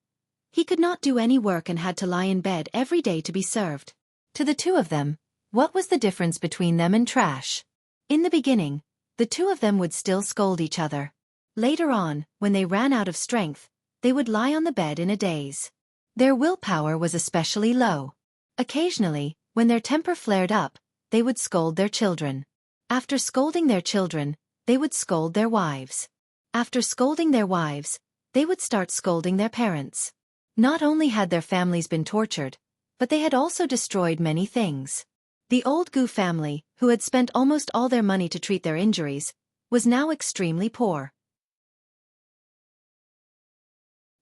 he could not do any work and had to lie in bed every day to be served. To the two of them, what was the difference between them and trash? In the beginning, the two of them would still scold each other. Later on, when they ran out of strength, they would lie on the bed in a daze. Their willpower was especially low. Occasionally, when their temper flared up, they would scold their children. After scolding their children, they would scold their wives. After scolding their wives, they would start scolding their parents. Not only had their families been tortured, but they had also destroyed many things. The old Gu family, who had spent almost all their money to treat their injuries, was now extremely poor.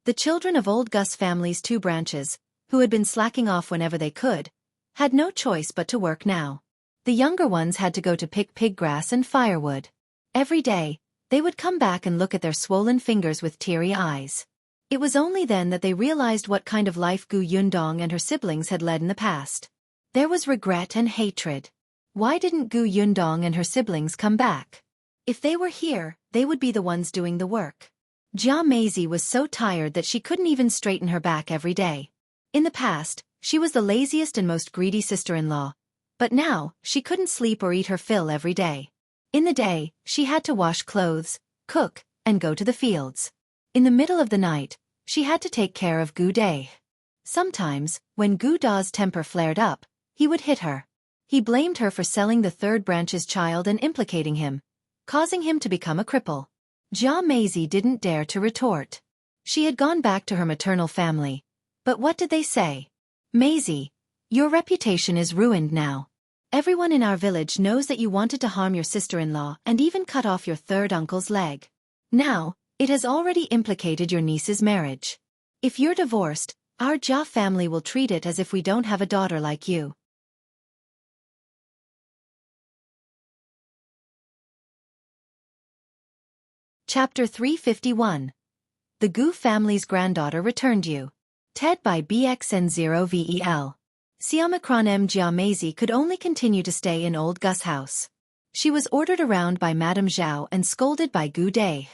The children of old Gus family's 2 branches, who had been slacking off whenever they could, had no choice but to work now. The younger ones had to go to pick pig grass and firewood. Every day, they would come back and look at their swollen fingers with teary eyes. It was only then that they realized what kind of life Gu Yundong and her siblings had led in the past. There was regret and hatred. Why didn't Gu Yundong and her siblings come back? If they were here, they would be the ones doing the work. Jia Maisie was so tired that she couldn't even straighten her back every day. In the past, she was the laziest and most greedy sister-in-law, but now, she couldn't sleep or eat her fill every day. In the day, she had to wash clothes, cook, and go to the fields. In the middle of the night, she had to take care of Gu Day. Sometimes, when Gu Da's temper flared up, he would hit her. He blamed her for selling the 3rd branch's child and implicating him, causing him to become a cripple. Jia Maisie didn't dare to retort. She had gone back to her maternal family. But what did they say? Maisie, your reputation is ruined now. Everyone in our village knows that you wanted to harm your sister-in-law and even cut off your 3rd uncle's leg. Now, it has already implicated your niece's marriage. If you're divorced, our Jia family will treat it as if we don't have a daughter like you. Chapter 351. The Gu family's granddaughter returned you. TED by BXN0VEL. Siomicron M. Jia Maisie could only continue to stay in old Gus' house. She was ordered around by Madame Zhao and scolded by Gu Dai.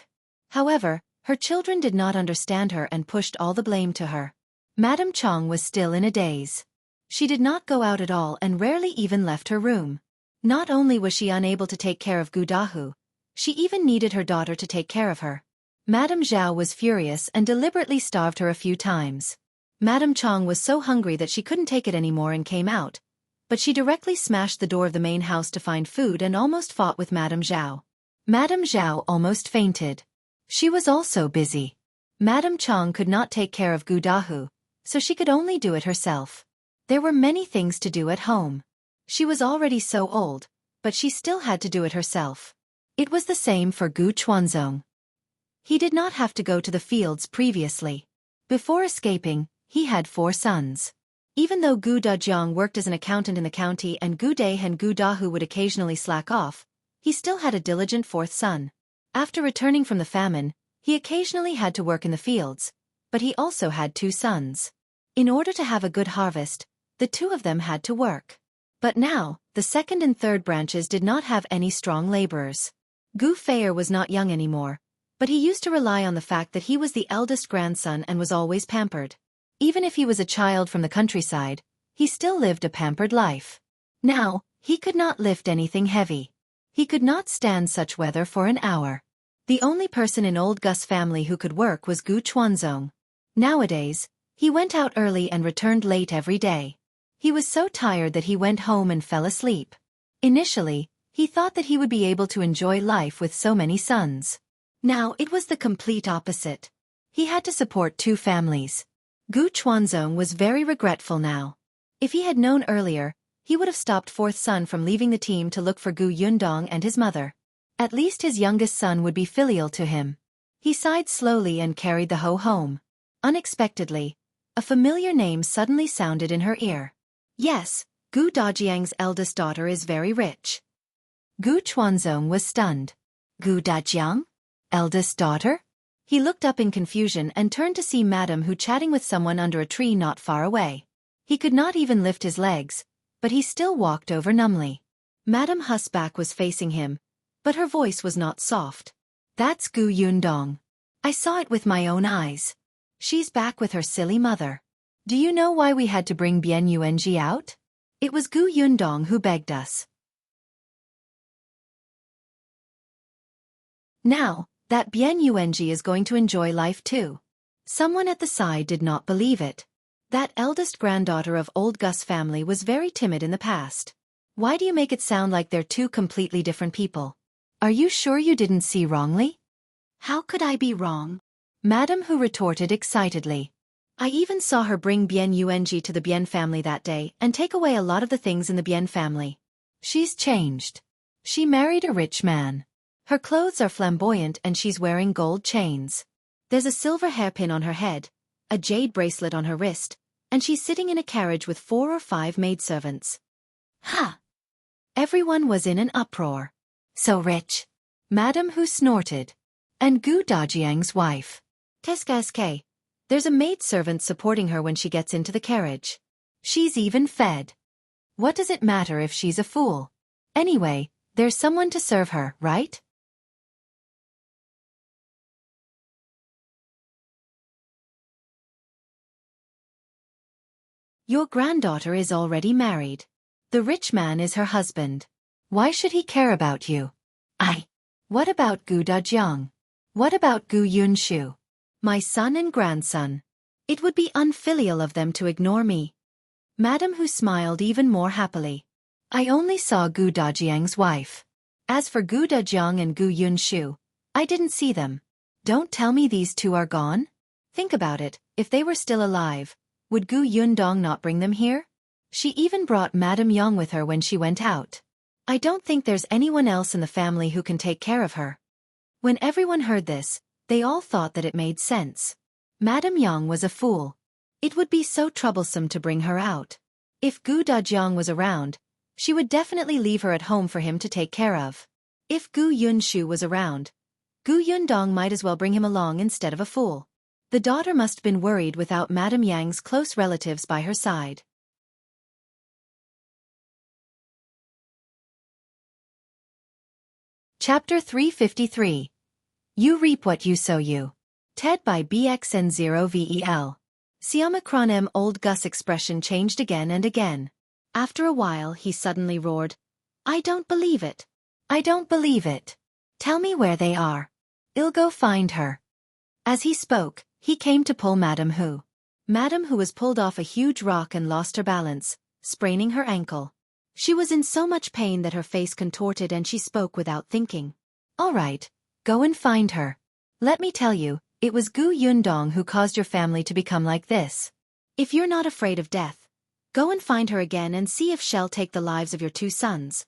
However, her children did not understand her and pushed all the blame to her. Madame Chong was still in a daze. She did not go out at all and rarely even left her room. Not only was she unable to take care of Gu Dahu, she even needed her daughter to take care of her. Madame Zhao was furious and deliberately starved her a few times. Madame Chong was so hungry that she couldn't take it anymore and came out, but she directly smashed the door of the main house to find food and almost fought with Madame Zhao. Madame Zhao almost fainted. She was also busy. Madame Chong could not take care of Gu Dahu, so she could only do it herself. There were many things to do at home. She was already so old, but she still had to do it herself. It was the same for Gu Chuanzong. He did not have to go to the fields previously. Before escaping, he had 4 sons. Even though Gu Dajiang worked as an accountant in the county and Gu Dai and Gu Dahu would occasionally slack off, he still had a diligent 4th son. After returning from the famine, he occasionally had to work in the fields, but he also had 2 sons. In order to have a good harvest, the 2 of them had to work. But now, the 2nd and 3rd branches did not have any strong laborers. Gu Feier was not young anymore, but he used to rely on the fact that he was the eldest grandson and was always pampered. Even if he was a child from the countryside, he still lived a pampered life. Now, he could not lift anything heavy. He could not stand such weather for an hour. The only person in old Gus' family who could work was Gu Chuanzong. Nowadays, he went out early and returned late every day. He was so tired that he went home and fell asleep. Initially, he thought that he would be able to enjoy life with so many sons. Now it was the complete opposite. He had to support 2 families. Gu Chuanzong was very regretful now. If he had known earlier, he would have stopped 4th son from leaving the team to look for Gu Yundong and his mother. At least his youngest son would be filial to him. He sighed slowly and carried the hoe home. Unexpectedly, a familiar name suddenly sounded in her ear. Yes, Gu Dajiang's eldest daughter is very rich. Gu Chuanzong was stunned. Gu Dajiang? Eldest daughter? He looked up in confusion and turned to see Madame Hu chatting with someone under a tree not far away. He could not even lift his legs, but he still walked over numbly. Madame Hu's back was facing him, but her voice was not soft. That's Gu Yundong. I saw it with my own eyes. She's back with her silly mother. Do you know why we had to bring Bian Yuanji out? It was Gu Yundong who begged us. Now, that Bian Yuanji is going to enjoy life too. Someone at the side did not believe it. That eldest granddaughter of old Gus' family was very timid in the past. Why do you make it sound like they're 2 completely different people? Are you sure you didn't see wrongly? How could I be wrong? Madame Hu retorted excitedly. I even saw her bring Bian Yuanji to the Bian family that day and take away a lot of the things in the Bian family. She's changed. She married a rich man. Her clothes are flamboyant and she's wearing gold chains. There's a silver hairpin on her head, a jade bracelet on her wrist, and she's sitting in a carriage with 4 or 5 maidservants. Ha! Everyone was in an uproar. So rich. Madame Hu snorted. And Gu Dajiang's wife. Teskask. There's a maidservant supporting her when she gets into the carriage. She's even fed. What does it matter if she's a fool? Anyway, there's someone to serve her, right? Your granddaughter is already married. The rich man is her husband. Why should he care about you? What about Gu Dajiang? What about Gu Yunshu? My son and grandson. It would be unfilial of them to ignore me. Madame Hu smiled even more happily. I only saw Gu Dajiang's wife. As for Gu Dajiang and Gu Yunshu, I didn't see them. Don't tell me these 2 are gone? Think about it, if they were still alive, would Gu Yundong not bring them here? She even brought Madame Yang with her when she went out. I don't think there's anyone else in the family who can take care of her. When everyone heard this, they all thought that it made sense. Madame Yang was a fool. It would be so troublesome to bring her out. If Gu Dajiang was around, she would definitely leave her at home for him to take care of. If Gu Yunshu was around, Gu Yundong might as well bring him along instead of a fool. The daughter must have been worried without Madame Yang's close relatives by her side. Chapter 353. You Reap What You Sow You. TED by BXN0VEL. Siomicron Old Gus' expression changed again and again. After a while he suddenly roared, I don't believe it. I don't believe it. Tell me where they are. I'll go find her. As he spoke, he came to pull Madame Hu. Madame Hu was pulled off a huge rock and lost her balance, spraining her ankle. She was in so much pain that her face contorted and she spoke without thinking. All right, go and find her. Let me tell you, it was Gu Yundong who caused your family to become like this. If you're not afraid of death, go and find her again and see if she'll take the lives of your 2 sons.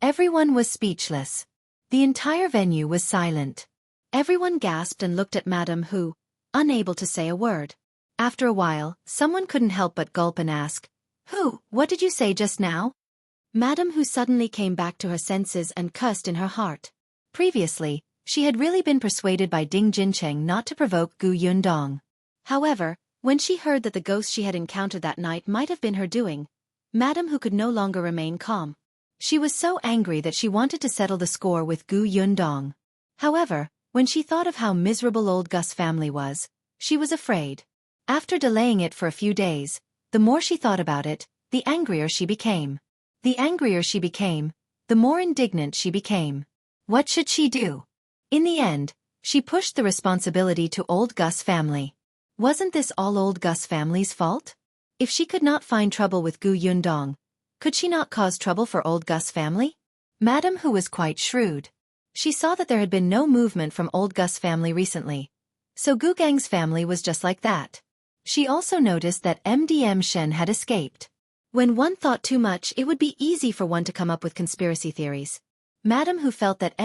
Everyone was speechless. The entire venue was silent. Everyone gasped and looked at Madame Hu, unable to say a word. After a while, someone couldn't help but gulp and ask, Who, what did you say just now? Madame Hu suddenly came back to her senses and cursed in her heart. Previously, she had really been persuaded by Ding Jincheng not to provoke Gu Yundong. However, when she heard that the ghost she had encountered that night might have been her doing, Madame Hu could no longer remain calm. She was so angry that she wanted to settle the score with Gu Yundong. However, when she thought of how miserable old Gus' family was, she was afraid. After delaying it for a few days, the more she thought about it, the angrier she became. The angrier she became, the more indignant she became. What should she do? In the end, she pushed the responsibility to old Gus' family. Wasn't this all old Gus' family's fault? If she could not find trouble with Gu Yundong, could she not cause trouble for old Gus' family? Madame Hu was quite shrewd. She saw that there had been no movement from old Gus' family recently. So Gu Gang's family was just like that. She also noticed that Shen had escaped. When one thought too much, it would be easy for one to come up with conspiracy theories. Madame Hu felt that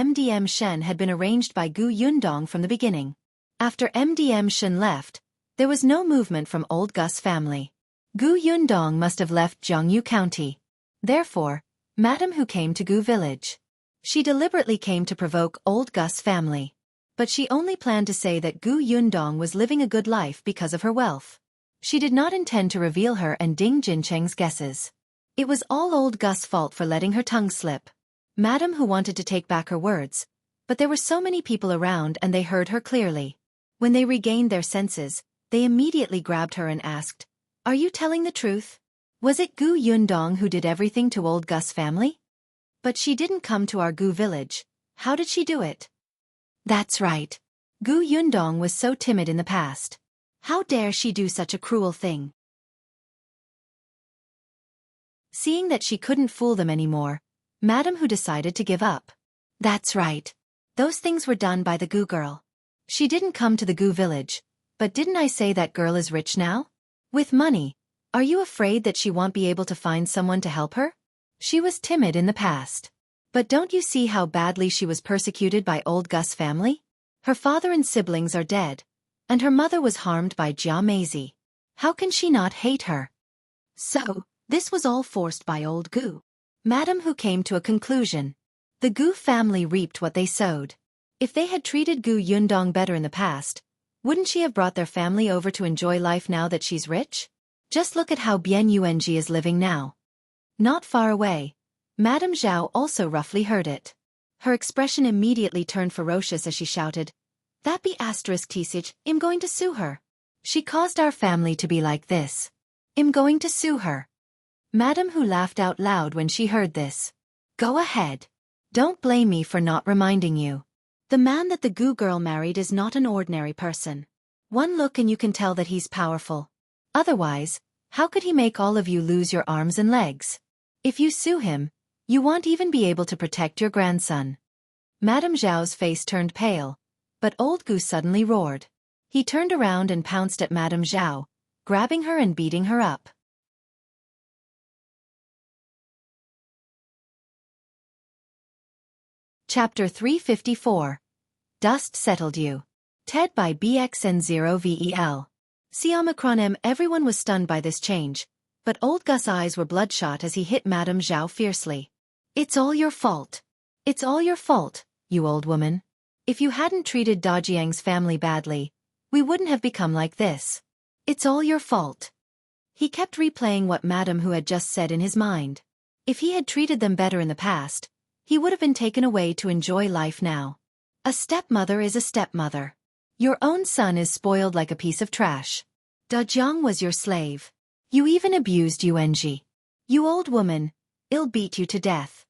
Shen had been arranged by Gu Yundong from the beginning. After Shen left, there was no movement from old Gus' family. Gu Yundong must have left Jiangyu County. Therefore, Madame Hu came to Gu Village. She deliberately came to provoke old Gus' family. But she only planned to say that Gu Yundong was living a good life because of her wealth. She did not intend to reveal her and Ding Jincheng's guesses. It was all old Gus' fault for letting her tongue slip. Madame Hu wanted to take back her words, but there were so many people around and they heard her clearly. When they regained their senses, they immediately grabbed her and asked, Are you telling the truth? Was it Gu Yundong who did everything to old Gus' family? But she didn't come to our Gu village. How did she do it? That's right. Gu Yundong was so timid in the past. How dare she do such a cruel thing? Seeing that she couldn't fool them anymore, Madame Hu decided to give up. That's right. Those things were done by the Gu girl. She didn't come to the Gu village, but didn't I say that girl is rich now? With money. Are you afraid that she won't be able to find someone to help her? She was timid in the past. But don't you see how badly she was persecuted by old Gus' family? Her father and siblings are dead, and her mother was harmed by Jia Meizi. How can she not hate her? So, this was all forced by old Gu. Madame Hu came to a conclusion. The Gu family reaped what they sowed. If they had treated Gu Yundong better in the past, wouldn't she have brought their family over to enjoy life now that she's rich? Just look at how Bian Yuanji is living now. Not far away, Madame Zhao also roughly heard it. Her expression immediately turned ferocious as she shouted, That be *T6, I'm going to sue her. She caused our family to be like this. I'm going to sue her. Madame Hu laughed out loud when she heard this. Go ahead. Don't blame me for not reminding you. The man that the Gu girl married is not an ordinary person. One look and you can tell that he's powerful. Otherwise, how could he make all of you lose your arms and legs? If you sue him, you won't even be able to protect your grandson. Madame Zhao's face turned pale, but old Gu suddenly roared. He turned around and pounced at Madame Zhao, grabbing her and beating her up. Chapter 354. Dust Settled You. TED by BXN0VEL. Siomicron Everyone was stunned by this change, but old Gus' eyes were bloodshot as he hit Madame Zhao fiercely. It's all your fault. It's all your fault, you old woman. If you hadn't treated Dajiang's family badly, we wouldn't have become like this. It's all your fault. He kept replaying what Madame Hu had just said in his mind. If he had treated them better in the past, he would have been taken away to enjoy life now. A stepmother is a stepmother. Your own son is spoiled like a piece of trash. Dajiang was your slave. You even abused Yuanji. You old woman, I'll beat you to death.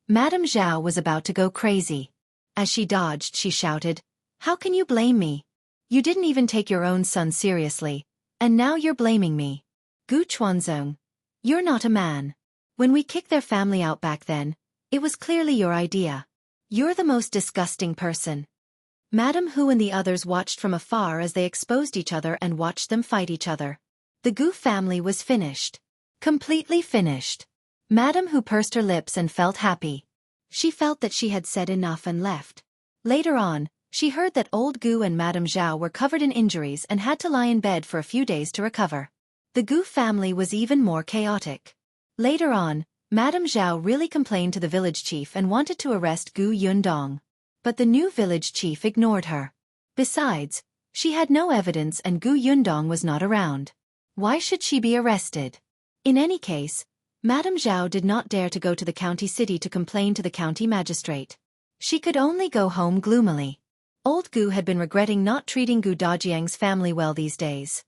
Madame Zhao was about to go crazy. As she dodged, she shouted, "How can you blame me? You didn't even take your own son seriously, and now you're blaming me. Gu Chuanzong, you're not a man. When we kicked their family out back then, it was clearly your idea. You're the most disgusting person." Madame Hu and the others watched from afar as they exposed each other and watched them fight each other. The Gu family was finished. Completely finished. Madame Hu pursed her lips and felt happy. She felt that she had said enough and left. Later on, she heard that old Gu and Madame Zhao were covered in injuries and had to lie in bed for a few days to recover. The Gu family was even more chaotic. Later on, Madame Zhao really complained to the village chief and wanted to arrest Gu Yundong. But the new village chief ignored her. Besides, she had no evidence and Gu Yundong was not around. Why should she be arrested? In any case, Madame Zhao did not dare to go to the county city to complain to the county magistrate. She could only go home gloomily. Old Gu had been regretting not treating Gu Dajiang's family well these days.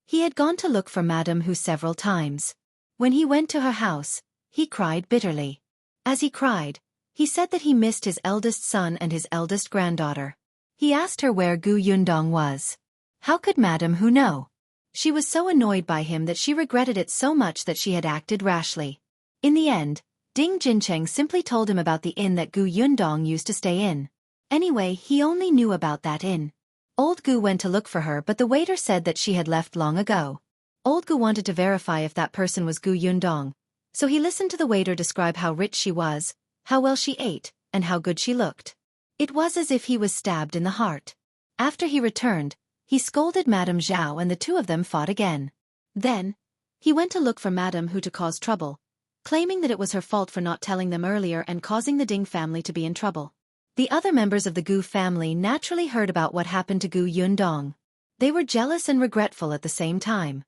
He had gone to look for Madame Hu several times. When he went to her house, he cried bitterly. As he cried, he said that he missed his eldest son and his eldest granddaughter. He asked her where Gu Yundong was. How could Madame Hu know? She was so annoyed by him that she regretted it so much that she had acted rashly. In the end, Ding Jincheng simply told him about the inn that Gu Yundong used to stay in. Anyway, he only knew about that inn. Old Gu went to look for her but the waiter said that she had left long ago. Old Gu wanted to verify if that person was Gu Yundong, so he listened to the waiter describe how rich she was, how well she ate, and how good she looked. It was as if he was stabbed in the heart. After he returned, he scolded Madame Zhao and the two of them fought again. Then, he went to look for Madame Hu to cause trouble, claiming that it was her fault for not telling them earlier and causing the Ding family to be in trouble. The other members of the Gu family naturally heard about what happened to Gu Yundong. They were jealous and regretful at the same time.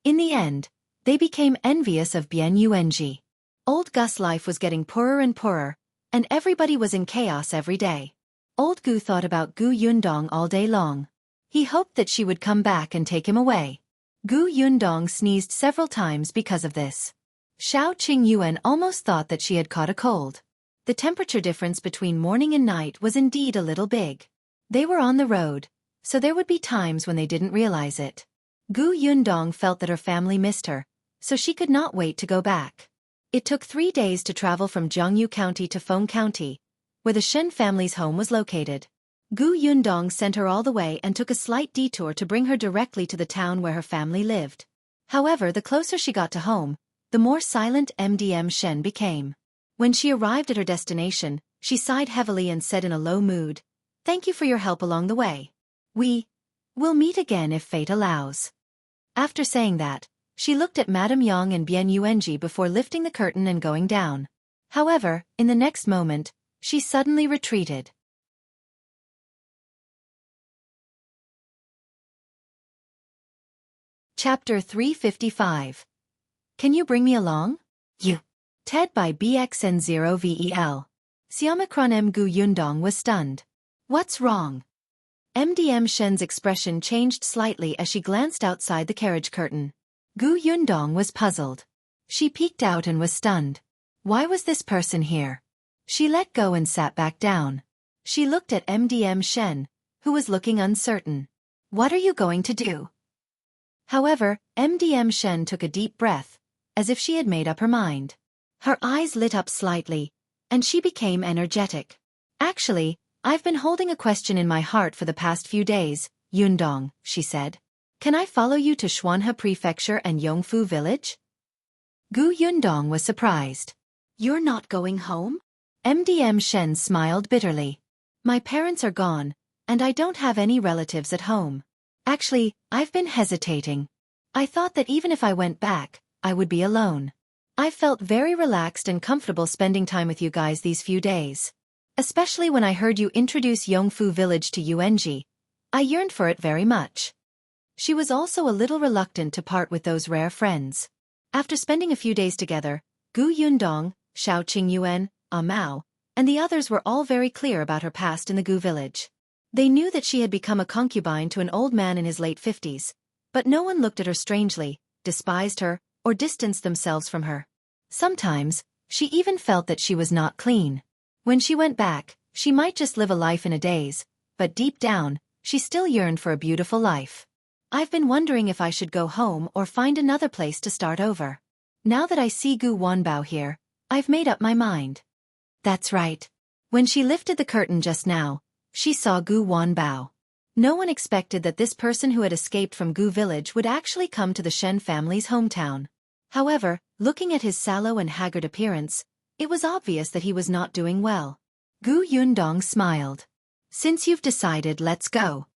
In the end, they became envious of Bian Yuanji. Old Gu's life was getting poorer and poorer, and everybody was in chaos every day. Old Gu thought about Gu Yundong all day long. He hoped that she would come back and take him away. Gu Yundong sneezed several times because of this. Xiao Qingyuan almost thought that she had caught a cold. The temperature difference between morning and night was indeed a little big. They were on the road, so there would be times when they didn't realize it. Gu Yundong felt that her family missed her, so she could not wait to go back. It took 3 days to travel from Zhongyu County to Feng County, where the Shen family's home was located. Gu Yundong sent her all the way and took a slight detour to bring her directly to the town where her family lived. However, the closer she got to home, the more silent Shen became. When she arrived at her destination, she sighed heavily and said in a low mood, "Thank you for your help along the way. We'll meet again if fate allows." After saying that, she looked at Madame Yang and Bian Yuanji before lifting the curtain and going down. However, in the next moment, she suddenly retreated. Chapter 355. Can you bring me along? You. TED by BXN0VEL. Xiaomicron M. Gu Yundong was stunned. What's wrong? Shen's expression changed slightly as she glanced outside the carriage curtain. Gu Yundong was puzzled. She peeked out and was stunned. Why was this person here? She let go and sat back down. She looked at Shen, who was looking uncertain. What are you going to do? However, Shen took a deep breath, as if she had made up her mind. Her eyes lit up slightly, and she became energetic. Actually, I've been holding a question in my heart for the past few days, Yundong, she said. Can I follow you to Xuanhe Prefecture and Yongfu village? Gu Yundong was surprised. You're not going home? Shen smiled bitterly. My parents are gone, and I don't have any relatives at home. Actually, I've been hesitating. I thought that even if I went back, I would be alone. I felt very relaxed and comfortable spending time with you guys these few days. Especially when I heard you introduce Yongfu village to Yuanji. I yearned for it very much. She was also a little reluctant to part with those rare friends. After spending a few days together, Gu Yundong, Xiao Qingyuan, Mao, and the others were all very clear about her past in the Gu village. They knew that she had become a concubine to an old man in his late 50s, but no one looked at her strangely, despised her, or distanced themselves from her. Sometimes, she even felt that she was not clean. When she went back, she might just live a life in a daze, but deep down, she still yearned for a beautiful life. I've been wondering if I should go home or find another place to start over. Now that I see Gu Wanbao here, I've made up my mind. That's right. When she lifted the curtain just now, she saw Gu Wanbao. No one expected that this person who had escaped from Gu village would actually come to the Shen family's hometown. However, looking at his sallow and haggard appearance, it was obvious that he was not doing well. Gu Yundong smiled. Since you've decided, let's go.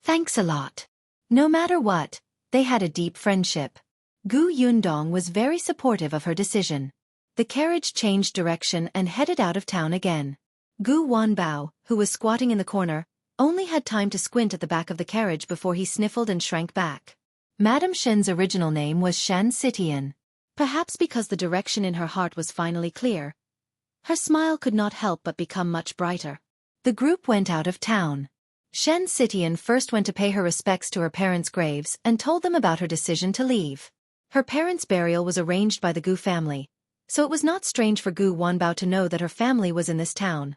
Thanks a lot. No matter what, they had a deep friendship. Gu Yundong was very supportive of her decision. The carriage changed direction and headed out of town again. Gu Wanbao, who was squatting in the corner, only had time to squint at the back of the carriage before he sniffled and shrank back. Madame Shen's original name was Shen Sitian. Perhaps because the direction in her heart was finally clear, her smile could not help but become much brighter. The group went out of town. Shen Sitian first went to pay her respects to her parents' graves and told them about her decision to leave. Her parents' burial was arranged by the Gu family, so it was not strange for Gu Wanbao to know that her family was in this town.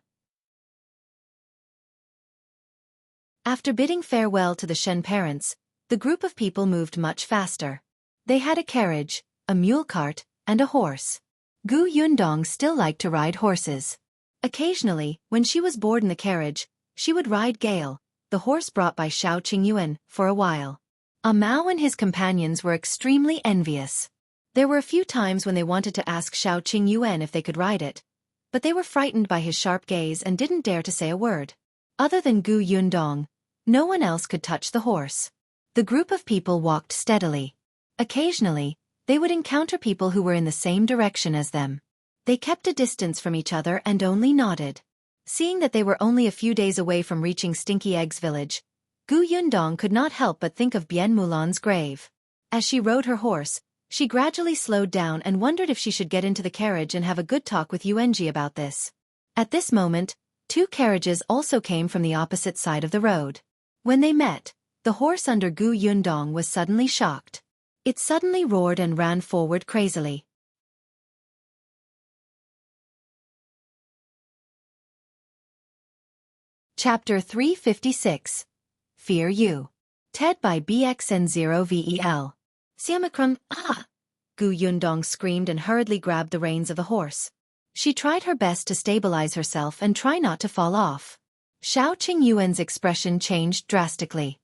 After bidding farewell to the Shen parents, the group of people moved much faster. They had a carriage, a mule cart, and a horse. Gu Yundong still liked to ride horses. Occasionally, when she was bored in the carriage, she would ride Gale, the horse brought by Xiao Qingyuan, for a while. Mao and his companions were extremely envious. There were a few times when they wanted to ask Xiao Qingyuan if they could ride it, but they were frightened by his sharp gaze and didn't dare to say a word. Other than Gu Yundong, no one else could touch the horse. The group of people walked steadily. Occasionally, they would encounter people who were in the same direction as them. They kept a distance from each other and only nodded. Seeing that they were only a few days away from reaching Stinky Egg's village, Gu Yundong could not help but think of Bien Mulan's grave. As she rode her horse, she gradually slowed down and wondered if she should get into the carriage and have a good talk with Yuanji about this. At this moment, two carriages also came from the opposite side of the road. When they met, the horse under Gu Yundong was suddenly shocked. It suddenly roared and ran forward crazily. Chapter 356. Fear You. TED by BXN0VEL. Siamakrum, ah! Gu Yundong screamed and hurriedly grabbed the reins of the horse. She tried her best to stabilize herself and try not to fall off. Xiao Qingyuan's expression changed drastically.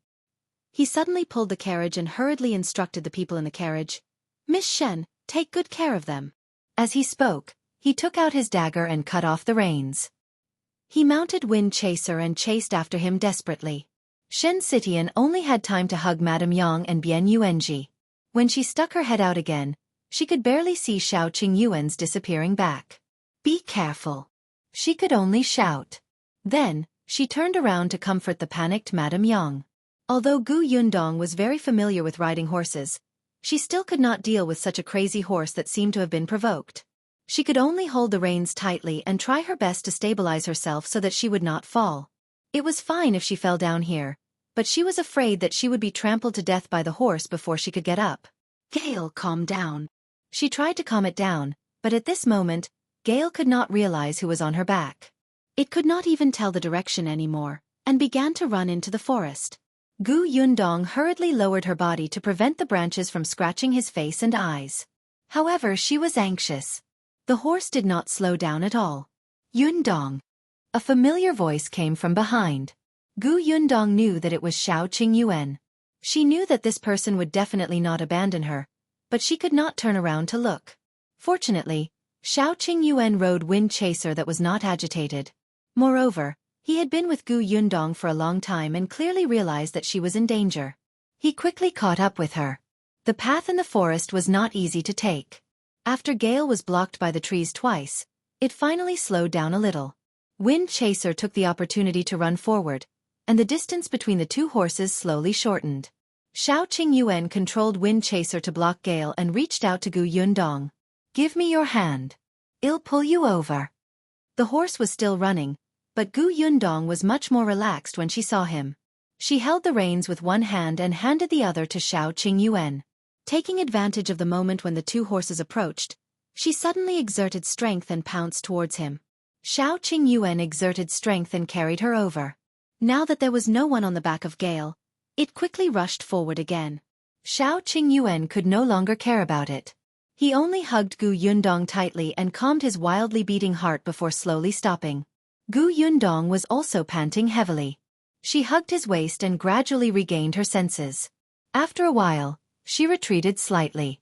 He suddenly pulled the carriage and hurriedly instructed the people in the carriage, "Miss Shen, take good care of them." As he spoke, he took out his dagger and cut off the reins. He mounted Wind Chaser and chased after him desperately. Shen Sitian only had time to hug Madame Yang and Bien Yuanji. When she stuck her head out again, she could barely see Xiao Qingyuan's disappearing back. "Be careful." She could only shout. Then, she turned around to comfort the panicked Madame Yang. Although Gu Yundong was very familiar with riding horses, she still could not deal with such a crazy horse that seemed to have been provoked. She could only hold the reins tightly and try her best to stabilize herself so that she would not fall. It was fine if she fell down here, but she was afraid that she would be trampled to death by the horse before she could get up. "Gale, calm down." She tried to calm it down, but at this moment, Gale could not realize who was on her back. It could not even tell the direction anymore, and began to run into the forest. Gu Yundong hurriedly lowered her body to prevent the branches from scratching his face and eyes. However, she was anxious. The horse did not slow down at all. "Yundong." A familiar voice came from behind. Gu Yundong knew that it was Xiao Qingyuan. She knew that this person would definitely not abandon her, but she could not turn around to look. Fortunately, Xiao Qingyuan rode Wind Chaser that was not agitated. Moreover, he had been with Gu Yundong for a long time and clearly realized that she was in danger. He quickly caught up with her. The path in the forest was not easy to take. After Gale was blocked by the trees twice, it finally slowed down a little. Wind Chaser took the opportunity to run forward, and the distance between the two horses slowly shortened. Xiao Qingyuan controlled Wind Chaser to block gale and reached out to Gu Yundong. Give me your hand. I'll pull you over. The horse was still running, but Gu Yundong was much more relaxed when she saw him. She held the reins with one hand and handed the other to Xiao Qingyuan. Taking advantage of the moment when the two horses approached, she suddenly exerted strength and pounced towards him. Xiao Qingyuan exerted strength and carried her over. Now that there was no one on the back of Gale, it quickly rushed forward again. Xiao Qingyuan could no longer care about it. He only hugged Gu Yundong tightly and calmed his wildly beating heart before slowly stopping. Gu Yundong was also panting heavily. She hugged his waist and gradually regained her senses. After a while, she retreated slightly.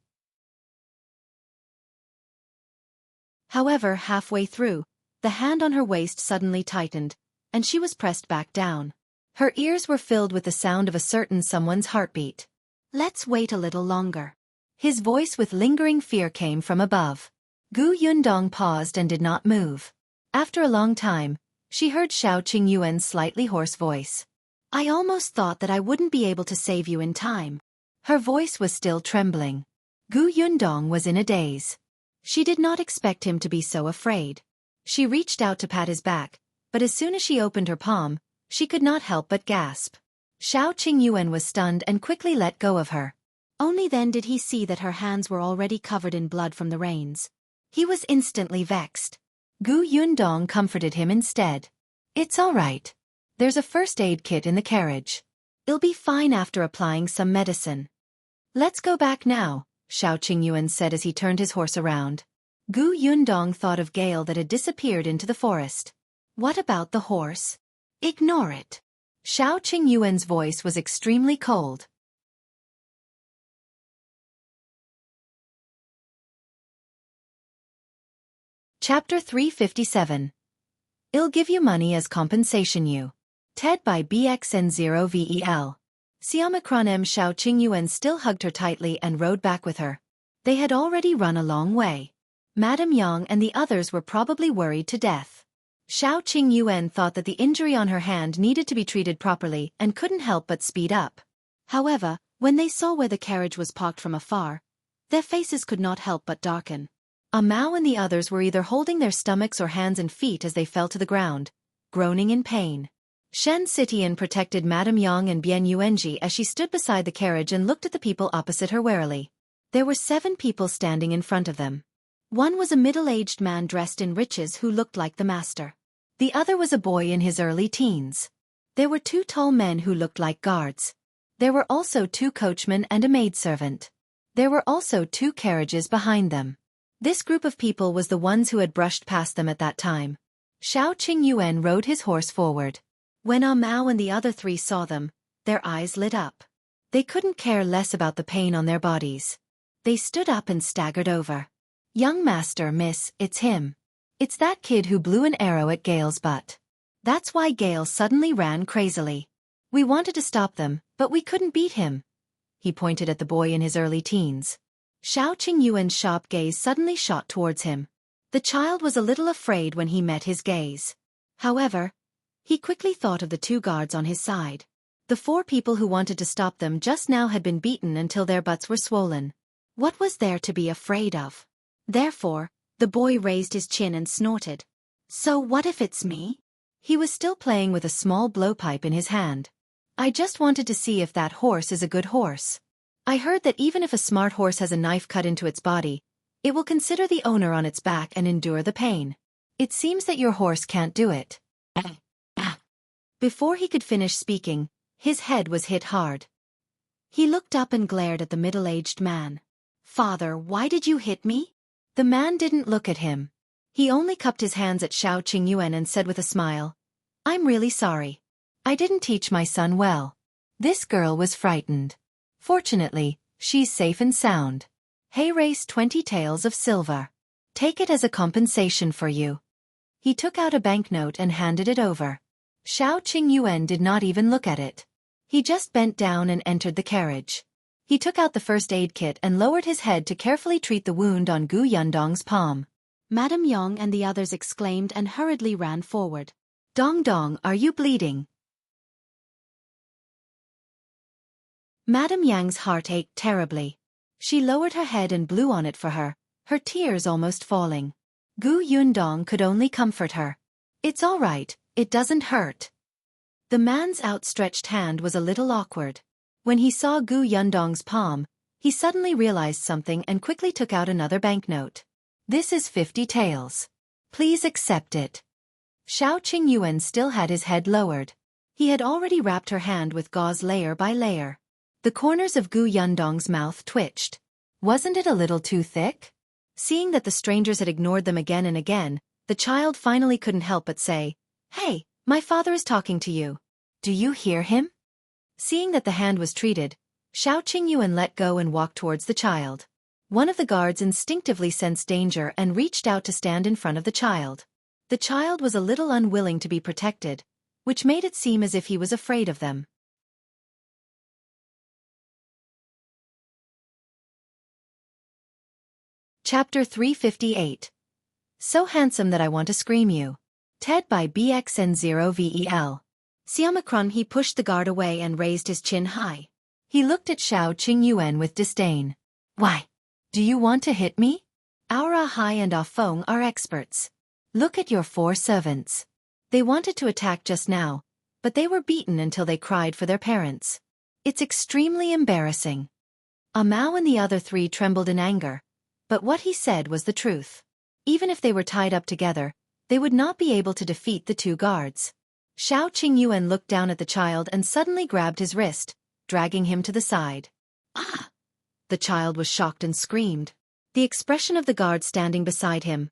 However, halfway through, the hand on her waist suddenly tightened, and she was pressed back down. Her ears were filled with the sound of a certain someone's heartbeat. Let's wait a little longer. His voice with lingering fear came from above. Gu Yundong paused and did not move. After a long time, she heard Xiao Qingyuan's slightly hoarse voice. I almost thought that I wouldn't be able to save you in time. Her voice was still trembling. Gu Yundong was in a daze. She did not expect him to be so afraid. She reached out to pat his back, but as soon as she opened her palm, she could not help but gasp. Xiao Qingyuan was stunned and quickly let go of her. Only then did he see that her hands were already covered in blood from the reins. He was instantly vexed. Gu Yundong comforted him instead. It's all right. There's a first aid kit in the carriage. It'll be fine after applying some medicine. Let's go back now, Xiao Qingyuan said as he turned his horse around. Gu Yundong thought of Gale that had disappeared into the forest. What about the horse? Ignore it. Xiao Qingyuan's voice was extremely cold. Chapter 357. I'll give you money as compensation you. TED by BXN0VEL. Xiaomicron M. Xiao Qingyuan still hugged her tightly and rode back with her. They had already run a long way. Madame Yang and the others were probably worried to death. Xiao Qingyuan thought that the injury on her hand needed to be treated properly and couldn't help but speed up. However, when they saw where the carriage was parked from afar, their faces could not help but darken. Mao and the others were either holding their stomachs or hands and feet as they fell to the ground, groaning in pain. Shen Sitian protected Madame Yang and Bian Yuanji as she stood beside the carriage and looked at the people opposite her warily. There were 7 people standing in front of them. One was a middle-aged man dressed in riches who looked like the master. The other was a boy in his early teens. There were 2 tall men who looked like guards. There were also 2 coachmen and a maidservant. There were also 2 carriages behind them. This group of people was the ones who had brushed past them at that time. Xiao Qingyuan rode his horse forward. When Mao and the other 3 saw them, their eyes lit up. They couldn't care less about the pain on their bodies. They stood up and staggered over. Young master, miss, it's him. It's that kid who blew an arrow at Gale's butt. That's why Gale suddenly ran crazily. We wanted to stop them, but we couldn't beat him. He pointed at the boy in his early teens. Xiao Qingyuan's sharp gaze suddenly shot towards him. The child was a little afraid when he met his gaze. However, he quickly thought of the 2 guards on his side. The 4 people who wanted to stop them just now had been beaten until their butts were swollen. What was there to be afraid of? Therefore, the boy raised his chin and snorted. So what if it's me? He was still playing with a small blowpipe in his hand. I just wanted to see if that horse is a good horse. I heard that even if a smart horse has a knife cut into its body, it will consider the owner on its back and endure the pain. It seems that your horse can't do it. Before he could finish speaking, his head was hit hard. He looked up and glared at the middle-aged man. Father, why did you hit me? The man didn't look at him. He only cupped his hands at Xiao Qingyuan and said with a smile, I'm really sorry. I didn't teach my son well. This girl was frightened. Fortunately, she's safe and sound. Hey, race 20 taels of silver. Take it as a compensation for you. He took out a banknote and handed it over. Xiao Qingyuan did not even look at it. He just bent down and entered the carriage. He took out the first aid kit and lowered his head to carefully treat the wound on Gu Yundong's palm. Madame Yang and the others exclaimed and hurriedly ran forward. " Dong Dong, are you bleeding?" Madame Yang's heart ached terribly. She lowered her head and blew on it for her tears almost falling. Gu Yundong could only comfort her. "It's all right, it doesn't hurt." The man's outstretched hand was a little awkward. When he saw Gu Yundong's palm, he suddenly realized something and quickly took out another banknote. "This is 50 taels. Please accept it." Xiao Qingyuan still had his head lowered. He had already wrapped her hand with gauze layer by layer. The corners of Gu Yundong's mouth twitched. Wasn't it a little too thick? Seeing that the strangers had ignored them again and again, the child finally couldn't help but say, "Hey, my father is talking to you. Do you hear him?" Seeing that the hand was treated, Xiao Qingyuan let go and walked towards the child. One of the guards instinctively sensed danger and reached out to stand in front of the child. The child was a little unwilling to be protected, which made it seem as if he was afraid of them. Chapter 358. So handsome that I want to scream you. TED by BXN0VEL. Siamacron. He pushed the guard away and raised his chin high. He looked at Xiao Qingyuan with disdain. "Why? Do you want to hit me? Our Ahai and Afeng are experts. Look at your 4 servants. They wanted to attack just now, but they were beaten until they cried for their parents. It's extremely embarrassing." Amao and the other 3 trembled in anger. But what he said was the truth. Even if they were tied up together, they would not be able to defeat the 2 guards. Xiao Qingyuan looked down at the child and suddenly grabbed his wrist, dragging him to the side. "Ah!" The child was shocked and screamed. The expression of the guard standing beside him,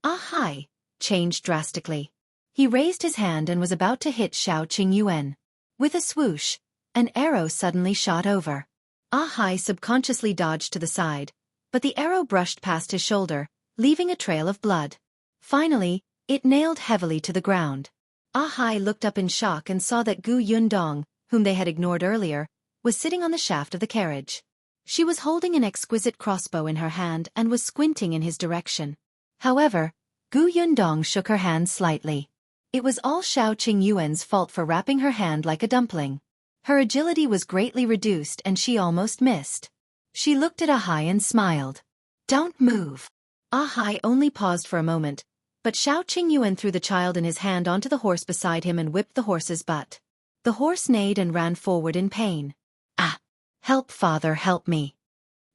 "Ahai," changed drastically. He raised his hand and was about to hit Xiao Qingyuan. With a swoosh, an arrow suddenly shot over. Ahai subconsciously dodged to the side, but the arrow brushed past his shoulder, leaving a trail of blood. Finally, it nailed heavily to the ground. Ahai looked up in shock and saw that Gu Yundong, whom they had ignored earlier, was sitting on the shaft of the carriage. She was holding an exquisite crossbow in her hand and was squinting in his direction. However, Gu Yundong shook her hand slightly. It was all Xiao Qingyuan's fault for wrapping her hand like a dumpling. Her agility was greatly reduced and she almost missed. She looked at Ahai and smiled. "Don't move." Ahai only paused for a moment, but Xiao Qingyuan threw the child and his hand onto the horse beside him and whipped the horse's butt. The horse neighed and ran forward in pain. "Ah! Help, father, help me."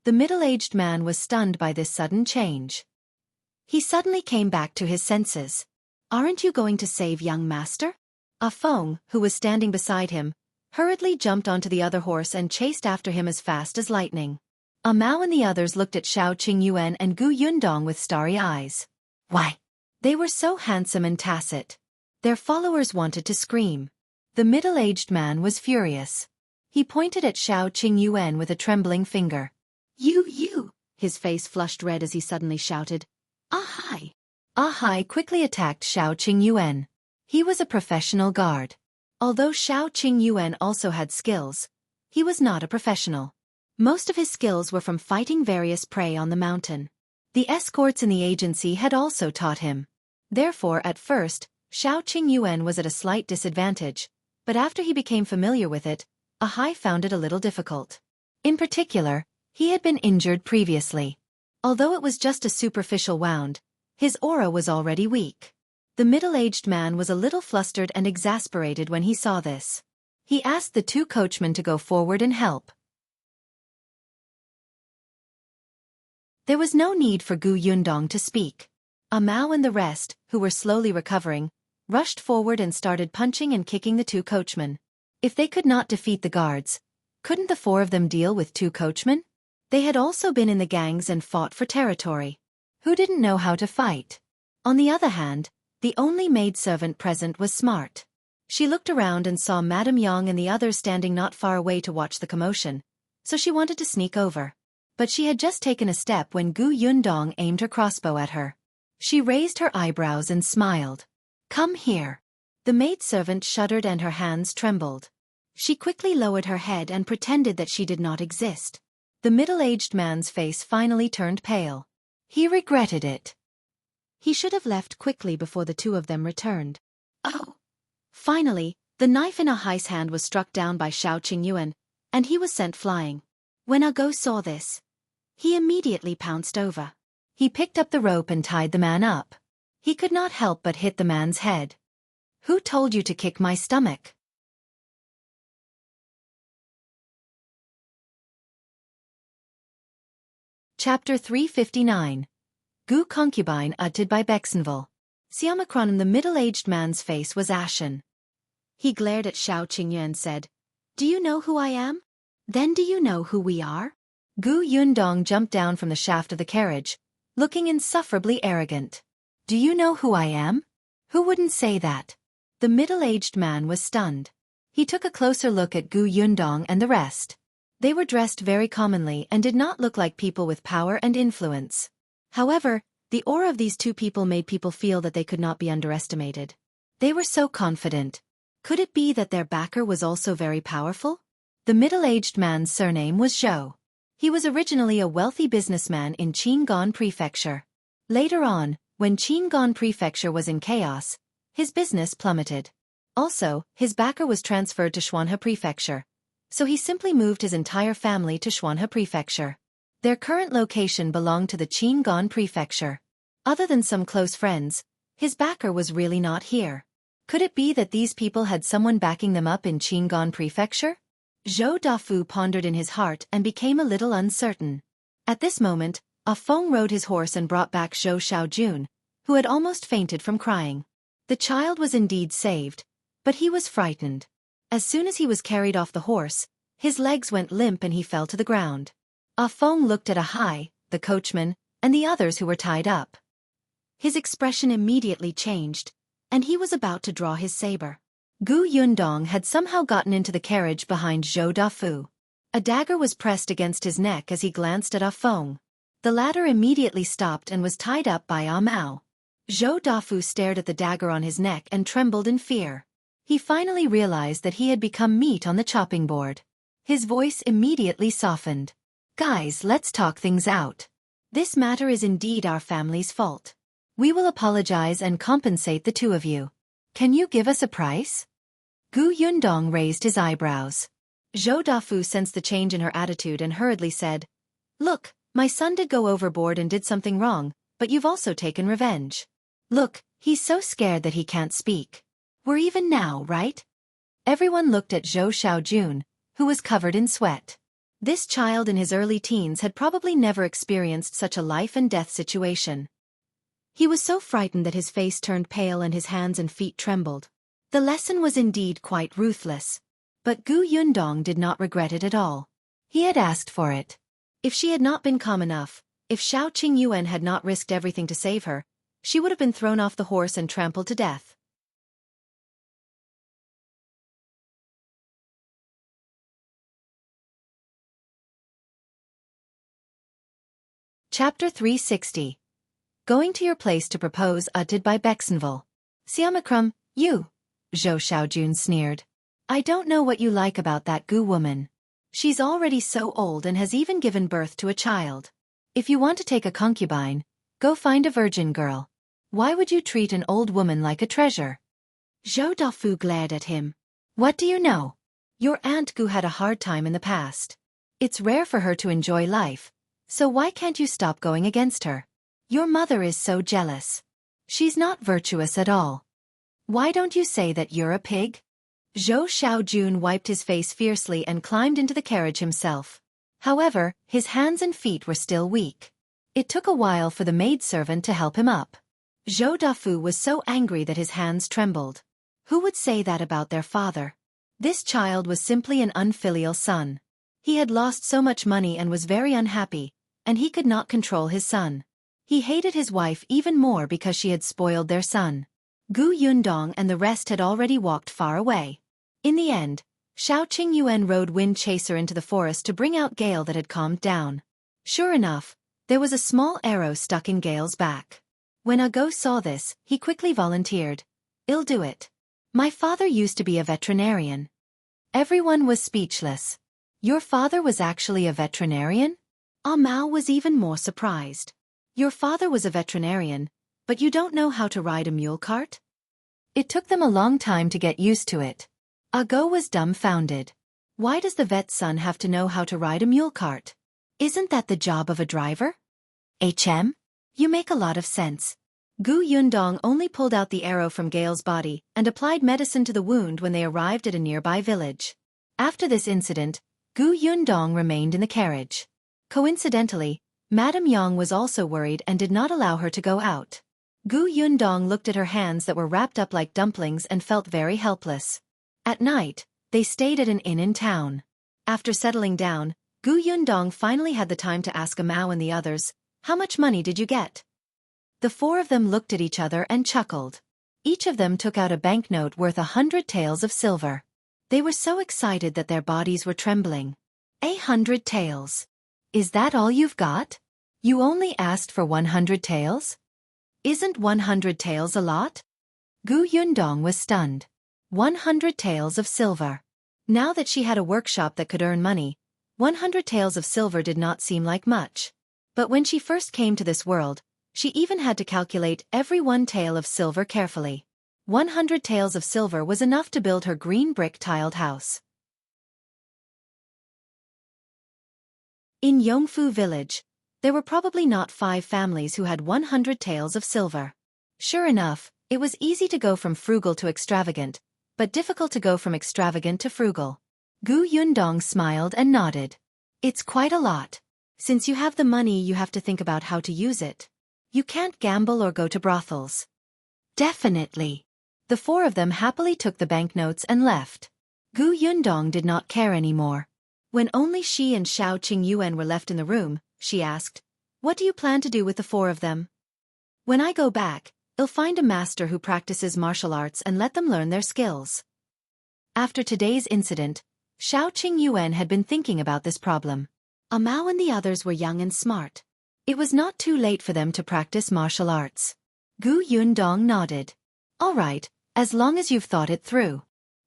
The middle-aged man was stunned by this sudden change. He suddenly came back to his senses. "Aren't you going to save young master?" Afeng, who was standing beside him, hurriedly jumped onto the other horse and chased after him as fast as lightning. Amao and the others looked at Xiao Qingyuan and Gu Yundong with starry eyes. Why? They were so handsome and tacit. Their followers wanted to scream. The middle-aged man was furious. He pointed at Xiao Qingyuan with a trembling finger. You! His face flushed red as he suddenly shouted, "Ahai!" Ahai quickly attacked Xiao Qingyuan. He was a professional guard. Although Xiao Qingyuan also had skills, he was not a professional. Most of his skills were from fighting various prey on the mountain. The escorts in the agency had also taught him. Therefore, at first, Xiao Qingyuan was at a slight disadvantage, but after he became familiar with it, Ahai found it a little difficult. In particular, he had been injured previously. Although it was just a superficial wound, his aura was already weak. The middle-aged man was a little flustered and exasperated when he saw this. He asked the two coachmen to go forward and help. There was no need for Gu Yundong to speak. Amao and the rest, who were slowly recovering, rushed forward and started punching and kicking the two coachmen. If they could not defeat the guards, couldn't the four of them deal with two coachmen? They had also been in the gangs and fought for territory. Who didn't know how to fight? On the other hand, the only maidservant present was smart. She looked around and saw Madame Yang and the others standing not far away to watch the commotion, so she wanted to sneak over. But she had just taken a step when Gu Yundong aimed her crossbow at her. She raised her eyebrows and smiled. "Come here." The maidservant shuddered and her hands trembled. She quickly lowered her head and pretended that she did not exist. The middle-aged man's face finally turned pale. He regretted it. He should have left quickly before the two of them returned. Oh! Finally, the knife in Ahai's hand was struck down by Xiao Qingyuan, and he was sent flying. When Go saw this, he immediately pounced over. He picked up the rope and tied the man up. He could not help but hit the man's head. "Who told you to kick my stomach?" Chapter 359. Gu Concubine uttered by Bexenville. Siamacron, the middle-aged man's face was ashen. He glared at Xiao Qingyu and said, "Do you know who I am? Then do you know who we are?" Gu Yundong jumped down from the shaft of the carriage, looking insufferably arrogant. "Do you know who I am? Who wouldn't say that?" The middle-aged man was stunned. He took a closer look at Gu Yundong and the rest. They were dressed very commonly and did not look like people with power and influence. However, the aura of these two people made people feel that they could not be underestimated. They were so confident. Could it be that their backer was also very powerful? The middle-aged man's surname was Zhou. He was originally a wealthy businessman in Qingan Prefecture. Later on, when Qingan Prefecture was in chaos, his business plummeted. Also, his backer was transferred to Xuanhe Prefecture, so he simply moved his entire family to Xuanhe Prefecture. Their current location belonged to the Qingan Prefecture. Other than some close friends, his backer was really not here. Could it be that these people had someone backing them up in Qingan Prefecture? Zhou Dafu pondered in his heart and became a little uncertain. At this moment, Ah Feng rode his horse and brought back Zhou Xiaojun, who had almost fainted from crying. The child was indeed saved, but he was frightened. As soon as he was carried off the horse, his legs went limp and he fell to the ground. Ah Feng looked at Ahai, the coachman, and the others who were tied up. His expression immediately changed, and he was about to draw his saber. Gu Yundong had somehow gotten into the carriage behind Zhou Dafu. A dagger was pressed against his neck as he glanced at Ah Feng. The latter immediately stopped and was tied up by Ah Mao. Zhou Dafu stared at the dagger on his neck and trembled in fear. He finally realized that he had become meat on the chopping board. His voice immediately softened. "Guys, let's talk things out. This matter is indeed our family's fault. We will apologize and compensate the two of you. Can you give us a price?" Gu Yundong raised his eyebrows. Zhou Dafu sensed the change in her attitude and hurriedly said, "Look, my son did go overboard and did something wrong, but you've also taken revenge. Look, he's so scared that he can't speak. We're even now, right?" Everyone looked at Zhou Xiaojun, who was covered in sweat. This child in his early teens had probably never experienced such a life-and-death situation. He was so frightened that his face turned pale and his hands and feet trembled. The lesson was indeed quite ruthless. But Gu Yundong did not regret it at all. He had asked for it. If she had not been calm enough, if Xiao Qingyuan had not risked everything to save her, she would have been thrown off the horse and trampled to death. Chapter 360. Going to your place to propose uttered by Bexenville. "Siamacrum, you," Zhou Xiaojun sneered. "I don't know what you like about that Gu woman. She's already so old and has even given birth to a child. If you want to take a concubine, go find a virgin girl. Why would you treat an old woman like a treasure?" Zhou Dafu glared at him. "What do you know? Your Aunt Gu had a hard time in the past. It's rare for her to enjoy life, so why can't you stop going against her? Your mother is so jealous. She's not virtuous at all. Why don't you say that you're a pig?" Zhou Xiaojun wiped his face fiercely and climbed into the carriage himself. However, his hands and feet were still weak. It took a while for the maidservant to help him up. Zhou Dafu was so angry that his hands trembled. Who would say that about their father? This child was simply an unfilial son. He had lost so much money and was very unhappy, and he could not control his son. He hated his wife even more because she had spoiled their son. Gu Yundong and the rest had already walked far away. In the end, Xiao Qingyuan rode Wind Chaser into the forest to bring out Gale that had calmed down. Sure enough, there was a small arrow stuck in Gale's back. When Go saw this, he quickly volunteered. "I'll do it. My father used to be a veterinarian." Everyone was speechless. "Your father was actually a veterinarian?" Ah Mao was even more surprised. "Your father was a veterinarian, but you don't know how to ride a mule cart?" It took them a long time to get used to it. Go was dumbfounded. Why does the vet's son have to know how to ride a mule cart? Isn't that the job of a driver? You make a lot of sense. Gu Yundong only pulled out the arrow from Gale's body and applied medicine to the wound when they arrived at a nearby village. After this incident, Gu Yundong remained in the carriage. Coincidentally, Madame Yang was also worried and did not allow her to go out. Gu Yundong looked at her hands that were wrapped up like dumplings and felt very helpless. At night, they stayed at an inn in town. After settling down, Gu Yundong finally had the time to ask Mao and the others, "How much money did you get?" The four of them looked at each other and chuckled. Each of them took out a banknote worth 100 taels of silver. They were so excited that their bodies were trembling. 100 taels. Is that all you've got? You only asked for 100 taels? Isn't 100 taels a lot? Gu Yundong was stunned. 100 taels of silver. Now that she had a workshop that could earn money, 100 taels of silver did not seem like much. But when she first came to this world, she even had to calculate every 1 tael of silver carefully. 100 taels of silver was enough to build her green brick tiled house. In Yongfu village, there were probably not 5 families who had 100 taels of silver. Sure enough, it was easy to go from frugal to extravagant, but difficult to go from extravagant to frugal. Gu Yundong smiled and nodded. It's quite a lot. Since you have the money, you have to think about how to use it. You can't gamble or go to brothels. Definitely. The four of them happily took the banknotes and left. Gu Yundong did not care anymore. When only she and Xiao Qingyuan were left in the room, she asked, "What do you plan to do with the 4 of them?" "When I go back, I'll find a master who practices martial arts and let them learn their skills." After today's incident, Xiao Qingyuan had been thinking about this problem. Mao and the others were young and smart. It was not too late for them to practice martial arts. Gu Yundong nodded. "All right, as long as you've thought it through."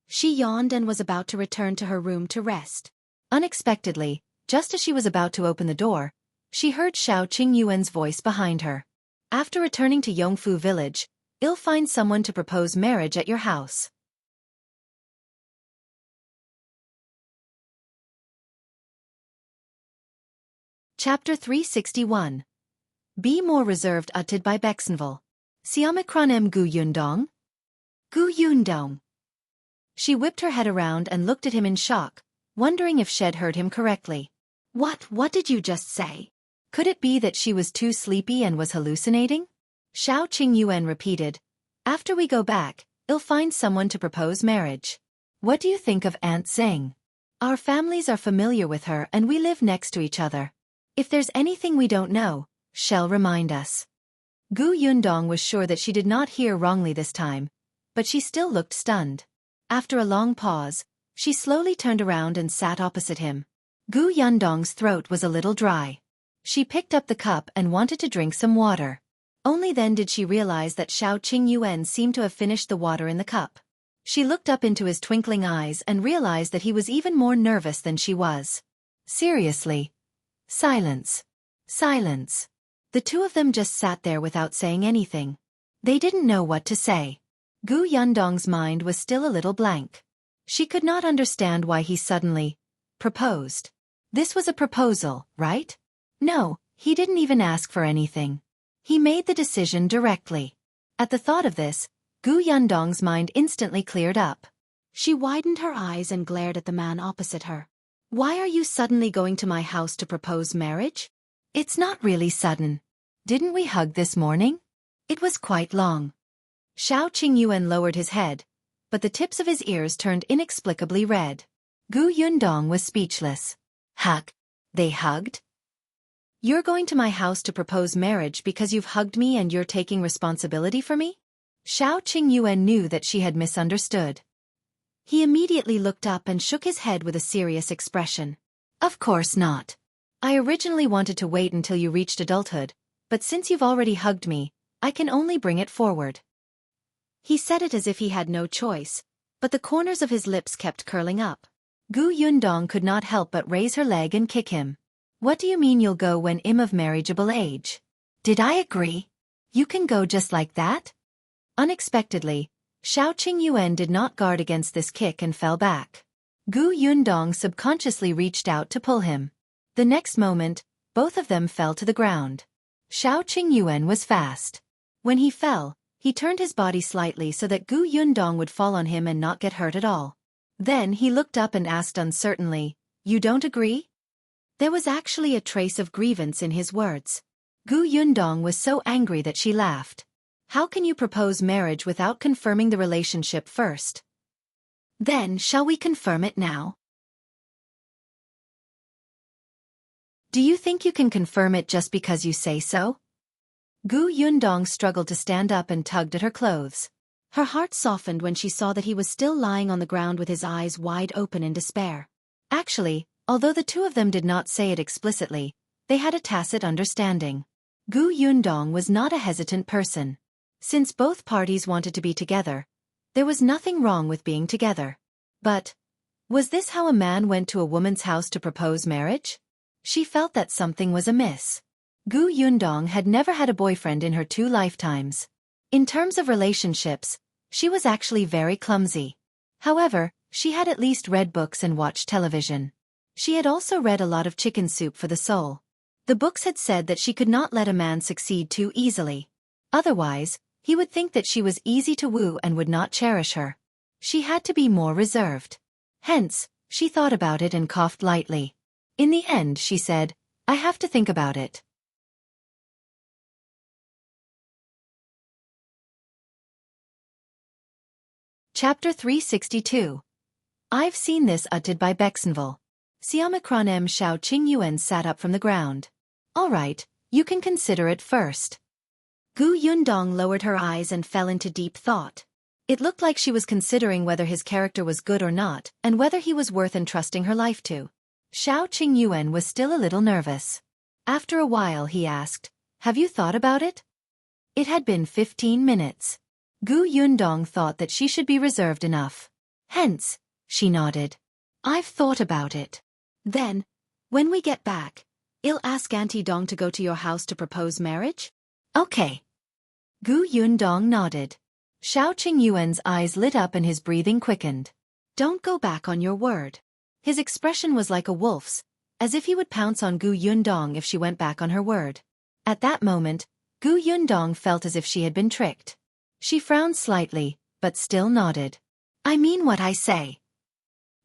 She yawned and was about to return to her room to rest. Unexpectedly, just as she was about to open the door, she heard Xiao Qingyuan's voice behind her. "After returning to Yongfu village, I'll find someone to propose marriage at your house." Chapter 361. Be more reserved. Uttered by Bexenville. Siomicron M. Gu Yundong? Gu Yundong. She whipped her head around and looked at him in shock, wondering if Shed heard him correctly. What did you just say? Could it be that she was too sleepy and was hallucinating? Xiao Qingyuan repeated. "After we go back, I'll find someone to propose marriage. What do you think of Aunt Zheng? Our families are familiar with her and we live next to each other. If there's anything we don't know, she'll remind us." Gu Yundong was sure that she did not hear wrongly this time, but she still looked stunned. After a long pause, she slowly turned around and sat opposite him. Gu Yundong's throat was a little dry. She picked up the cup and wanted to drink some water. Only then did she realize that Xiao Qingyuan seemed to have finished the water in the cup. She looked up into his twinkling eyes and realized that he was even more nervous than she was. Seriously. Silence. Silence. The two of them just sat there without saying anything. They didn't know what to say. Gu Yundong's mind was still a little blank. She could not understand why he suddenly proposed. This was a proposal, right? No, he didn't even ask for anything. He made the decision directly. At the thought of this, Gu Yundong's mind instantly cleared up. She widened her eyes and glared at the man opposite her. "Why are you suddenly going to my house to propose marriage? It's not really sudden. Didn't we hug this morning? It was quite long." Xiao Qingyuan lowered his head, but the tips of his ears turned inexplicably red. Gu Yundong was speechless. Hug? They hugged? "You're going to my house to propose marriage because you've hugged me and you're taking responsibility for me?" Xiao Qingyuan knew that she had misunderstood. He immediately looked up and shook his head with a serious expression. "Of course not. I originally wanted to wait until you reached adulthood, but since you've already hugged me, I can only bring it forward." He said it as if he had no choice, but the corners of his lips kept curling up. Gu Yundong could not help but raise her leg and kick him. "What do you mean you'll go when I'm of marriageable age? Did I agree? You can go just like that?" Unexpectedly, Xiao Qingyuan did not guard against this kick and fell back. Gu Yundong subconsciously reached out to pull him. The next moment, both of them fell to the ground. Xiao Qingyuan was fast. When he fell, he turned his body slightly so that Gu Yundong would fall on him and not get hurt at all. Then he looked up and asked uncertainly, "You don't agree?" There was actually a trace of grievance in his words. Gu Yundong was so angry that she laughed. "How can you propose marriage without confirming the relationship first? Then shall we confirm it now? Do you think you can confirm it just because you say so?" Gu Yundong struggled to stand up and tugged at her clothes. Her heart softened when she saw that he was still lying on the ground with his eyes wide open in despair. Actually, although the two of them did not say it explicitly, they had a tacit understanding. Gu Yundong was not a hesitant person. Since both parties wanted to be together, there was nothing wrong with being together. But was this how a man went to a woman's house to propose marriage? She felt that something was amiss. Gu Yundong had never had a boyfriend in her 2 lifetimes. In terms of relationships, she was actually very clumsy. However, she had at least read books and watched television. She had also read a lot of Chicken Soup for the Soul. The books had said that she could not let a man succeed too easily. Otherwise, he would think that she was easy to woo and would not cherish her. She had to be more reserved. Hence, she thought about it and coughed lightly. In the end, she said, "I have to think about it." Chapter 362. I've seen this uttered by Bexenville. Siomicron M. Xiao Qingyuan sat up from the ground. "All right, you can consider it first." Gu Yundong lowered her eyes and fell into deep thought. It looked like she was considering whether his character was good or not, and whether he was worth entrusting her life to. Xiao Qingyuan was still a little nervous. After a while he asked, "Have you thought about it?" It had been 15 minutes. Gu Yundong thought that she should be reserved enough. Hence, she nodded. "I've thought about it. Then, when we get back, I'll ask Auntie Dong to go to your house to propose marriage?" "Okay." Gu Yundong nodded. Xiao Qingyuan's eyes lit up and his breathing quickened. "Don't go back on your word." His expression was like a wolf's, as if he would pounce on Gu Yundong if she went back on her word. At that moment, Gu Yundong felt as if she had been tricked. She frowned slightly, but still nodded. "I mean what I say."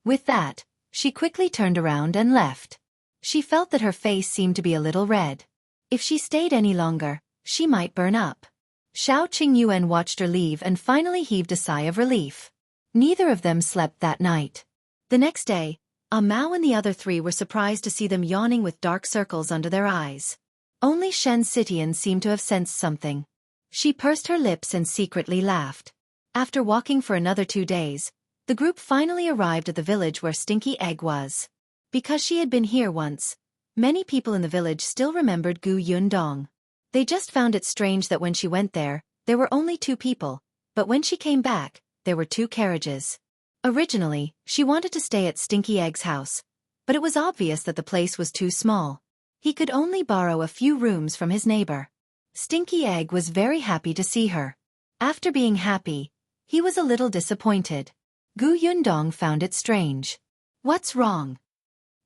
With that, she quickly turned around and left. She felt that her face seemed to be a little red. If she stayed any longer, she might burn up. Xiao Qingyuan watched her leave and finally heaved a sigh of relief. Neither of them slept that night. The next day, Mao and the other 3 were surprised to see them yawning with dark circles under their eyes. Only Shen Sitian seemed to have sensed something. She pursed her lips and secretly laughed. After walking for another 2 days, the group finally arrived at the village where Stinky Egg was. Because she had been here once, many people in the village still remembered Gu Yundong. They just found it strange that when she went there were only 2 people, but when she came back, there were 2 carriages. Originally, she wanted to stay at Stinky Egg's house, but it was obvious that the place was too small. He could only borrow a few rooms from his neighbor. Stinky Egg was very happy to see her. After being happy, he was a little disappointed. Gu Yundong found it strange. "What's wrong?"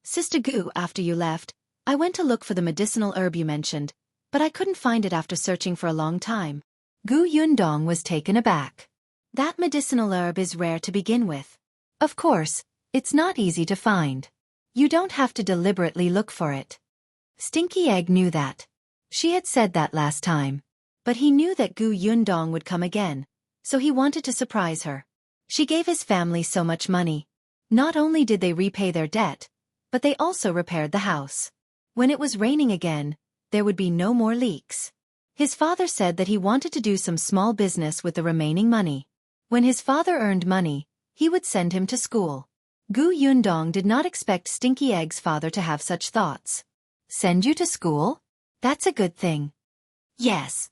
"Sister Gu, after you left, I went to look for the medicinal herb you mentioned, but I couldn't find it after searching for a long time." Gu Yundong was taken aback. "That medicinal herb is rare to begin with. Of course, it's not easy to find. You don't have to deliberately look for it." Stinky Egg knew that. She had said that last time. But he knew that Gu Yundong would come again, so he wanted to surprise her. She gave his family so much money. Not only did they repay their debt, but they also repaired the house. When it was raining again, there would be no more leaks. His father said that he wanted to do some small business with the remaining money. When his father earned money, he would send him to school. Gu Yundong did not expect Stinky Egg's father to have such thoughts. "Send you to school? That's a good thing." "Yes."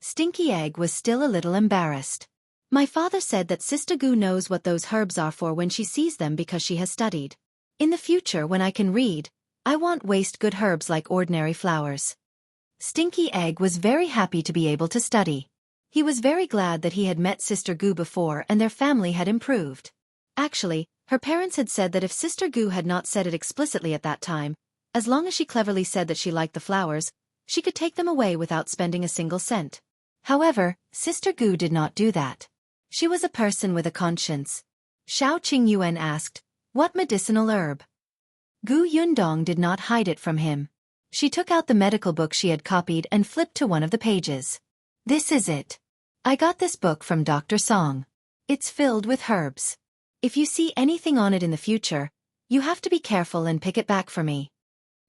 Stinky Egg was still a little embarrassed. "My father said that Sister Gu knows what those herbs are for when she sees them because she has studied. In the future when I can read, I won't waste good herbs like ordinary flowers." Stinky Egg was very happy to be able to study. He was very glad that he had met Sister Gu before and their family had improved. Actually, her parents had said that if Sister Gu had not said it explicitly at that time, as long as she cleverly said that she liked the flowers, she could take them away without spending a single cent. However, Sister Gu did not do that. She was a person with a conscience. Xiao Qingyuan asked, "What medicinal herb?" Gu Yundong did not hide it from him. She took out the medical book she had copied and flipped to one of the pages. "This is it. I got this book from Dr. Song. It's filled with herbs. If you see anything on it in the future, you have to be careful and pick it back for me."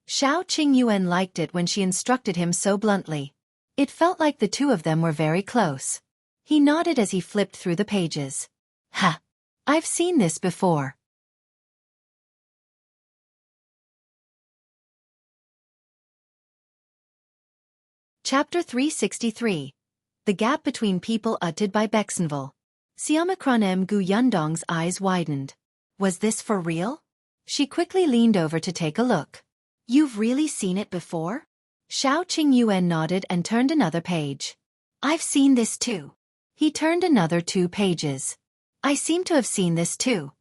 Xiao Qingyuan liked it when she instructed him so bluntly. It felt like the two of them were very close. He nodded as he flipped through the pages. "Ha! I've seen this before." Chapter 363. The Gap Between People Uttered by Bexenville. Siamacron Gu Yundong's eyes widened. Was this for real? She quickly leaned over to take a look. "You've really seen it before?" Xiao Qingyuan nodded and turned another page. "I've seen this too." He turned another 2 pages. "I seem to have seen this too."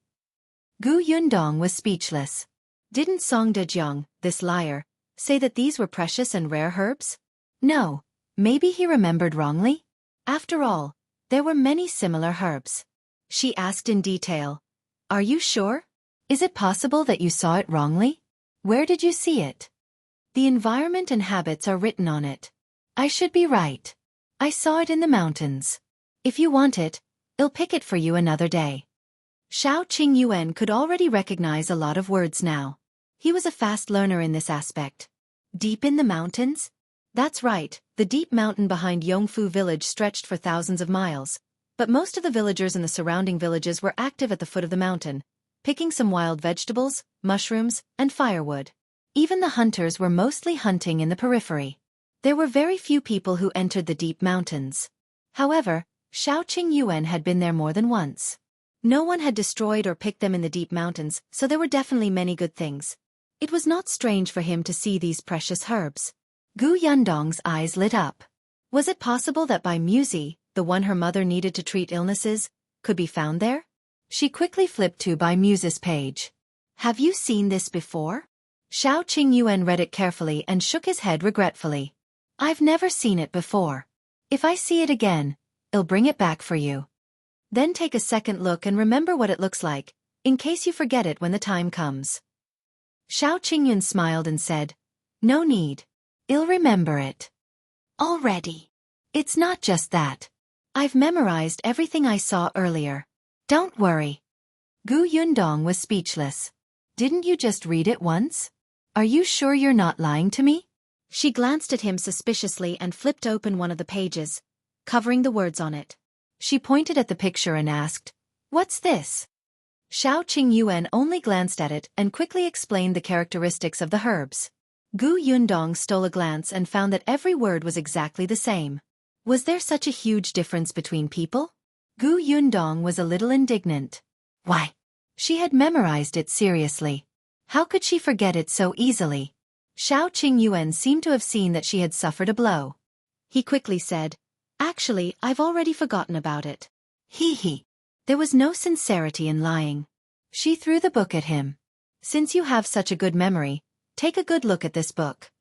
Gu Yundong was speechless. Didn't Song Dajiang, this liar, say that these were precious and rare herbs? No, maybe he remembered wrongly? After all, there were many similar herbs. She asked in detail. "Are you sure? Is it possible that you saw it wrongly? Where did you see it?" "The environment and habits are written on it. I should be right. I saw it in the mountains. If you want it, I'll pick it for you another day." Xiao Qingyuan could already recognize a lot of words now. He was a fast learner in this aspect. Deep in the mountains? That's right, the deep mountain behind Yongfu village stretched for thousands of miles, but most of the villagers in the surrounding villages were active at the foot of the mountain, picking some wild vegetables, mushrooms, and firewood. Even the hunters were mostly hunting in the periphery. There were very few people who entered the deep mountains. However, Xiao Qingyuan had been there more than once. No one had destroyed or picked them in the deep mountains, so there were definitely many good things. It was not strange for him to see these precious herbs. Gu Yundong's eyes lit up. Was it possible that Bai Muzi, the one her mother needed to treat illnesses, could be found there? She quickly flipped to Bai Muzi's page. "Have you seen this before?" Xiao Qingyuan read it carefully and shook his head regretfully. "I've never seen it before. If I see it again, I'll bring it back for you. Then take a second look and remember what it looks like, in case you forget it when the time comes." Xiao Qingyuan smiled and said, "No need. I'll remember it. Already. It's not just that. I've memorized everything I saw earlier. Don't worry." Gu Yundong was speechless. "Didn't you just read it once? Are you sure you're not lying to me?" She glanced at him suspiciously and flipped open one of the pages, covering the words on it. She pointed at the picture and asked, "What's this?" Xiao Qingyuan only glanced at it and quickly explained the characteristics of the herbs. Gu Yundong stole a glance and found that every word was exactly the same. Was there such a huge difference between people? Gu Yundong was a little indignant. Why? She had memorized it seriously. How could she forget it so easily? Xiao Qingyuan seemed to have seen that she had suffered a blow. He quickly said, "Actually, I've already forgotten about it." He. There was no sincerity in lying. She threw the book at him. "Since you have such a good memory, take a good look at this book."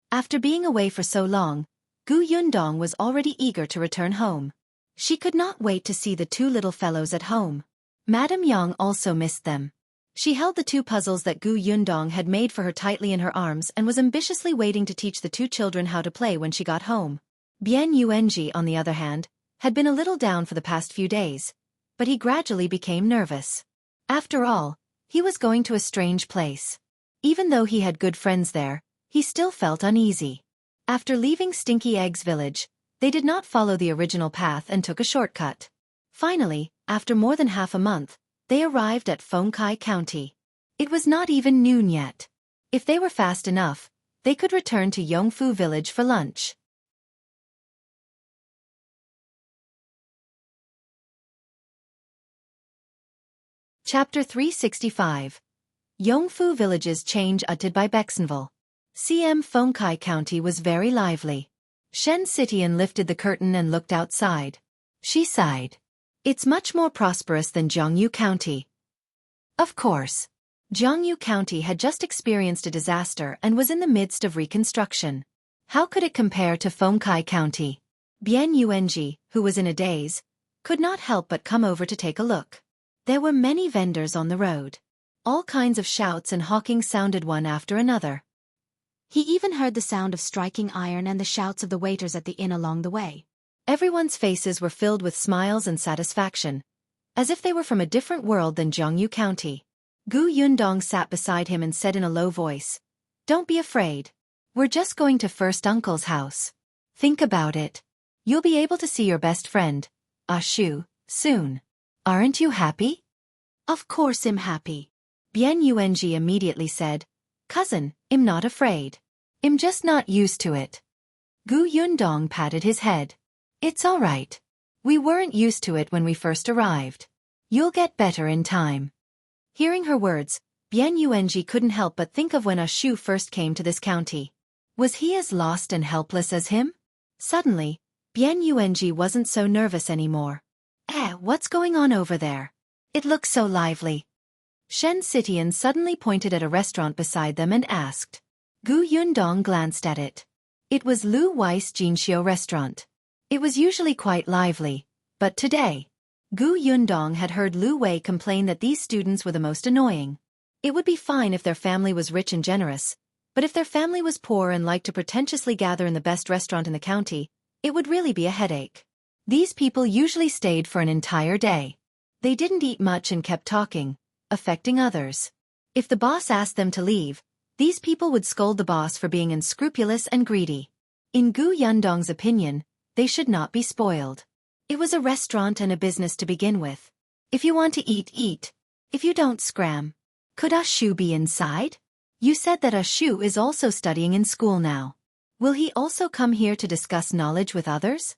After being away for so long, Gu Yundong was already eager to return home. She could not wait to see the 2 little fellows at home. Madame Yang also missed them. She held the 2 puzzles that Gu Yundong had made for her tightly in her arms and was ambitiously waiting to teach the 2 children how to play when she got home. Bian Yuanji, on the other hand, had been a little down for the past few days, but he gradually became nervous. After all, he was going to a strange place. Even though he had good friends there, he still felt uneasy. After leaving Stinky Egg's village, they did not follow the original path and took a shortcut. Finally, after more than half a month, they arrived at Fengkai County. It was not even noon yet. If they were fast enough, they could return to Yongfu village for lunch. Chapter 365. Yongfu Village's change uttered by Bexenville. CM Fengkai County was very lively. Shen Citian lifted the curtain and looked outside. She sighed. It's much more prosperous than Jiangyu County. Of course. Jiangyu County had just experienced a disaster and was in the midst of reconstruction. How could it compare to Fengkai County? Bian Yuanji, who was in a daze, could not help but come over to take a look. There were many vendors on the road. All kinds of shouts and hawking sounded one after another. He even heard the sound of striking iron and the shouts of the waiters at the inn along the way. Everyone's faces were filled with smiles and satisfaction, as if they were from a different world than Jiangyu County. Gu Yundong sat beside him and said in a low voice, "Don't be afraid. We're just going to First Uncle's house. Think about it. You'll be able to see your best friend, Shu, soon. Aren't you happy?" "Of course I'm happy." Bian Yuanji immediately said, "Cousin, I'm not afraid. I'm just not used to it." Gu Yundong patted his head. "It's all right. We weren't used to it when we first arrived. You'll get better in time." Hearing her words, Bian Yuanji couldn't help but think of when Shu first came to this county. Was he as lost and helpless as him? Suddenly, Bian Yuanji wasn't so nervous anymore. What's going on over there? It looks so lively." Shen Citian suddenly pointed at a restaurant beside them and asked. Gu Yundong glanced at it. It was Lu Weiss Jinxiu restaurant. It was usually quite lively, but today, Gu Yundong had heard Lu Wei complain that these students were the most annoying. It would be fine if their family was rich and generous, but if their family was poor and liked to pretentiously gather in the best restaurant in the county, it would really be a headache. These people usually stayed for an entire day. They didn't eat much and kept talking, affecting others. If the boss asked them to leave, these people would scold the boss for being unscrupulous and greedy. In Gu Yundong's opinion, they should not be spoiled. It was a restaurant and a business to begin with. If you want to eat, eat. If you don't, scram. Could Shu be inside? You said that Shu is also studying in school now. Will he also come here to discuss knowledge with others?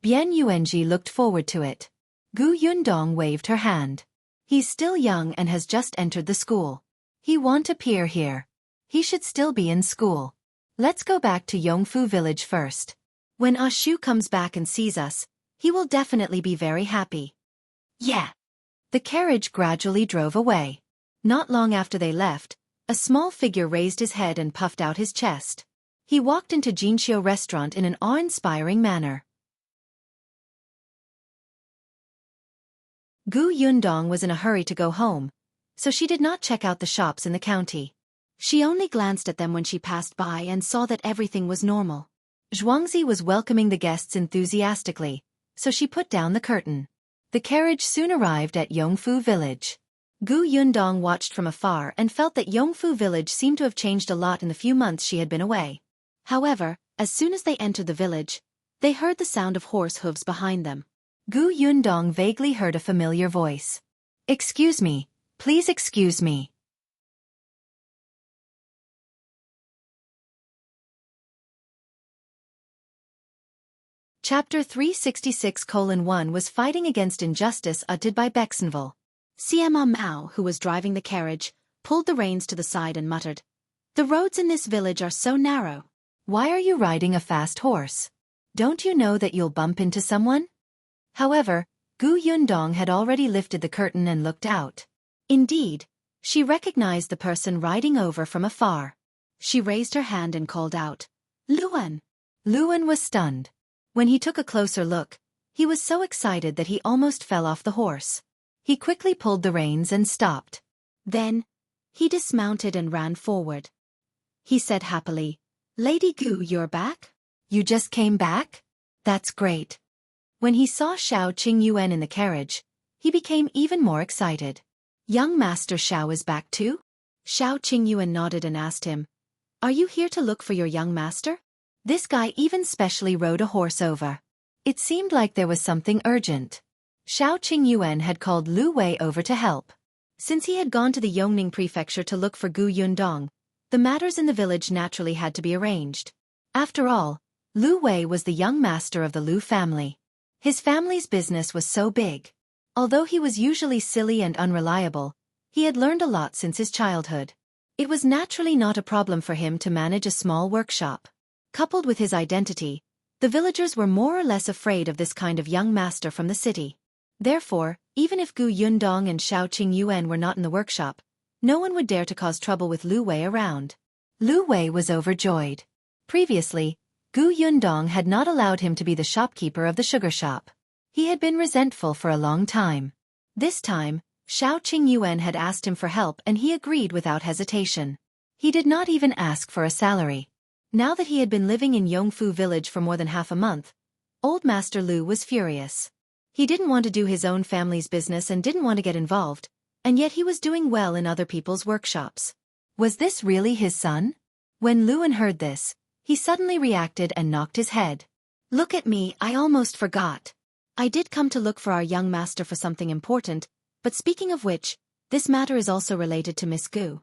Bian Yuanji looked forward to it. Gu Yundong waved her hand. He's still young and has just entered the school. He won't appear here. He should still be in school. Let's go back to Yongfu village first. When Shu comes back and sees us, he will definitely be very happy. Yeah. The carriage gradually drove away. Not long after they left, a small figure raised his head and puffed out his chest. He walked into Jinxiu restaurant in an awe-inspiring manner. Gu Yundong was in a hurry to go home, so she did not check out the shops in the county. She only glanced at them when she passed by and saw that everything was normal. Zhuangzi was welcoming the guests enthusiastically, so she put down the curtain. The carriage soon arrived at Yongfu village. Gu Yundong watched from afar and felt that Yongfu village seemed to have changed a lot in the few months she had been away. However, as soon as they entered the village, they heard the sound of horse hooves behind them. Gu Yundong vaguely heard a familiar voice. "Excuse me, please excuse me." Chapter 366:1 was fighting against injustice uttered by Bexenville. Siema Mao, who was driving the carriage, pulled the reins to the side and muttered, "The roads in this village are so narrow. Why are you riding a fast horse? Don't you know that you'll bump into someone?" However, Gu Yundong had already lifted the curtain and looked out. Indeed, she recognized the person riding over from afar. She raised her hand and called out, "Luan!" Luan was stunned. When he took a closer look, he was so excited that he almost fell off the horse. He quickly pulled the reins and stopped. Then, he dismounted and ran forward. He said happily, "Lady Gu, you're back? You just came back? That's great." When he saw Xiao Qingyuan in the carriage, he became even more excited. "Young Master Xiao is back too?" Xiao Qingyuan nodded and asked him, "Are you here to look for your young master?" This guy even specially rode a horse over. It seemed like there was something urgent. Xiao Qingyuan had called Lu Wei over to help. Since he had gone to the Yongning prefecture to look for Gu Yundong, the matters in the village naturally had to be arranged. After all, Lu Wei was the young master of the Lu family. His family's business was so big. Although he was usually silly and unreliable, he had learned a lot since his childhood. It was naturally not a problem for him to manage a small workshop. Coupled with his identity, the villagers were more or less afraid of this kind of young master from the city. Therefore, even if Gu Yundong and Xiao Qingyuan were not in the workshop, no one would dare to cause trouble with Lu Wei around. Lu Wei was overjoyed. Previously, Gu Yundong had not allowed him to be the shopkeeper of the sugar shop. He had been resentful for a long time. This time, Xiao Qingyuan had asked him for help and he agreed without hesitation. He did not even ask for a salary. Now that he had been living in Yongfu village for more than half a month, Old Master Lu was furious. He didn't want to do his own family's business and didn't want to get involved, and yet he was doing well in other people's workshops. Was this really his son? When Luan heard this, he suddenly reacted and knocked his head. Look at me, I almost forgot. I did come to look for our young master for something important, but speaking of which, this matter is also related to Miss Gu.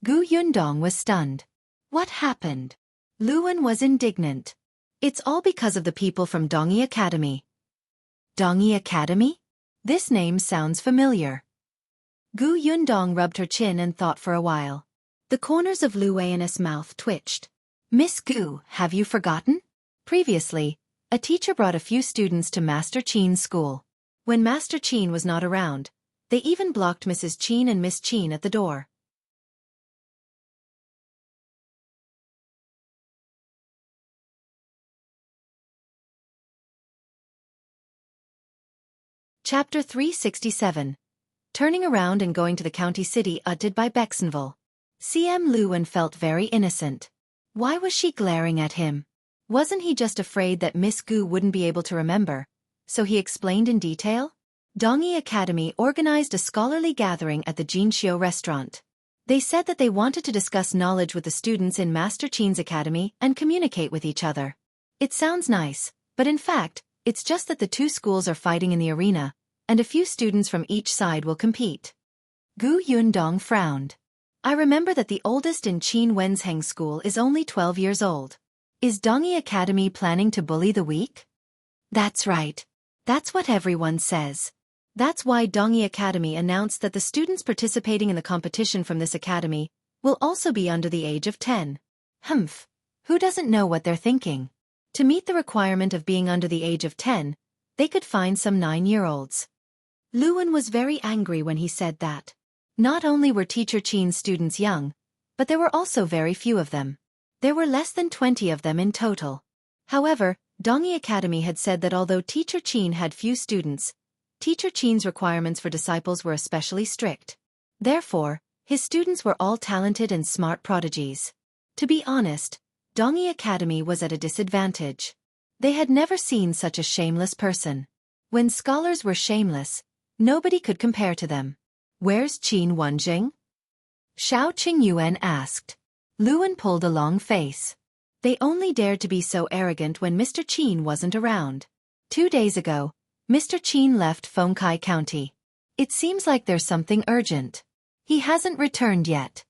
Gu Yundong was stunned. What happened? Luan was indignant. It's all because of the people from Dongyi Academy. Dongyi Academy? This name sounds familiar. Gu Yundong rubbed her chin and thought for a while. The corners of Lu Wei's mouth twitched. Miss Gu, have you forgotten? Previously, a teacher brought a few students to Master Qin's school. When Master Qin was not around, they even blocked Mrs. Qin and Miss Qin at the door. Chapter 367. Turning around and going to the county city uttered by Bexenville. CM Luan felt very innocent. Why was she glaring at him? Wasn't he just afraid that Miss Gu wouldn't be able to remember? So he explained in detail? Dongyi Academy organized a scholarly gathering at the Jinxiu restaurant. They said that they wanted to discuss knowledge with the students in Master Qin's academy and communicate with each other. It sounds nice, but in fact, it's just that the two schools are fighting in the arena, and a few students from each side will compete. Gu Yundong frowned. I remember that the oldest in Qin Wenzheng School is only 12 years old. Is Dongyi Academy planning to bully the weak? That's right. That's what everyone says. That's why Dongyi Academy announced that the students participating in the competition from this academy will also be under the age of 10. Humph. Who doesn't know what they're thinking? To meet the requirement of being under the age of 10, they could find some 9-year-olds. Luan was very angry when he said that. Not only were Teacher Qin's students young, but there were also very few of them. There were less than 20 of them in total. However, Dongyi Academy had said that although Teacher Qin had few students, Teacher Qin's requirements for disciples were especially strict. Therefore, his students were all talented and smart prodigies. To be honest, Dongyi Academy was at a disadvantage. They had never seen such a shameless person. When scholars were shameless, nobody could compare to them. Where's Qin Wenjing? Xiao Qingyuan asked. Luan pulled a long face. They only dared to be so arrogant when Mr. Qin wasn't around. 2 days ago, Mr. Qin left Fengkai County. It seems like there's something urgent. He hasn't returned yet.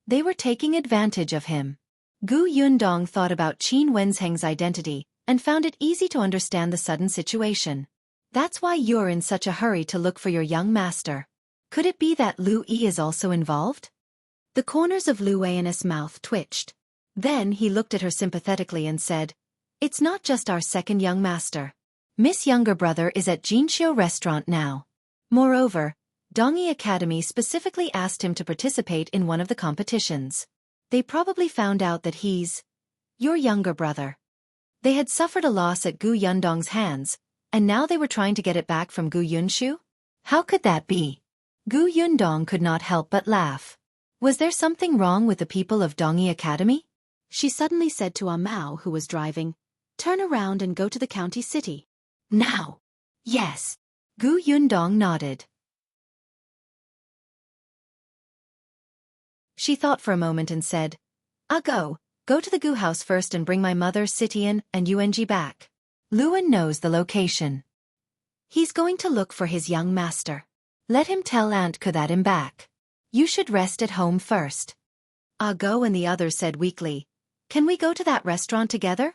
They were taking advantage of him. Gu Yundong thought about Qin Wenzheng's identity and found it easy to understand the sudden situation. That's why you're in such a hurry to look for your young master. Could it be that Lu Yi is also involved? The corners of Lu Wei's mouth twitched. Then he looked at her sympathetically and said, It's not just our second young master. Miss Younger Brother is at Jinxiu restaurant now. Moreover, Dongyi Academy specifically asked him to participate in one of the competitions. They probably found out that he's your younger brother. They had suffered a loss at Gu Yundong's hands, and now they were trying to get it back from Gu Yunshu? How could that be? Gu Yundong could not help but laugh. Was there something wrong with the people of Dongyi Academy? She suddenly said to Mao, who was driving, Turn around and go to the county city. Now. Yes. Gu Yundong nodded. She thought for a moment and said, I'll go to the Gu house first and bring my mother Sitian and Yuanji back. Luan knows the location. He's going to look for his young master. Let him tell Aunt Ku that I'm back. You should rest at home first. I'll go, and the others said weakly, Can we go to that restaurant together?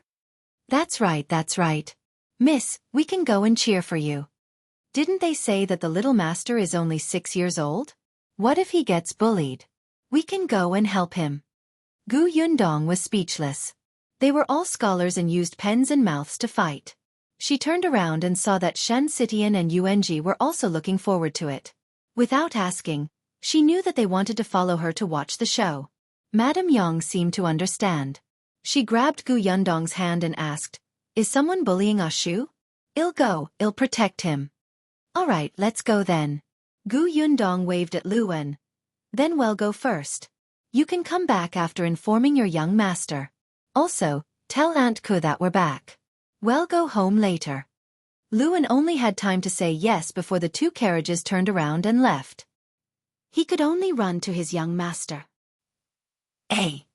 That's right. Miss, we can go and cheer for you. Didn't they say that the little master is only 6 years old? What if he gets bullied? We can go and help him. Gu Yundong was speechless. They were all scholars and used pens and mouths to fight. She turned around and saw that Shen, Sitian and Yuanji were also looking forward to it. Without asking, she knew that they wanted to follow her to watch the show. Madame Yang seemed to understand. She grabbed Gu Yundong's hand and asked, "Is someone bullying Ashu? I'll go, I'll protect him." "Alright, let's go then." Gu Yundong waved at Luwen. "Then we'll go first. You can come back after informing your young master. Also, tell Aunt Ku that we're back. We'll go home later." Luwen only had time to say yes before the two carriages turned around and left. He could only run to his young master. "Hey,